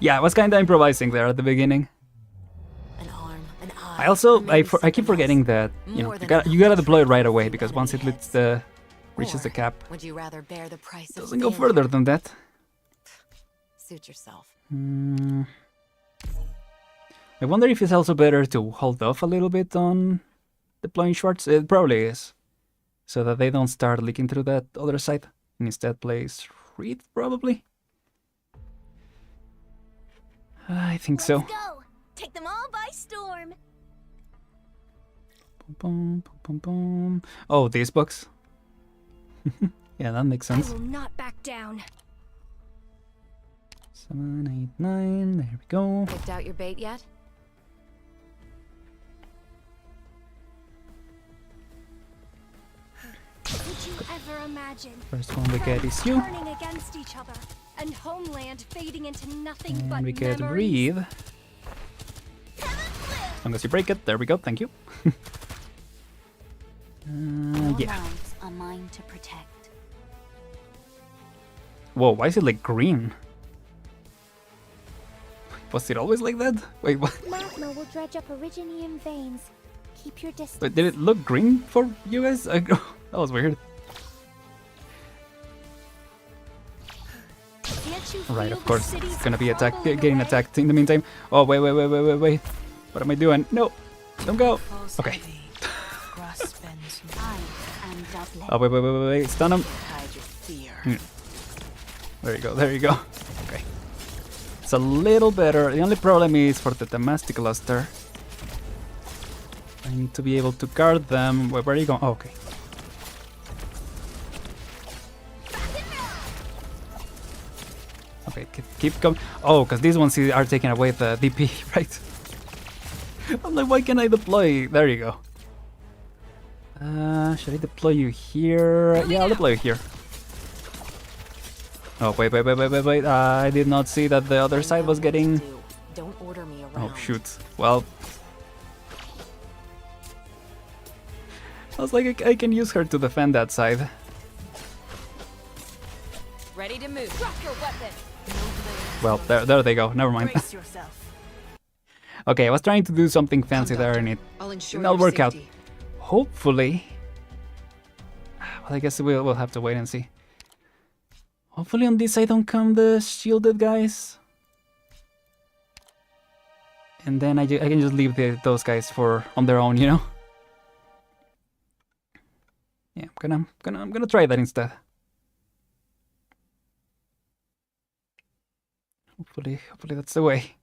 Yeah, I was kind of improvising there at the beginning. an arm, an eye. I also or maybe I keep something forgetting else. that you know More than you gotta enough to deploy trade right for a away few because once it enemy reaches heads. the Or cap, would you rather bear the price it of doesn't go failure? further than that. Suit yourself. I wonder if it's also better to hold off a little bit on deploying shorts. It probably is, so that they don't start leaking through that other side. And instead place Reed, probably. I think so. go. Take them all by storm. Boom, boom, boom, boom. Oh, these books. Yeah, that makes I sense. will not back down. 7, 8, 9. There we go. Picked out your bait yet? Could you ever imagine First one we get friends is you. turning against each other and homeland fading into nothing And but we get memories? Reed. As long as you break it. There we go. Thank you. Yeah. lives are mine to protect. Whoa, why is it like green? Was it always like that? Wait, what? Magma will dredge up Originium veins. Keep your distance. Wait, did it look green for you guys? That was weird. Stand Can't you Right, feel of the course. cities It's gonna be crumbling getting away? attacked in the meantime. Oh, wait. What am I doing? No! Don't go! Okay. I am Dublin. Oh, wait. Stun him. Hide your fear. There you go. Okay. It's a little better. The only problem is for the domestic cluster. I need to be able to guard them. Where are you going? Oh, okay. Okay, keep coming. Oh, because these ones are taking away the DP, right? I'm like, why can't I deploy? There you go. Should I deploy you here? Yeah, I'll deploy you here. Oh, wait. I did not see that the other side was getting... Don't order me around. Oh, shoot. Well... I was like, I can use her to defend that side. Ready to move. Drop your weapon. Well, there they go. Never mind. Brace yourself. Okay, I was trying to do something fancy there and it I'll ensure did not your work out. safety. Hopefully... Well, I guess we'll have to wait and see. Hopefully on this side don't come the shielded guys. And then I can just leave those guys on their own, you know? Yeah, I'm gonna try that instead. Hopefully that's the way.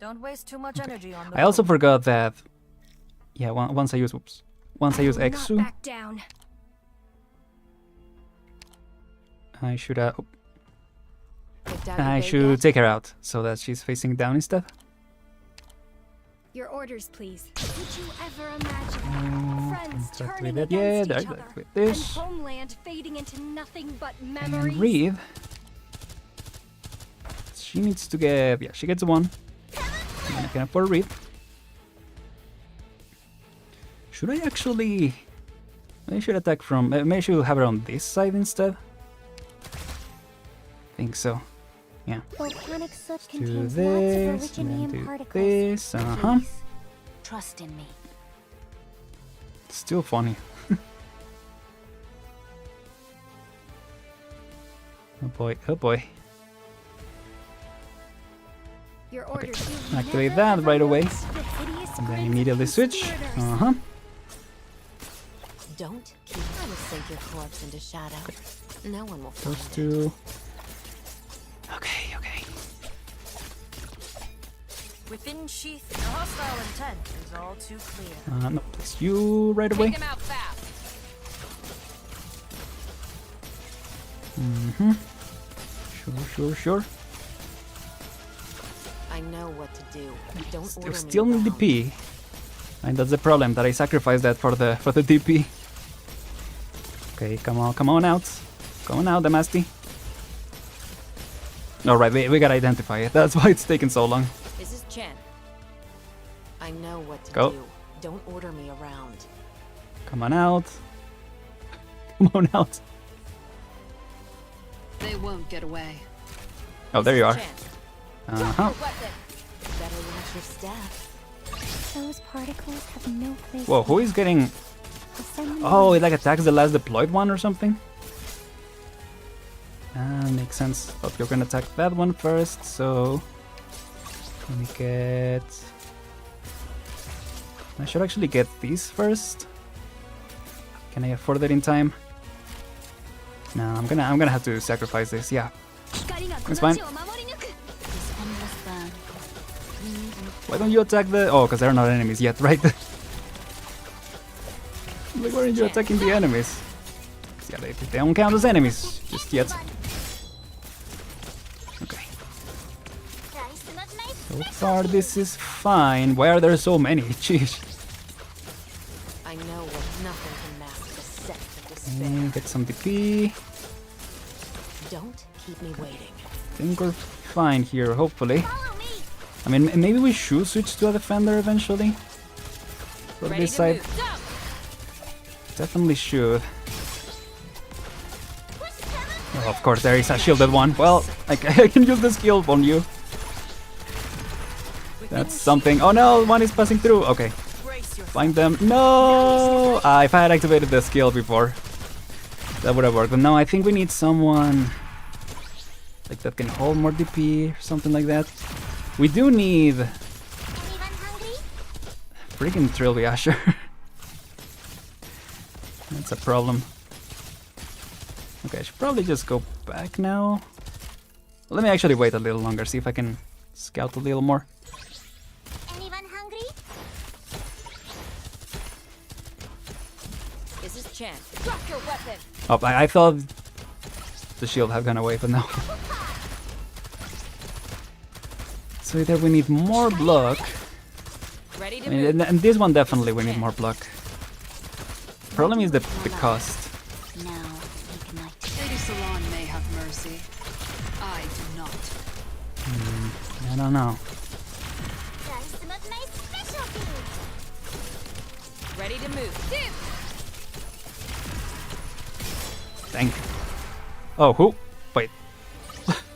Don't waste too much energy on the I also road. forgot that. Yeah, once I use I will Exu, not back down. I should Picked out your I bait should yet? take her out so that she's facing down instead. Your orders, please. Did you ever imagine friends Exactly turning that. against Yeah, each there, other, with and this. homeland fading into nothing but And memories? Reed. She needs to get. Yeah, she gets one. And I can afford Reed. Should I actually? Maybe I should attack from. Maybe I should have her on this side instead. Think so. Yeah. Volcanic soot Do contains this lots of and then originium do particles. this. Please, trust in me. Still funny. Oh boy. Oh boy. Your orders. You've Activate never, that ever right away. watched the hideous And then crimes of immediately switch. conspirators. Don't keep trying to sink your corpse into shadow. No one will Those find it. two. Okay. Within sheath, the hostile intent is all too clear. No, place you right away. Take him out fast. Sure. I know what to do. Don't order me Still need around. DP. And that's the problem, that I sacrificed that for the DP. Okay, come on out. Come on out, Damasty. Alright, we gotta identify it. That's why it's taking so long. This is Chen. I know what to Go. do. Don't order me around. Come on out. Come on out. They won't get away. Oh, there you are. Chen, Uh-huh. better watch your step. Those particles have no place. Whoa, who is getting... I'll send them Oh, away. it like attacks the last deployed one or something? Makes sense. But you're gonna attack that one first, so... Let me get... I should actually get these first. Can I afford it in time? No, I'm gonna have to sacrifice this, yeah. It's fine. This endless burn. Why don't you attack the... Oh, because they're not enemies yet, right? Like, why aren't you attacking the enemies? Yeah, they don't count as enemies just yet. Okay. So far, this is fine. Why are there so many? Jeez. I know what nothing can mask the scent of despair. Get some DP. Don't keep me waiting. I think we're fine here, hopefully. I mean, maybe we should switch to a defender eventually. From Ready this to side. move. Go! Definitely should. Oh, of course, there is a shielded one. Well, I can use the skill on you. That's something. Oh no, one is passing through. Okay. Find them. No! If I had activated the skill before. That would have worked. But no, I think we need someone like that can hold more DP or something like that. We do need freaking Trilby Asher. That's a problem. Okay, I should probably just go back now. Let me actually wait a little longer, see if I can scout a little more. Anyone hungry? This is chance. Drop your weapon. Oh, I thought the shield had gone away, but no. So either we need more block. Ready to I mean, move. and this one definitely we need more block. Problem is the cost. Now ignite. Lady Salon may have mercy. I do not. I don't know. Try some of my specialty. Ready to move. Thank. Oh, who? Wait.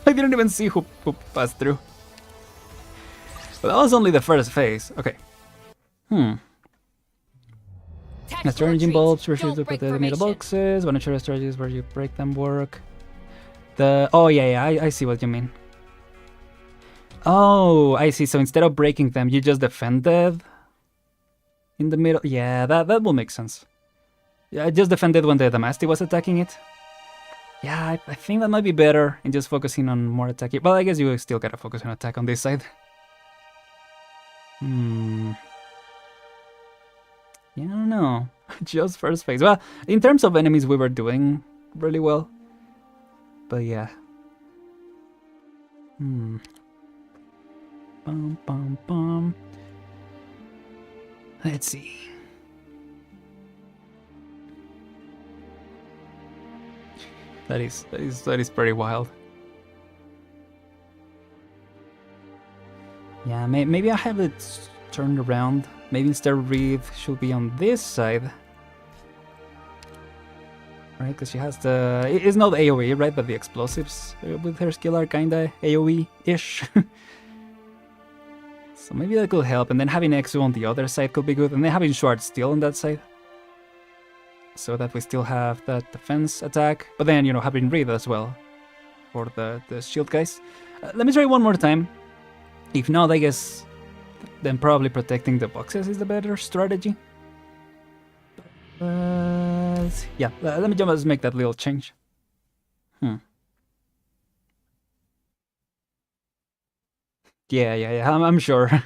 I didn't even see who passed through. But that was only the first phase. Okay. Master engine bulbs, refuse to put the metal boxes. One of your strategies where you break them work. Oh yeah, I see what you mean. Oh, I see. So instead of breaking them, you just defended in the middle. Yeah, that will make sense. Yeah, I just defended when the Damasty was attacking it. Yeah, I think that might be better in just focusing on more attack. Well, I guess you still gotta focus on attack on this side. Yeah, I don't know. Just first phase. Well, in terms of enemies, we were doing really well. But yeah. Bum, bum, bum. Let's see. That is pretty wild. Yeah, maybe I have it turned around. Maybe instead Reed should be on this side. Right, because she has the... It's not AoE, right? But the explosives with her skill are kinda AoE-ish. So maybe that could help. And then having Exu on the other side could be good. And then having Shard still on that side. So that we still have that defense attack. But then, you know, having Reed as well. For the shield guys. Let me try one more time. If not, I guess... Then probably protecting the boxes is the better strategy. Yeah, let me just make that little change. Yeah, I'm sure.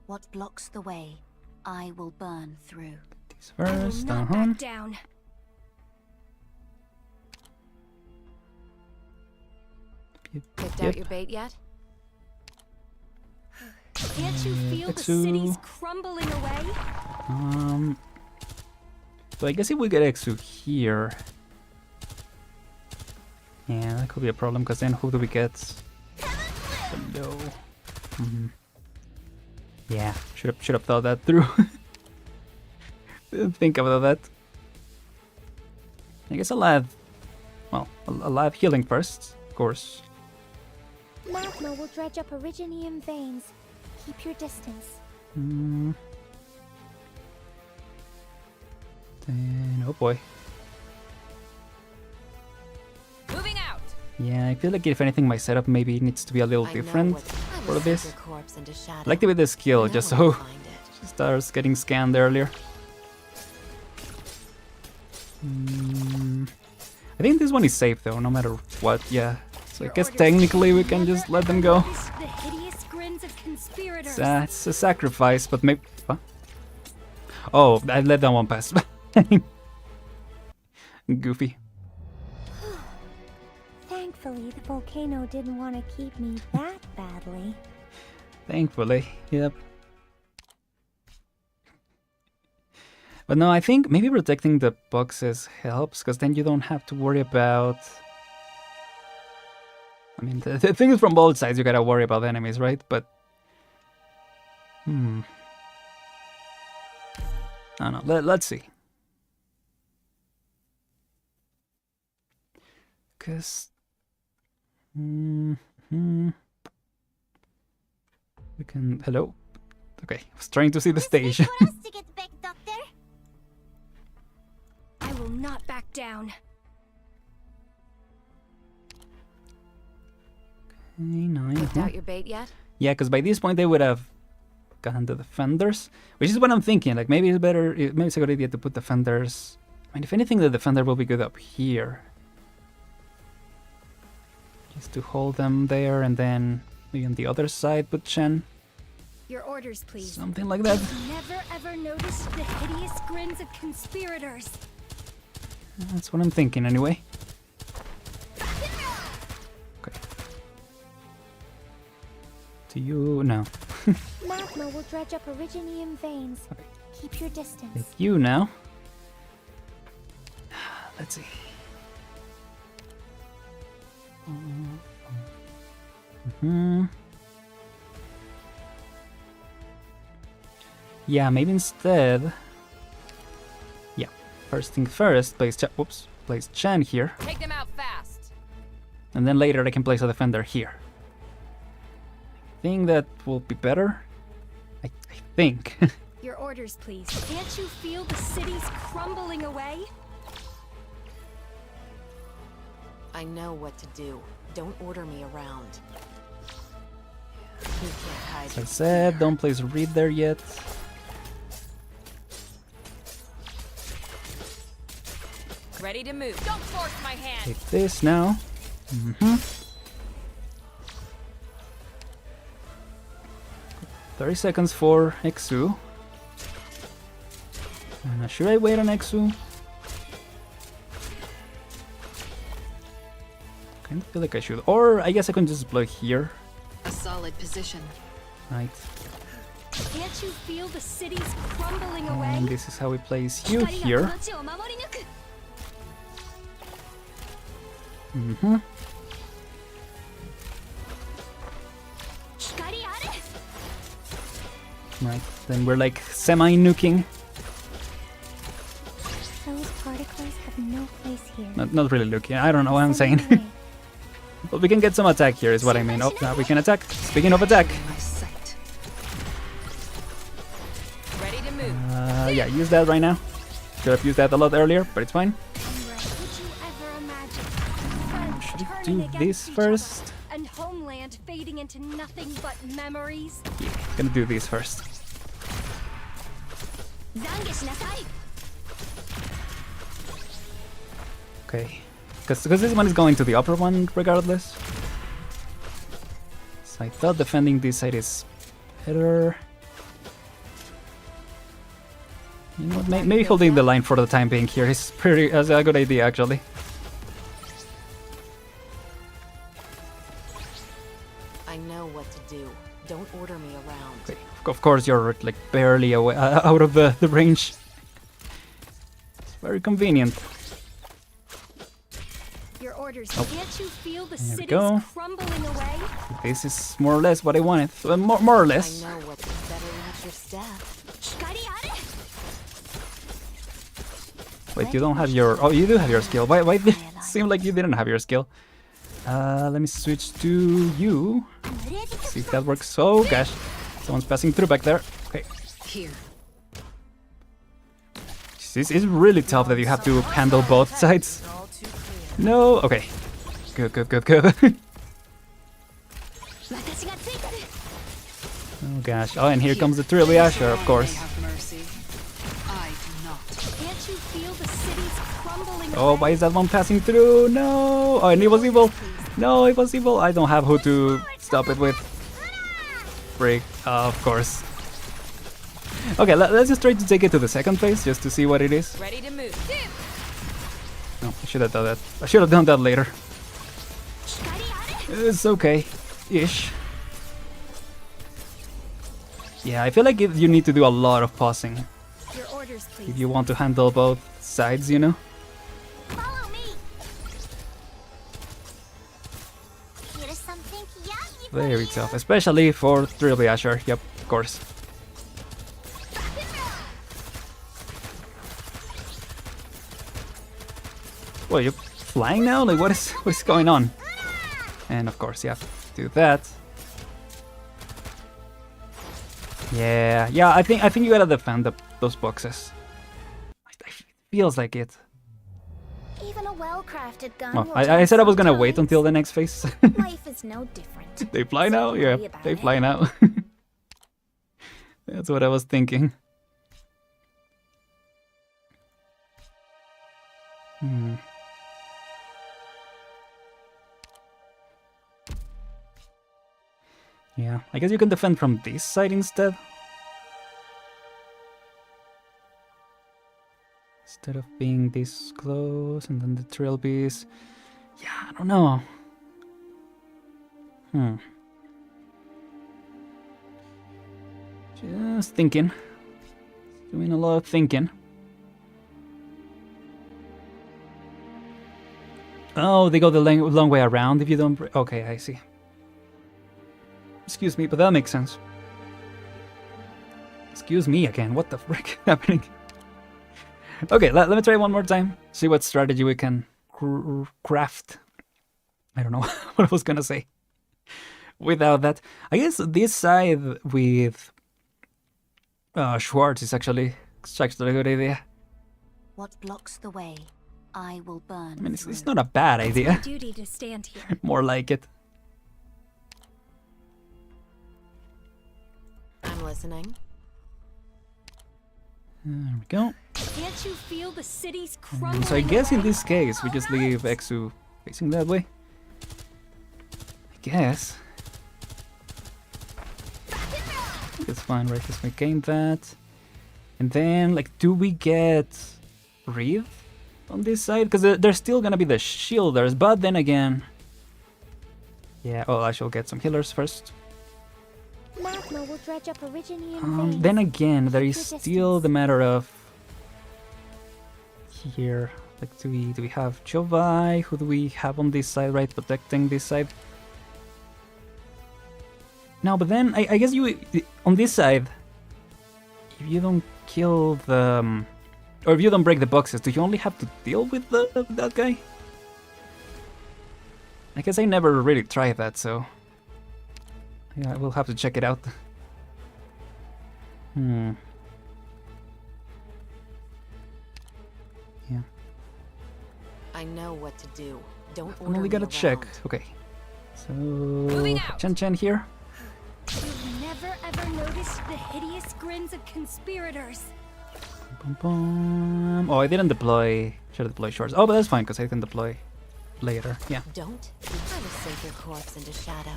What blocks the way, I will burn through. This I will first, not back down. Picked out your bait yet? Can't you feel the Exu. cities crumbling away? So I guess if we get Exu here... Yeah, that could be a problem, because then who do we get? Hello. Yeah, should have thought that through. Didn't think about that. I guess I'll add... Well, I'll add healing first, of course. Magma will dredge up Originium veins. Keep your distance. Then, oh boy. Moving out. Yeah, I feel like if anything, my setup maybe needs to be a little different for this. I like to be the skill, just so she starts getting scanned earlier. I think this one is safe though, no matter what, yeah. So I guess technically we can just let them go. The hideous grins of conspirators. It's a sacrifice, but maybe... Huh? Oh, I let that one pass. Goofy. Thankfully, the volcano didn't want to keep me that badly. Thankfully, yep. But no, I think maybe protecting the boxes helps, because then you don't have to worry about... I mean, the thing is from both sides you gotta worry about enemies, right? But... I don't know, let's see. Because... We can... Hello? Okay, I was trying to see the stage. Sniffed out your bait yet? Yeah, because by this point they would have gotten the defenders, which is what I'm thinking. Like maybe it's better, maybe it's a good idea to put defenders. I mean, if anything, the defender will be good up here. Just to hold them there, and then maybe on the other side put Chen. Your orders, please. Something like that. Never ever noticed the hideous grins of conspirators. That's what I'm thinking anyway. Okay. To you, no. Magma will dredge up Originium veins. Okay. Keep your distance. Take you now. Let's see. Yeah, maybe instead. Yeah, first thing first, place Chen here, Take them out fast. and then later I can place a defender here. I think that will be better. I think. Your orders, please. Can't you feel the cities crumbling away? I know what to do. Don't order me around. You can't hide. As I said, don't place a read there yet. Ready to move. Don't force my hand. Take this now. 30 seconds for Exu. Should I wait on Exu? Kind of feel like I should. Or I guess I can just deploy here. A solid position. Right. Can't you feel the cities crumbling away? And this is how we place you here. Right, then we're like semi-nuking. Those particles have no place here. Not really nuking, I don't know what I'm saying. Send them away. But we can get some attack here is what I mean. Oh, now we can attack. Speaking of attack. My sight. Ready to move. Yeah, use that right now. Should have used that a lot earlier, but it's fine. Would you ever imagine Should friends we turning do against this each first? other and homeland fading into nothing but memories? Yeah, gonna do this first. Okay. Because this one is going to the upper one regardless. So I thought defending this side is better. You know what, maybe holding the line for the time being here is is a good idea actually. I know what to do. Don't order me around. Okay. Of course you're like barely away, out of the range. It's very convenient. Your orders. Oh. Can't you feel the There we cities go. crumbling away? This is more or less what I wanted. More or I less. know what's better watch your step. Wait, you don't have your... Oh, you do have your skill. Why did it seem like you didn't have your skill? Let me switch to you. See if that works. Oh, gosh. Someone's passing through back there. Okay. Here. This is really tough that you have to handle both sides. All too clear. No. Okay. Good. Oh, gosh. Oh, and here comes the Trilly Asher, of course. May have mercy. I do not. Can't you feel the cities crumbling Oh, away? why is that one passing through? No! Oh, and it was evil! No, it was evil! I don't have who to stop it with. Break. Of course. Okay, let's just try to take it to the second phase, just to see what it is. Ready to move. No, I should have done that. I should have done that later. It's okay. Ish. Yeah, I feel like you need to do a lot of pausing Your orders, please. if you want to handle both sides, you know? Follow me. Here's something yummy. Very tough, especially for Trilby Asher. Yep, of course. Well, you're flying now? Like, what is going on? And of course, you have to do that. Yeah. I think you gotta defend those boxes. It feels like it. Even a well-crafted gun. Well, will I tell said I was gonna wait sometimes. until the next phase. Life is no different. They fly So now? don't Yeah, worry about they it. fly now. That's what I was thinking. Hmm. Yeah, I guess you can defend from this side instead. Instead of being this close and then the trail piece. Yeah, I don't know. Just thinking. Doing a lot of thinking. Oh, they go the long way around if you don't... Okay, I see. Excuse me, but that makes sense. Excuse me again, what the frick happening? Okay, let me try one more time. See what strategy we can craft. I don't know what I was gonna say. Without that. I guess this side with Schwartz is actually a good idea. What blocks the way, I will burn. I mean, it's through. not a bad It's idea. my duty to stand here. More like it. I'm listening. There we go. Can't you feel the city's crumbling? So I guess in away? this case, we just leave Exu facing that way. I guess. It's fine, right? Because we gained that. And then, like, do we get Wreath on this side? Because there's still gonna be the shielders, but then again... Yeah, well, I shall get some healers first. Magma will dredge up Originium veins. Then again, there is to a still distance. the matter of... Here, like, do we have Jovai? Who do we have on this side, right? Protecting this side? No, but then I guess you on this side, if you don't kill the, or if you don't break the boxes, do you only have to deal with that guy? I guess I never really tried that, so yeah, we'll have to check it out. Yeah. I know what to do. Don't I order only me gotta check. around. Okay. So out. Chen here. You've never ever noticed the hideous grins of conspirators. Bum, bum. Oh, I didn't deploy. Should have deployed shorts. Oh, but that's fine because I can deploy later. Yeah. Don't try to sink your corpse into shadow.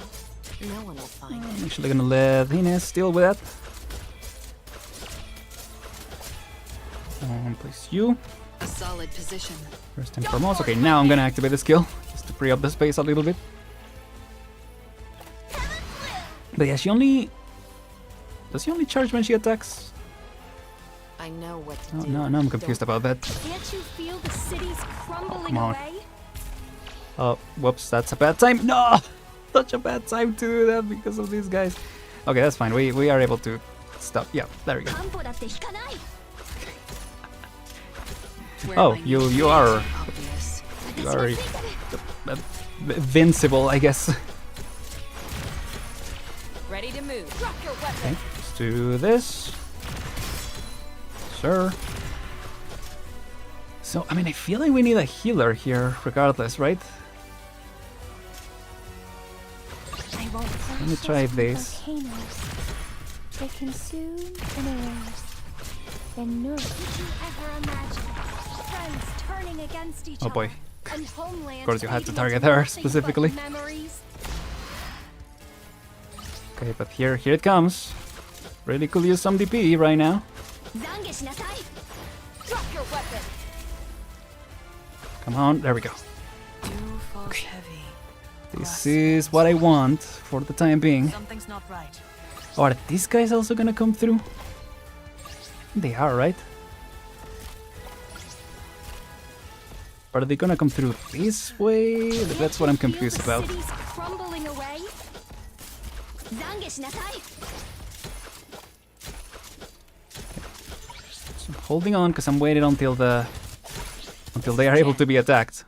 No one will find I'm it. actually gonna let Ines deal with that. Place you A solid position. first and foremost. Okay, now I'm gonna activate the skill just to free up the space a little bit. But yeah, does she only charge when she attacks? I know what to Oh, do. no, I'm confused Don't about that. Can't you feel the city's crumbling come on. away? Oh, whoops, that's a bad time. No! Such a bad time to do that because of these guys. Okay, that's fine. We are able to stop. Yeah, there we go. Where Oh, my you needs are obvious. invincible, I guess. Ready to move. Okay, let's do this. Sir. So, I mean, I feel like we need a healer here, regardless, right? Let me try this. Volcanoes. They consume and erase. Then nourish. Did you ever imagine friends turning against each Oh boy. other? And homeland Of course you had to fading target into her nothing but specifically. memories? Okay, but here it comes. Really could use some DP right now. Drop your weapon. Come on, there we go. Dew falls heavy. This is what I want for the time being. Something's not right. Oh, are these guys also gonna come through? They are, right? But are they gonna come through this way? That's what I'm confused about. City's crumbling away? So I'm holding on because I'm waiting until they are able to be attacked.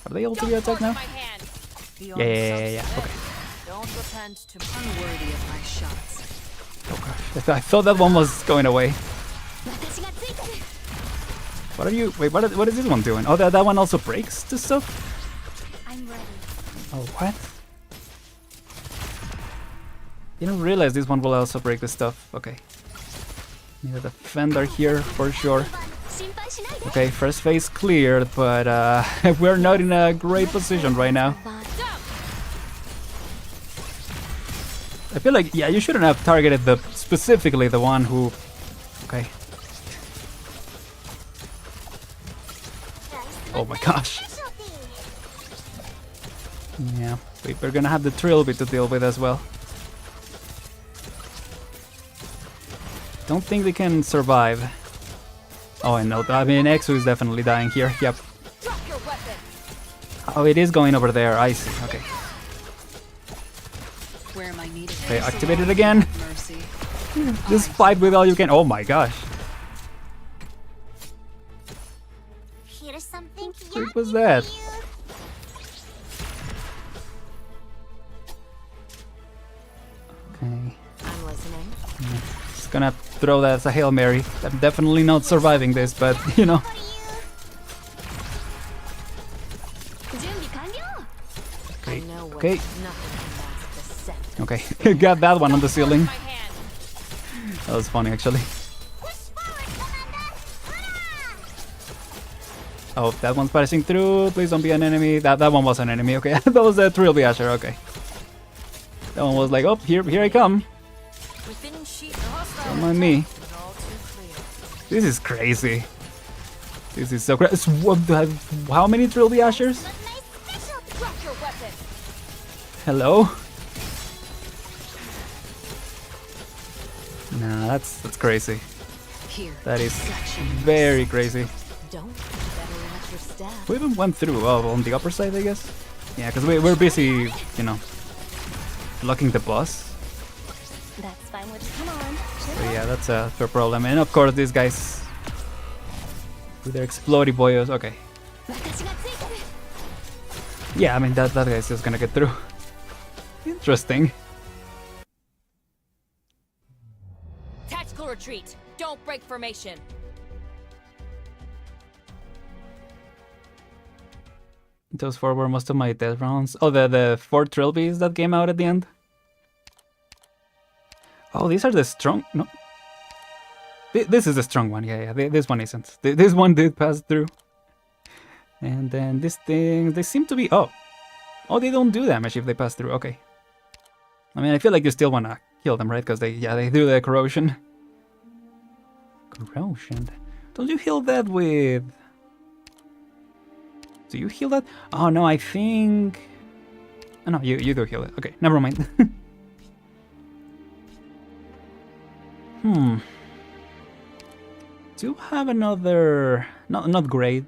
Are they able to be attacked now? Yeah. Okay. Don't repent to Unworthy of my shots. Oh gosh, I thought that one was going away. What are you? Wait, what is this one doing? Oh, that one also breaks the stuff? I'm ready. Oh, what? Didn't realize this one will also break the stuff. Okay. Need a defender here for sure. Okay, first phase cleared, but we're not in a great position right now. I feel like, yeah, you shouldn't have targeted specifically the one who... Okay. Oh my gosh. Yeah, we're gonna have the Trilby to deal with as well. Don't think they can survive. Oh, I know. I mean, Exu is definitely dying here. Yep. Oh, it is going over there. I see. Okay. Where am I needed? Okay, activate it again. Mercy. Just fight with all you can. Oh my gosh. Here's something What was that? Okay. I'm listening. Just gonna throw that as a Hail Mary. I'm definitely not surviving this, but you know. I know what Okay. nothing can mask the scent. Okay, got that one on the ceiling. That was funny actually. Oh, that one's passing through. Please don't be an enemy. That one was an enemy. Okay, that was a Trilby Asher. Okay. That one was like, oh, here I come. Within sheath, the hostile Don't mind me. is all too clear. This is crazy. This is so crazy. How many Trilby Ashers? Drop your weapon. Hello? Nah, that's crazy. Here. That is very crazy. Don't better watch your step. We even went through, oh, on the upper side, I guess? Yeah, because we're busy, you know, blocking the boss. That's fine with come on. So yeah, that's a fair problem. And of course, these guys with their explodey boyos. Okay. Yeah, I mean, that guy's just gonna get through. Interesting. Tactical retreat. Don't break formation. Those four were most of my death rounds. Oh, the 4 Trilbies that came out at the end. Oh, these are the strong... No. This is the strong one. Yeah. This one isn't. This one did pass through. And then this thing... They seem to be... Oh, they don't do damage if they pass through. Okay. I mean, I feel like you still want to kill them, right? Because they do the corrosion. Corrosion? Don't you heal that with... Do you heal that? Oh no, I think... Oh, no, you do heal it. Okay, never mind. Do you have another... Not great.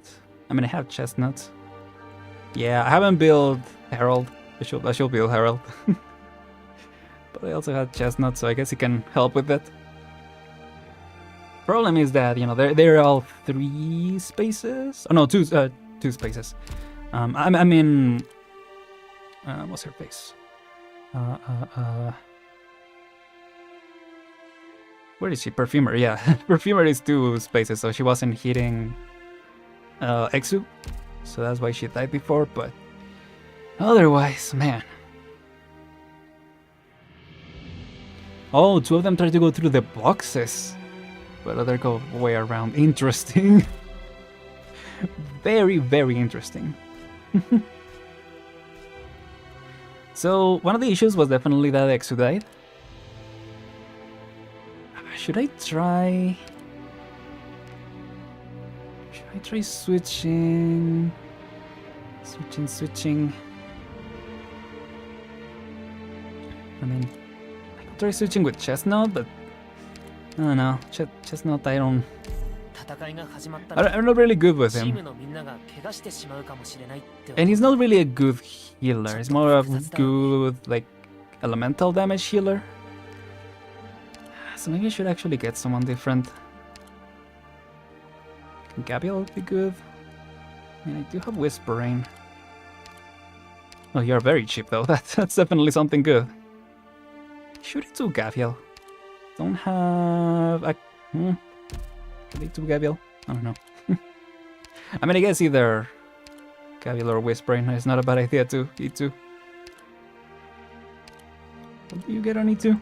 I mean, I have chestnuts. Yeah, I haven't built Herald. I should build Herald. But I also have chestnuts, so I guess it can help with that. Problem is that, you know, they're all 3 spaces. Oh no, 2 spaces. I mean, what's her face? Where is she? Perfumer, yeah. Perfumer is 2 spaces, so she wasn't hitting Exu. So that's why she died before, but otherwise, man. Oh, 2 of them try to go through the boxes, but other go way around. Interesting. Very, very interesting. So, one of the issues was definitely that Exu died. Should I try... switching... Switching... I mean... I could try switching with Chestnut, but... I don't know. Chestnut, I'm not really good with him. And he's not really a good healer. He's more of a good, like, elemental damage healer. So maybe I should actually get someone different. Gabriel would be good. I mean, I do have Whispering. Oh, you're very cheap though. That's definitely something good. Should I do Gabriel? Don't have... Should I do Gabriel? I don't know. I mean, I guess either Cavil or Whispering is not a bad idea to E2. What do you get on E2?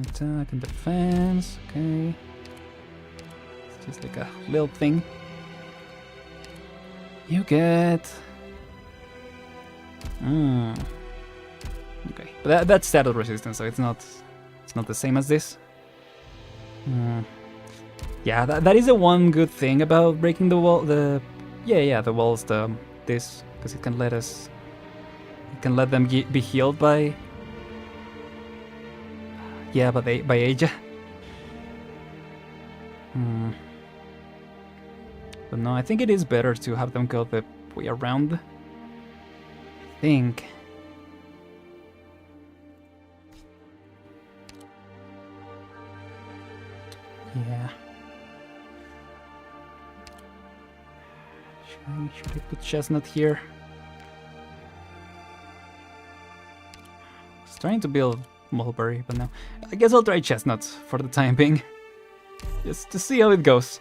Attack and defense, okay. It's just like a little thing. You get... Okay, but that's status resistance, so it's not the same as this. Yeah, that is the one good thing about breaking the wall. The walls. This, because it can let them be healed by. Yeah, by Aja. But no, I think it is better to have them go the way around. I think. Yeah. Should I put Chestnut here? I was trying to build Mulberry, but no. I guess I'll try Chestnut for the time being. Just to see how it goes.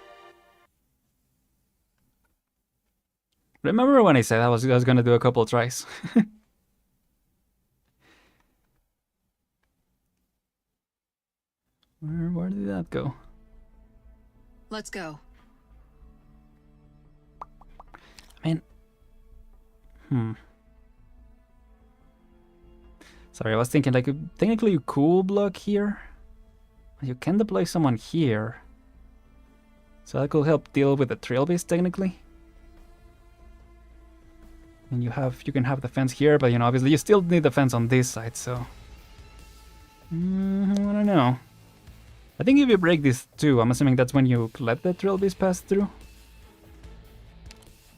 Remember when I said I was gonna do a couple tries? Where did that go? Let's go. I mean, Sorry, I was thinking like technically you could block here. You can deploy someone here. So that could help deal with the trail base technically. And you can have the fence here, but you know, obviously you still need the fence on this side, so I don't know. I think if you break this too, I'm assuming that's when you let the trail base pass through.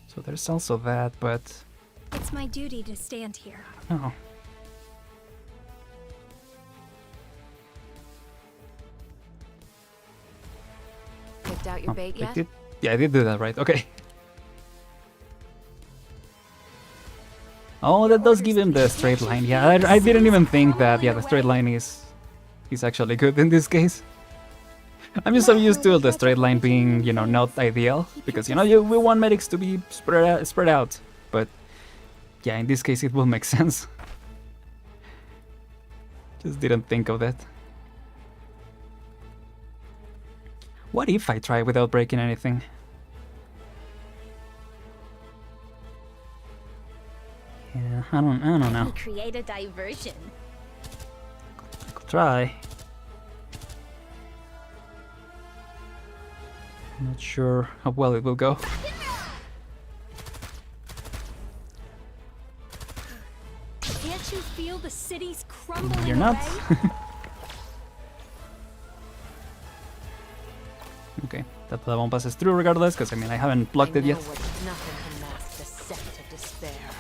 So there's also that, but It's my duty to stand here. oh. Picked out your bait yet? Yeah, I did do that, right? Okay. Oh, that does give him the straight line. Yeah, I didn't even think that. Yeah, the straight line is actually good in this case. I'm just so used to the straight line being, you know, not ideal because you know we want medics to be spread out. But yeah, in this case it will make sense. Just didn't think of that. What if I try without breaking anything? Yeah, I don't know. Create a diversion. I could try. Not sure how well it will go. Can't you feel the city's crumbling You're not. away? Okay, that one passes through regardless, because I mean I haven't blocked it yet. Nothing can mask the scent of despair.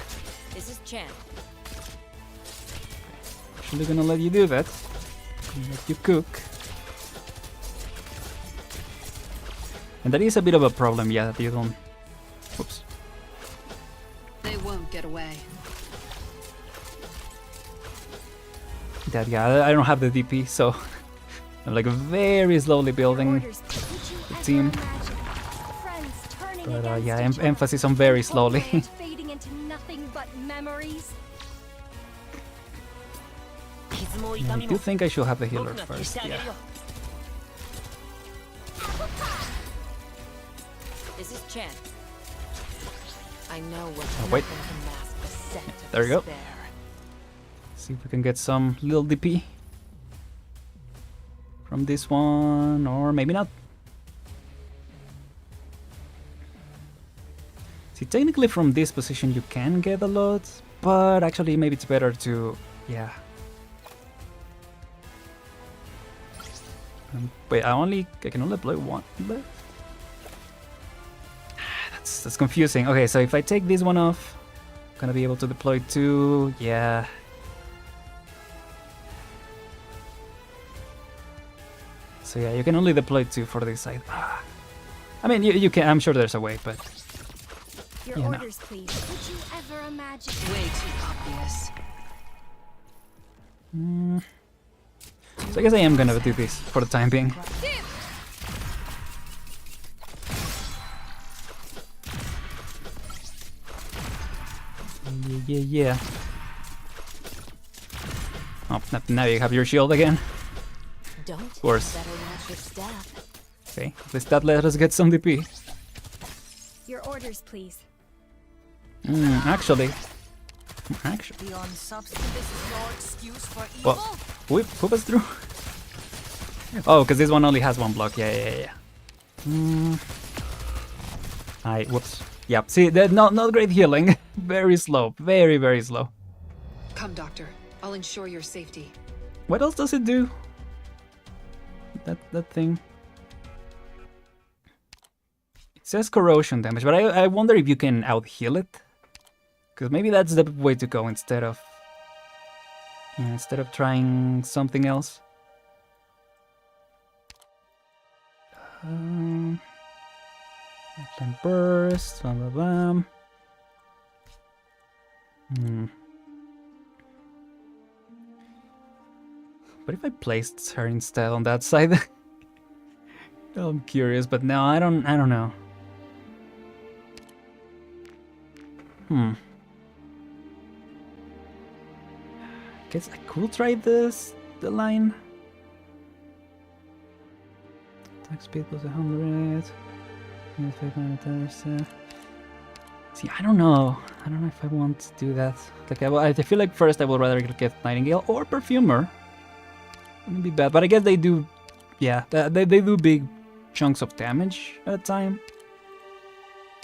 This is Chan. Actually gonna let you do that. Let you cook. And that is a bit of a problem, yeah, that you don't... Oops. They won't get away. That, yeah, I don't have the DP, so... I'm like very slowly building the team. But yeah, emphasis on very slowly. Fading into nothing but memories. I do think I should have the healer first, yeah. This is Chan. I know what wait. nothing can mask the scent of There we go. despair. See if we can get some little DP from this one, or maybe not. See, technically from this position you can get a lot, but actually maybe it's better to, yeah. Wait, I can only play one left? That's confusing. Okay, so if I take this one off, I'm gonna be able to deploy two, yeah. So yeah, you can only deploy two for this side. I mean, you can. I'm sure there's a way, but Your you know. orders, please. Would you ever imagine? Way too obvious. So I guess I am gonna do this for the time being. Yeah. Oh, now you have your shield again. Don't Of course. better watch your step. Okay, at least that let us get some DP. Your orders, please. Actually. Beyond substance, this is your excuse for evil. Well, whip us through. Oh, because this one only has one block. Yeah. Whoops. Yep. See, not great healing. Very slow. Very slow. Come, Doctor. I'll ensure your safety. What else does it do? That thing. It says corrosion damage, but I wonder if you can out heal it. Because maybe that's the way to go instead of trying something else. Lifetime burst, blah blah blah. But if I placed her instead on that side? I'm curious, but no, I don't know. Guess I could try the line. Attack speed plus 100. See, I don't know. I don't know if I want to do that. Like, I feel like first I would rather get Nightingale or Perfumer. Wouldn't be bad, but I guess they do. Yeah, they do big chunks of damage at a time.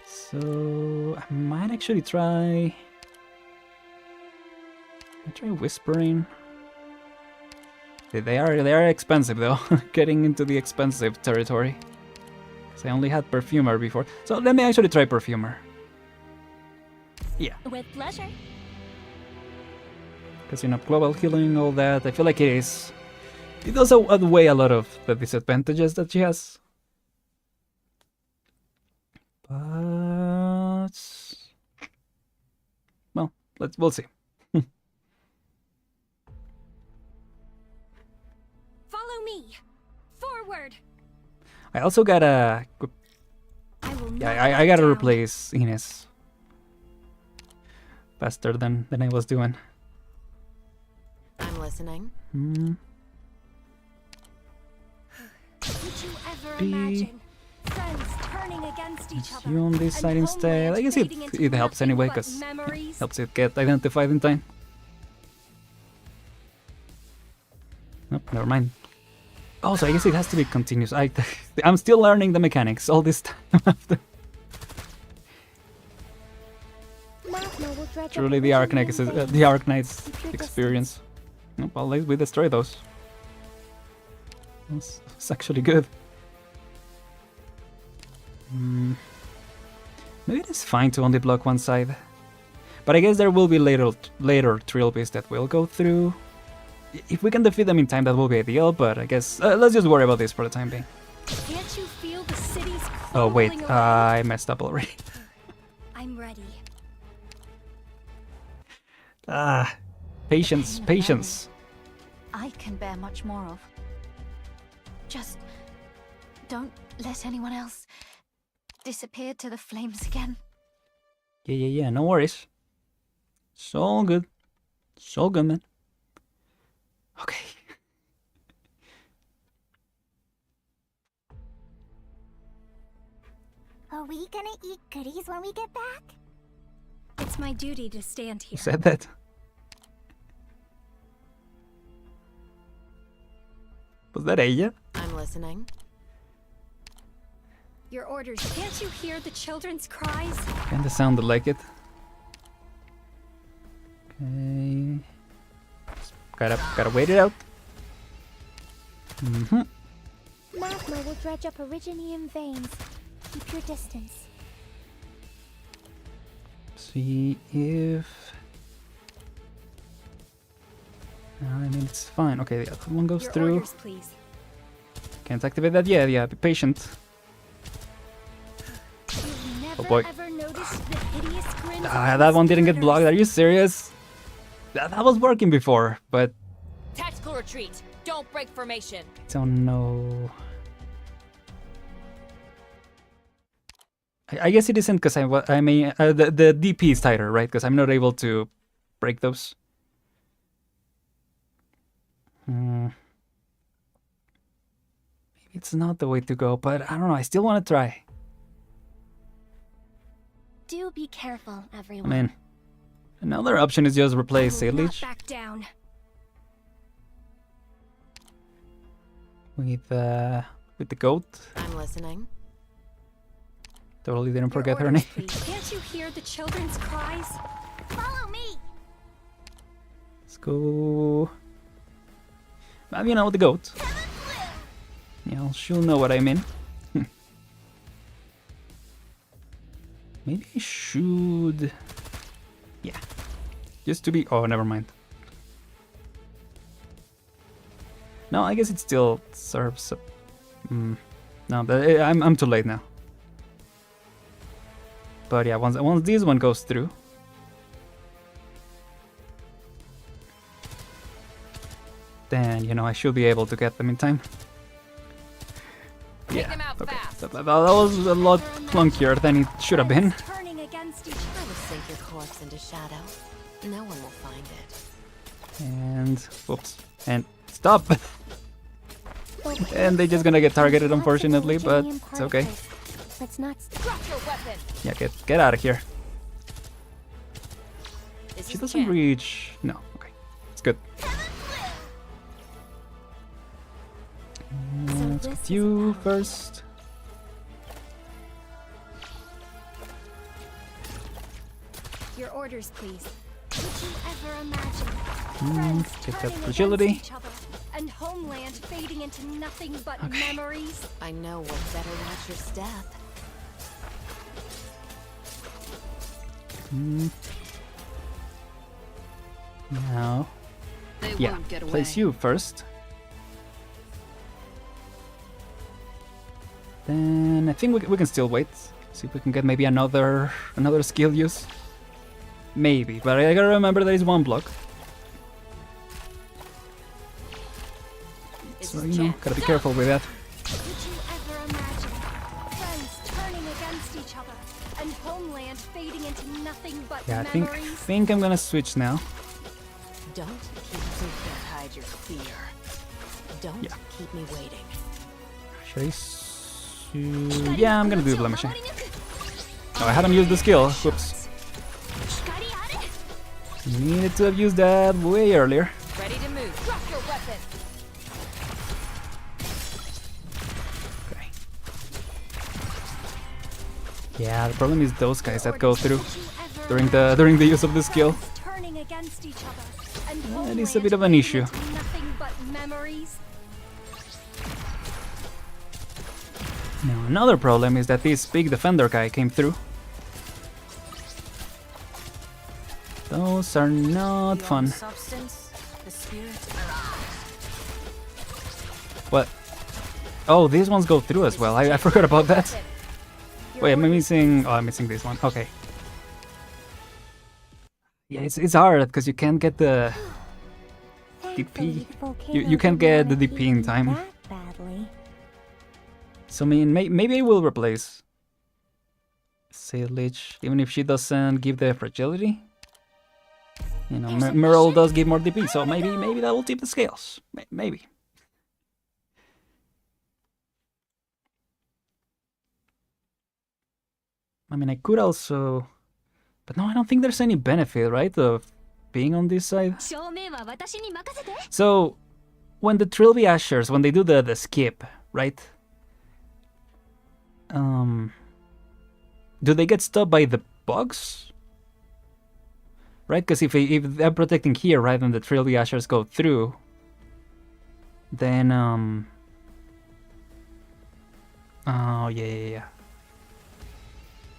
So I might actually try. Whispering. They are expensive though. Getting into the expensive territory. Because I only had Perfumer before. So let me actually try Perfumer. Yeah. With pleasure. Because global healing, all that. I feel like it does outweigh a lot of the disadvantages that she has. But well, we'll see. Follow me. Forward. I also gotta. I gotta down. replace Ines faster than I was doing. I'm listening. Did you ever B. imagine friends turning against each other? You on this and side instead. homeland I guess fading into it helps nothing anyway, but because memories? helps it get identified in time. Nope, never mind. Oh, so I guess it has to be continuous. I'm still learning the mechanics all this time after. Magma will dredge up Truly the Arknights experience. Nope, well, at least we destroy those. It's actually good. Maybe it is fine to only block one side. But I guess there will be later trilbies that will go through. If we can defeat them in time, that will be ideal, but I guess let's just worry about this for the time being. Can't you feel the city's Oh wait, crumbling away? I messed up already. I'm ready. Patience. I can bear much more of. Just don't let anyone else disappear to the flames again. Yeah, no worries. It's all good. It's all good, man. Okay. Are we gonna eat goodies when we get back? It's my duty to stand Who here. said that? Was that ella? I'm listening. Your orders. Can't you hear the children's cries? Kinda sounded like it. Okay. Gotta wait it out. Magma will dredge up Originium veins. Keep your distance. See if. I mean, it's fine. Okay, the other one goes Your through. orders, please. Can't activate that yet. Yeah, be patient. You've never boy. ever noticed the hideous grins of That one didn't get blocked. Are murderers? you serious? That was working before, but Tactical retreat. Don't break formation. I don't know. I guess it isn't because I mean the DP is tighter, right? Because I'm not able to break those. Maybe it's not the way to go, but I don't know. I still want to try. Do be careful, I everyone. mean, another option is just replace I will not Sage back down. with the goat. I'm listening. Totally didn't Your forget her orders, name. please. Can't you hear the children's cries? Follow me! Let's go. You know, the goat. Yeah, she'll know what I mean. Maybe I should... Yeah. Just to be... Oh, never mind. No, I guess it still serves... No, but I'm too late now. But yeah, once this one goes through... Then, you know, I should be able to get them in time. Take them out Okay. fast. That was a lot clunkier than it should have been. Friends turning against each I other. will sink your corpse into shadow. No one will find it. And whoops. And stop! But And they're just gonna get targeted, lots of unfortunately, but Originian it's okay. particles. Let's not Drop your weapon. Yeah, get out of here. This She is doesn't Chen. reach. No, okay, it's good. Let's this get is you how- first. Your orders, please. Could you ever imagine? Get that Turning fragility. against each other, and homeland fading into nothing but memories. I know what better match your step. Now, They yeah, won't get away. place you first. Then I think we can still wait. See if we can get maybe another skill use. Maybe, but I gotta remember there is one block. This So, is you know, Chen. gotta be careful with that. Could you ever imagine friends turning against each other, and homeland fading into nothing but Yeah, I memories? think I'm gonna switch now. Don't keep me can't hide your fear. Don't Yeah. keep me waiting. Should I yeah, I'm gonna do the blemishing. Oh, I hadn't used the skill. Whoops. Needed to have used that way earlier. Ready to move. Drop your weapon. Okay. Yeah, the problem is those guys that go through during the use of the skill. Turning against each other, and It is a bit of homeland an issue. fading into nothing but memories. Now another problem is that this big defender guy came through. Those are not fun. Substance, the spirit. What? Oh, these ones go through as well. I forgot about that. Wait, am I missing? Oh, I'm missing this one. Okay. Yeah, it's hard because you can't get the DP. You can't get the DP in time. That badly. So I mean, maybe I will replace Sage, even if she doesn't give the fragility. You know, Merle does give more DP, so maybe that will tip the scales. Maybe. I mean, I could also, but no, I don't think there's any benefit, right, of being on this side. So, when the Trilby Ashers, when they do the skip, right? Do they get stopped by the bugs? Right, because if they're protecting here, right, and the Trilby Ashers go through, then oh yeah.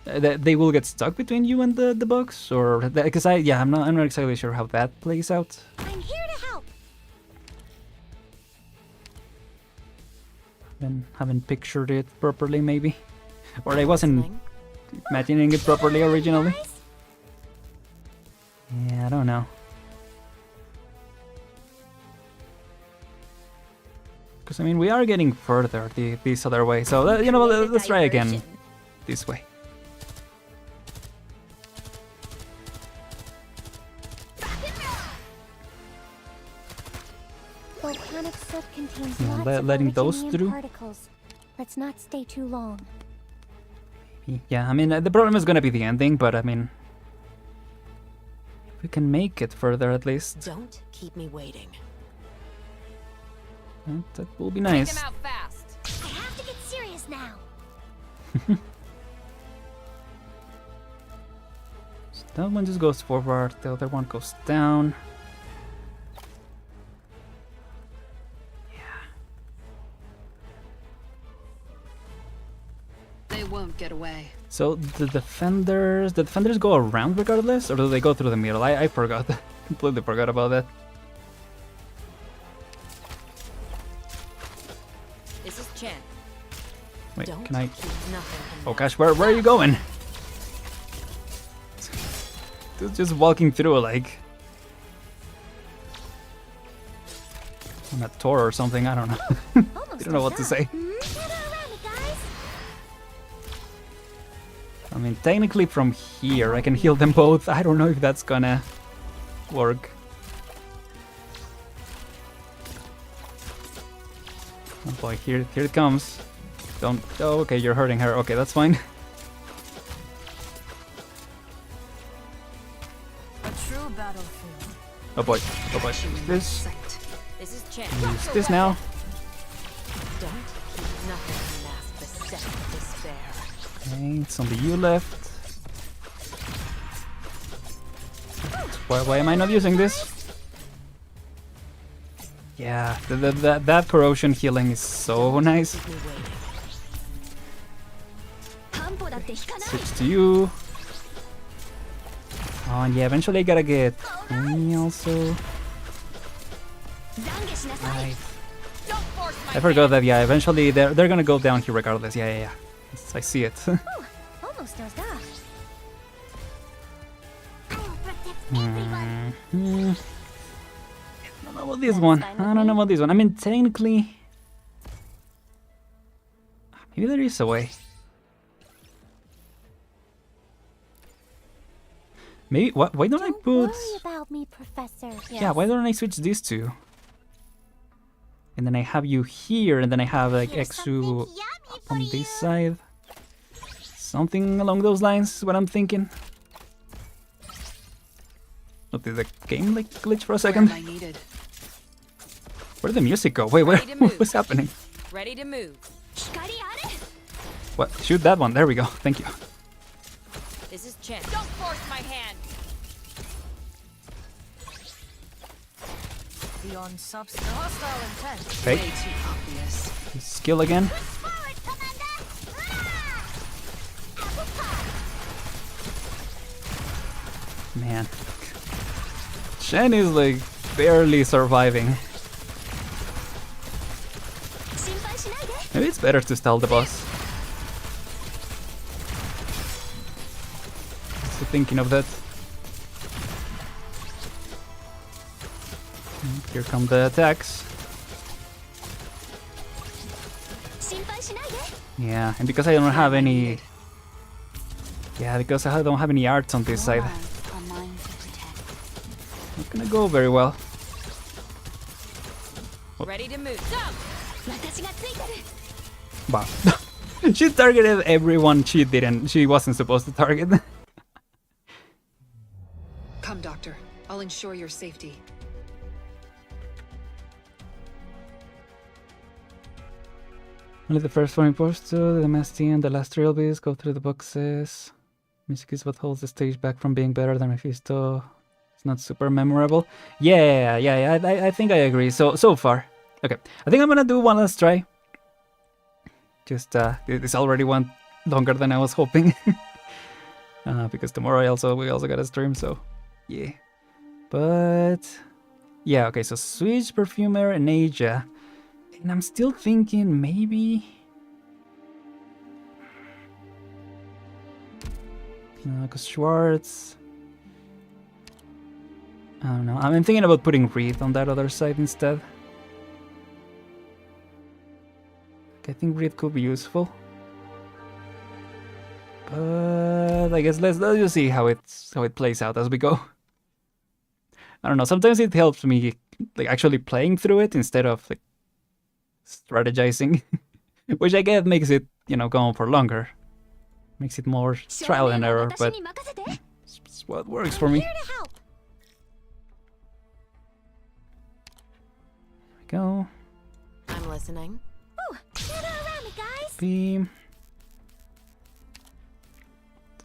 They will get stuck between you and the bugs, or because I'm not exactly sure how that plays out. I'm here to help. Haven't pictured it properly, maybe, or I wasn't imagining it properly originally. Yeah, I don't know. Because I mean, we are getting further this other way, so you know, let's try again this way. Lots of letting those originium through. particles. Let's not stay too long. Yeah, I mean, the problem is gonna be the ending, but I mean, if we can make it further at least, Don't keep me waiting. that will be nice. Out fast. I have to get serious now. So that one just goes forward, the other one goes down. They won't get away. So the defenders go around regardless, or do they go through the middle? I forgot, completely forgot about that. This is Chen. Wait, Don't can I? keep nothing in Oh that. gosh, where are you going? Just walking through like on a tour or something. I don't know. I don't know what to say. Gather around me, guys. I mean, technically from here I can heal them both. I don't know if that's gonna work. Oh boy, here it comes. Don't. Oh, okay, you're hurting her. Okay, that's fine. A true battlefield. Oh boy. Oh boy. This. This is Chen. Use this now. Don't keep nothing to mask the set of despair. Okay, it's only you left. Why am I not using this? Yeah, that corrosion healing is so nice. Keep me waiting. Switch to you. Oh, and yeah, eventually I gotta get me also. Right. I forgot that, yeah, eventually they're gonna go down here regardless. Yeah. I see it. Almost dozed off. Mhm. I don't know about this one. I don't know about this one. I mean, technically, maybe there is a way. Maybe. Why don't I Don't put? worry about me, Professor. Yeah, why don't I switch these two? And then I have you here, and then I have like Here's Exu something yummy for on you. this side. Something along those lines is what I'm thinking. Oh, did the game like glitch for a second? Where am I needed? Where did the music go? Wait, where? Ready to move. What's happening? Ready to move. What? Shoot that one. There we go. Thank you. This is Chen. Don't force my hand. Beyond substance. Hostile intent. Okay. Way too obvious. His skill again. Forward, Commander! Man. Shen is like barely surviving. Maybe it's better to stall the boss. Just thinking of that. Here come the attacks. Yeah, and because I don't have any... Yeah, because I don't have any arts on this side. Not gonna go very well. Ready to move. Jump. Wow. She targeted everyone she wasn't supposed to target. Come, Doctor. I'll ensure your safety. Only the first one imposed to the MST and the last trilbies go through the boxes. Music is what holds the stage back from being better than Mephisto. It's not super memorable. Yeah, I think I agree. So far. Okay, I think I'm gonna do one last try. Just, this already went longer than I was hoping. Because tomorrow we also got a stream, so yeah. But, yeah, okay, so Switch, Perfumer, and Asia. And I'm still thinking maybe... because Schwartz... I don't know. I'm thinking about putting Reed on that other side instead. I think Reed could be useful. But I guess let's just see how it plays out as we go. I don't know. Sometimes it helps me like actually playing through it instead of like strategizing, which I guess makes it, you know, go on for longer. Makes it more trial and error, but it's what works for me. Here to help. There we go. I'm listening. Ooh, gather around me, guys. Beam.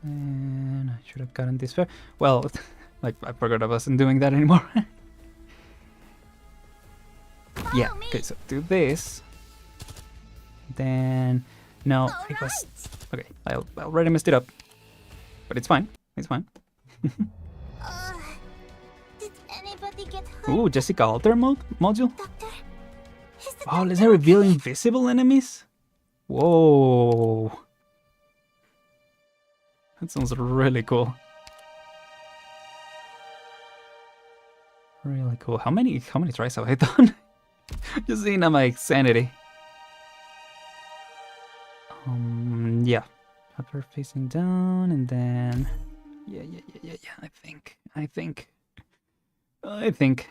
Then I should have gotten this far. Well, like I forgot I wasn't doing that anymore. Yeah, Follow me. okay, so do this. Then no, it was okay. I already messed it up, but it's fine. It's fine. Did anybody get hurt, Ooh, Jessica Alter module. Doctor? Is the Oh, let's reveal invisible enemies. Whoa, that sounds really cool. Really cool. How many tries have I done? Just seeing my sanity. Yeah. Have her facing down, and then yeah. I think.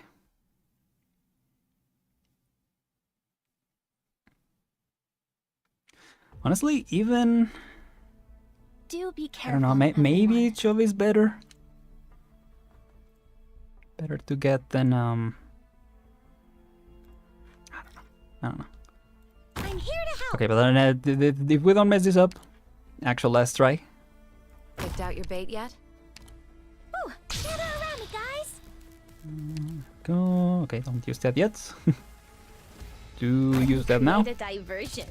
Honestly, even Do be I careful. don't know. Maybe everyone. Chove is better. Better to get than I don't know. I'm here to help. Okay, but then if we don't mess this up, actual last try. Picked out your bait yet? Ooh, gather around me, guys. Go. Okay, don't use that yet. Do use that now. Create a diversion.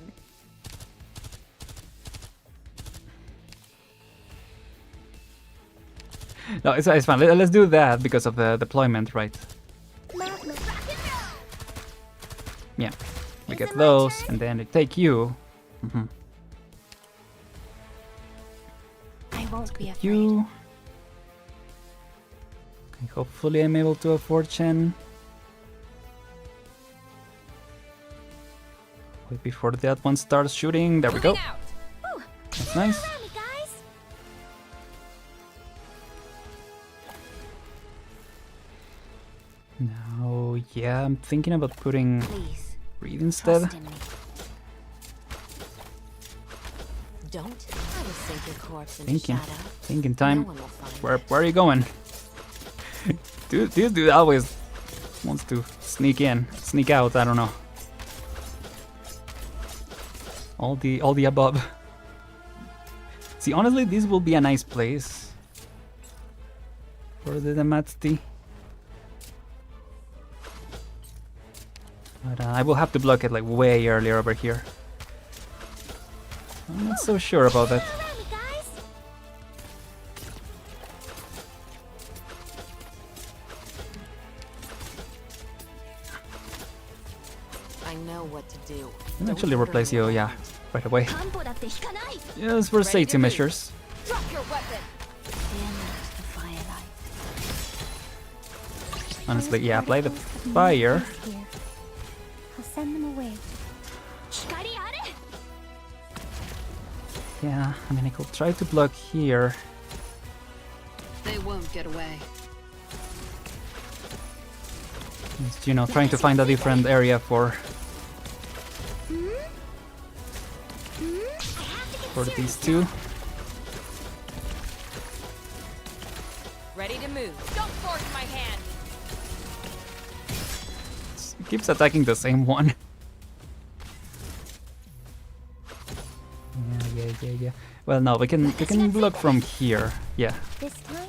No, it's fine. Let's do that because of the deployment, right? Magma. Yeah. We Is get it my those, turn? and then they take you. I won't be afraid. You. Okay, hopefully I'm able to afford Chen. Wait before that one starts shooting. There we go. Ooh, That's gather nice. around me, guys. Now, yeah, I'm thinking about putting Please, Reed instead. trust in me. Don't try to sink your corpse into Thinking. shadow. Thinking No time. one will find Where are you going? Dude, this dude always wants to sneak in, sneak out. I don't know. All the above. See, honestly, this will be a nice place for the Damatsti. But I will have to block it like way earlier over here. I'm not so sure about that. Gather around me, guys. I know what to do. I'll Don't actually order replace me you, yeah, around. right away. 半歩だって引かない Just for Ready to safety move. measures. Drop your weapon. Fear not the firelight. Honestly, yeah, apply the Particles of fire. madness here. I'll send them away. 光あれ Yeah, I mean, I could try to block here. They won't get away. It's, you know, trying to find a different area for these two. Ready to move. Don't force my hand. It keeps attacking the same one. Yeah. Well, no, we can block from here. Yeah, This time,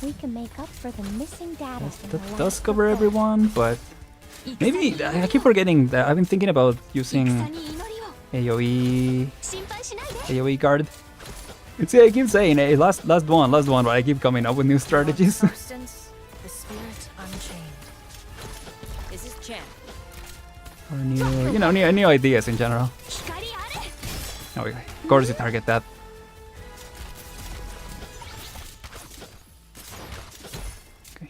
we can make up for the missing data. from that the does last cover report. everyone, but maybe I keep forgetting that I've been thinking about using 戦に祈りを AOE 心配しないで AOE guard. See, I keep saying, hey, last one, but I keep coming up with new strategies. Substance, the spirit unchained. This is Chen. Or new ideas in general. 光あれ Oh, okay. Of course you target that. Okay.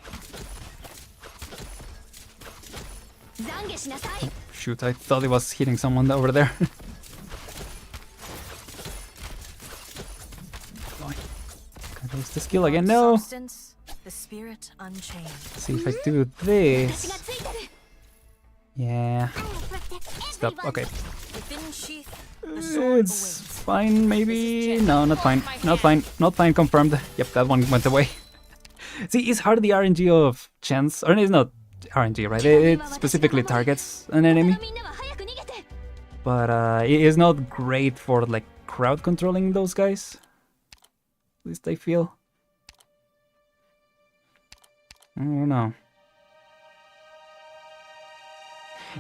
懺悔しなさい Shoot, I thought it was hitting someone over there. Can I use the skill again? No! Substance, the spirit unchained. See if I do 私が this. ついてる Yeah. I have Stop. Okay. Within sheath, the sword It's awaits. fine, maybe. No, not fine. Not fine. Not fine. Confirmed. Yep, that one went away. See, it's hard the RNG of chance, or it's not RNG, right? It specifically targets an enemy, but it is not great for like crowd controlling those guys. At least I feel. I don't know.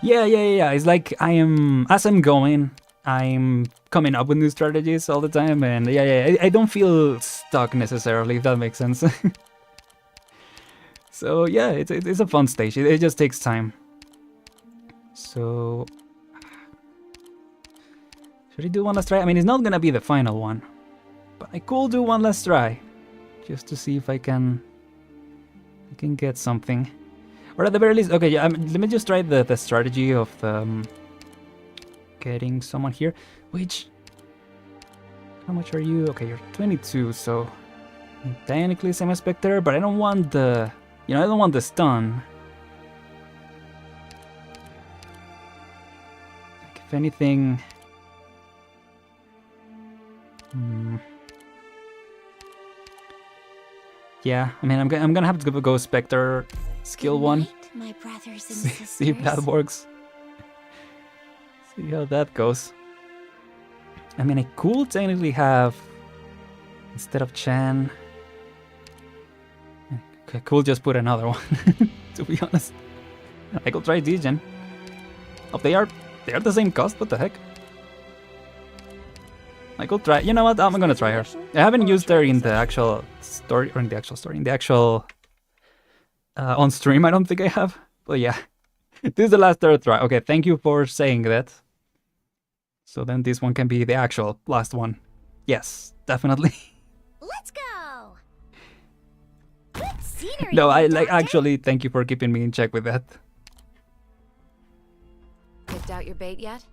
Yeah. It's like as I'm going, I'm coming up with new strategies all the time, and I don't feel stuck necessarily, if that makes sense. So yeah, it's a fun stage. It just takes time. So should I do one last try? I mean, it's not gonna be the final one, but I could do one last try, just to see if I can get something. Or at the very least, okay, yeah, let me just try the strategy of getting someone here. Which, how much are you? Okay, you're 22, so technically I'm a Spectre, but I don't want the, I don't want the stun. Like, if anything, yeah, I mean, I'm gonna have to go Spectre skill one. My brothers and See if that works. See how that goes. I mean, I could technically have, instead of Chan, I could just put another one. To be honest, I could try Degen. Oh, they are the same cost. What the heck? I could try. You know what? I'm gonna try her. I haven't used her in the actual story, or in the actual on stream. I don't think I have. But yeah, this is the last third try. Okay, thank you for saying that. So then this one can be the actual last one. Yes, definitely. Let's go. Good scenery. No, I Doctor. actually thank you for keeping me in check with that. Picked out your bait yet?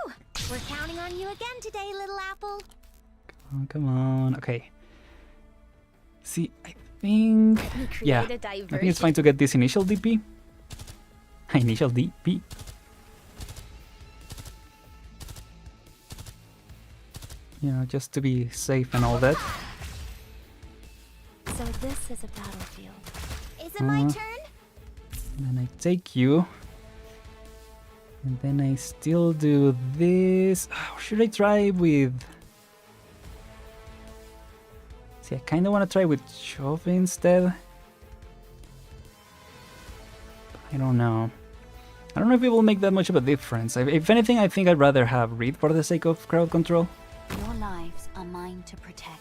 Ooh, we're counting on you again today, little apple. Oh, come on. Okay. See, I think Let me create yeah, a I think it's diversion. fine to get this initial DP. Initial DP. You know, just to be safe and all that. So this is a battlefield. Is it my Uh, turn? And then I take you. And then I still do this. Oh, should I try with... See, I kind of want to try with Chove instead. I don't know. I don't know if it will make that much of a difference. If anything, I think I'd rather have Reed for the sake of crowd control. Your lives are mine to protect.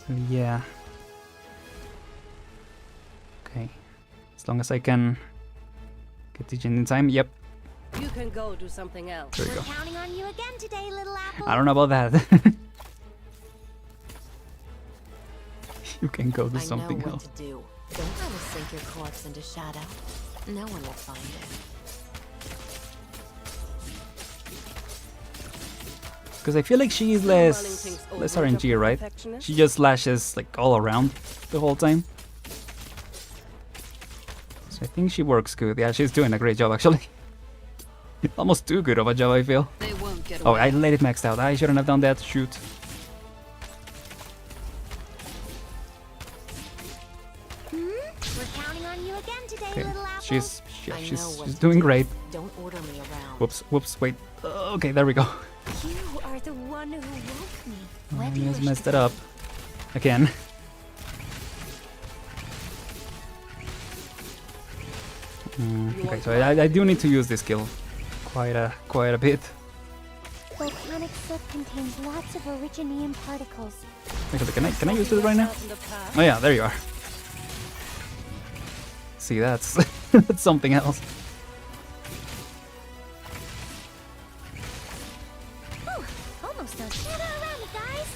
So yeah. Okay. As long as I can get the gen in time. Yep. You can go do something else. There you We're go. counting on you again today, little apple. I don't know about that. You can go do something I know else. what to do. Don't try to sink your corpse into shadow. No one will find it. Because I feel like she is less RNG, right? She just slashes like all around the whole time. So I think she works good. Yeah, she's doing a great job actually. Almost too good of a job, I feel. They won't get Oh, away. I let it maxed out. I shouldn't have done that. Shoot. We're counting on you again today, Okay, little apple. she's I know what she's to doing do. great. Don't order me around. Whoops, wait. Okay, there we go. You are the one who woke me. I Where do you just wish messed to it up again. Okay, so I do need to use this skill quite a bit. Volcanic soot contains lots of originium particles. Actually, can I use this right now? Oh yeah, there you are. See, that's that's something else. Ooh, almost done. Gather around me, guys.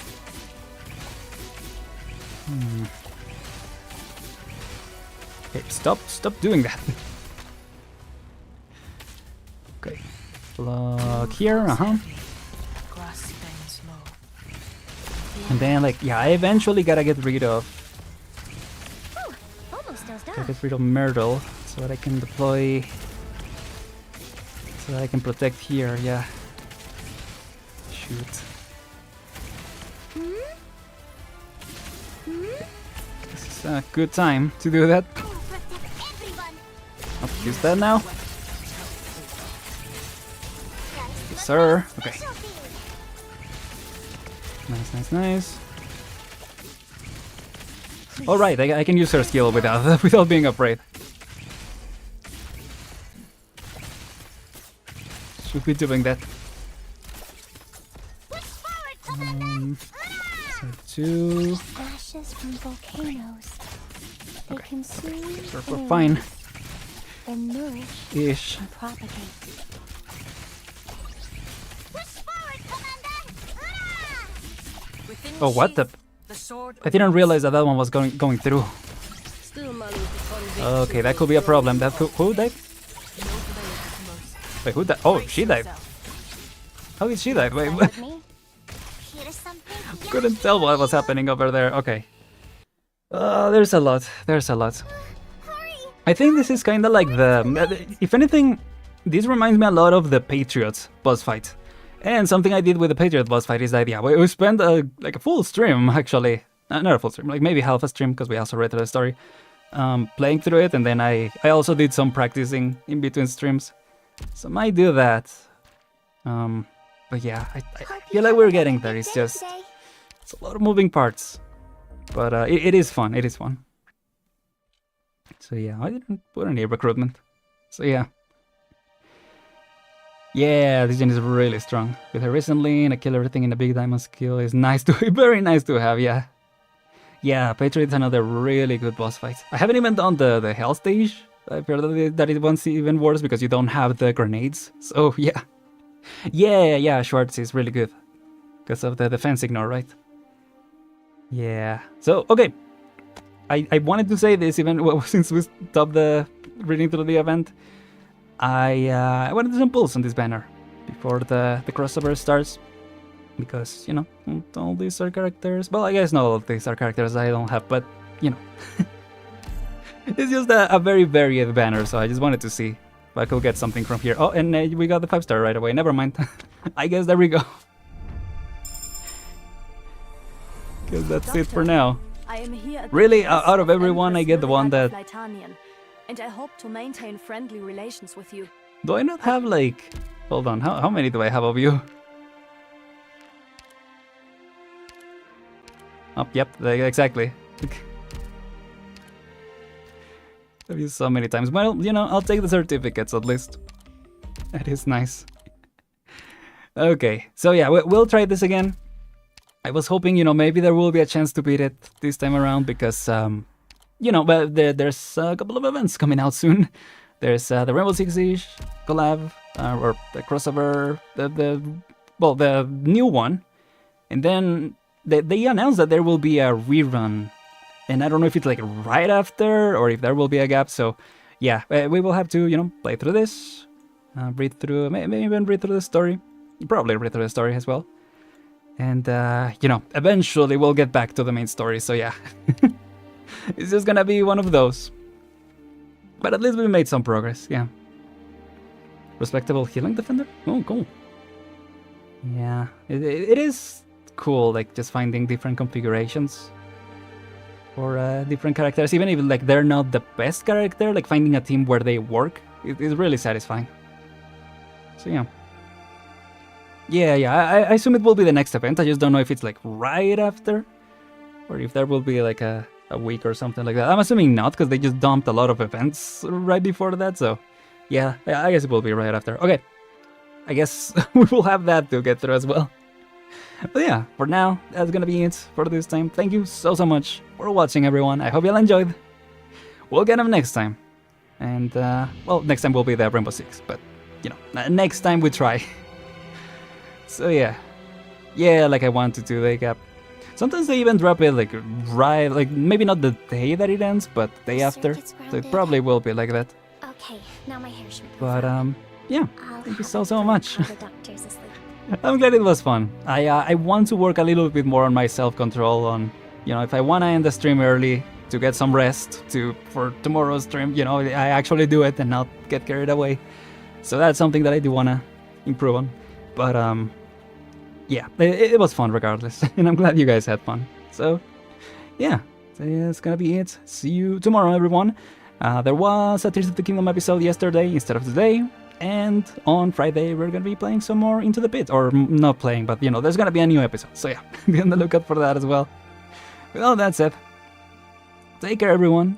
Okay, stop doing that. Okay, block here, Grass bends low. and then like yeah, I eventually gotta get rid of Ooh, almost done. Myrtle so that I can deploy So I can protect here, yeah. Shoot. This is a good time to do that. I'll use that now. Yes, sir. Okay. Nice, nice, nice. All right, I can use her skill without without being afraid. Should be doing that. So 2. Ashes from volcanoes. They Okay. consume So we're air fine. and nourish Ish. and propagate. Within Oh, what the? sheath, the sword I didn't realize that one was going through. still managed to convict Okay, that could be a problem. That who died? Wait, who died? Oh, she died. How did she die? Wait, what? With me? Here's something. Couldn't tell what was happening over there. Okay. There's a lot. There's a lot. I think this is kind of like the... If anything, this reminds me a lot of the Patriot boss fight. And something I did with the Patriot boss fight is that, yeah, we spent like a full stream, actually. Not a full stream, like maybe half a stream, because we also read the story. Playing through it, and then I also did some practicing in between streams. So I might do that. But yeah, I feel like we're getting there. It's just... It's a lot of moving parts. But it is fun. It is fun. So yeah, I didn't put any recruitment. So yeah. Yeah, this gen is really strong. With her recently and I kill everything in a big diamond skill is nice to very nice to have, yeah. Yeah, Patriot's another really good boss fight. I haven't even done the hell stage. I've heard that it one's even worse because you don't have the grenades. So yeah. Yeah, Schwartz is really good. Because of the defense ignore, right? Yeah. So, okay. I wanted to say this even since we stopped the reading through the event. I wanted to impulse on this banner before the crossover starts. Because, you know, all these are characters. Well, I guess not all of these are characters I don't have, but, you know. It's just a very varied banner, so I just wanted to see if I could get something from here. Oh, and we got the 5-star right away. Never mind. I guess there we go. Because that's it for now. I am here at Really, the behest out of everyone, I Empress get the one Firelight that... Flightanian, and I hope to maintain friendly relations with you. Do I not have, like... Hold on, how many do I have of you? Oh, yep, exactly. I've used so many times. Well, you know, I'll take the certificates at least. That is nice. Okay, so yeah, we'll try this again. I was hoping, you know, maybe there will be a chance to beat it this time around because, you know, but there's a couple of events coming out soon. There's the Rainbow Six Siege collab, or the crossover, the new one. And then they announced that there will be a rerun. And I don't know if it's like right after or if there will be a gap. So yeah, we will have to, you know, play through this, read through, maybe even read through the story. Probably read through the story as well. And, you know, eventually we'll get back to the main story, so yeah. It's just gonna be one of those. But at least we made some progress, yeah. Respectable healing defender? Oh, cool. Yeah, it is cool, like, just finding different configurations for different characters. Even if, like, they're not the best character, like, finding a team where they work is really satisfying. So, yeah. Yeah, I assume it will be the next event. I just don't know if it's like right after or if there will be like a week or something like that. I'm assuming not because they just dumped a lot of events right before that. So yeah, I guess it will be right after. Okay, I guess we will have that to get through as well. But yeah, for now, that's gonna be it for this time. Thank you so much for watching, everyone. I hope you all enjoyed. We'll get them next time. And, well, next time will be the Rainbow Six. But, you know, next time we try. So yeah, like I wanted to, like, sometimes they even drop it, like, right, like, maybe not the day that it ends, but the day after, so it probably will be like that. Okay, now my hair should be But, yeah, thank you so much. The doctor's asleep. I'm glad it was fun. I want to work a little bit more on my self-control, on, you know, if I want to end the stream early, to get some rest, for tomorrow's stream, you know, I actually do it and not get carried away. So that's something that I do wanna improve on. But yeah, it was fun regardless, and I'm glad you guys had fun. So yeah, that's gonna be it. See you tomorrow, everyone. There was a Tears of the Kingdom episode yesterday instead of today, and on Friday we're gonna be playing some more Into the Pit, or not playing, but you know, there's gonna be a new episode. So yeah, be on the lookout for that as well. With all that said, take care, everyone.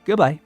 Goodbye.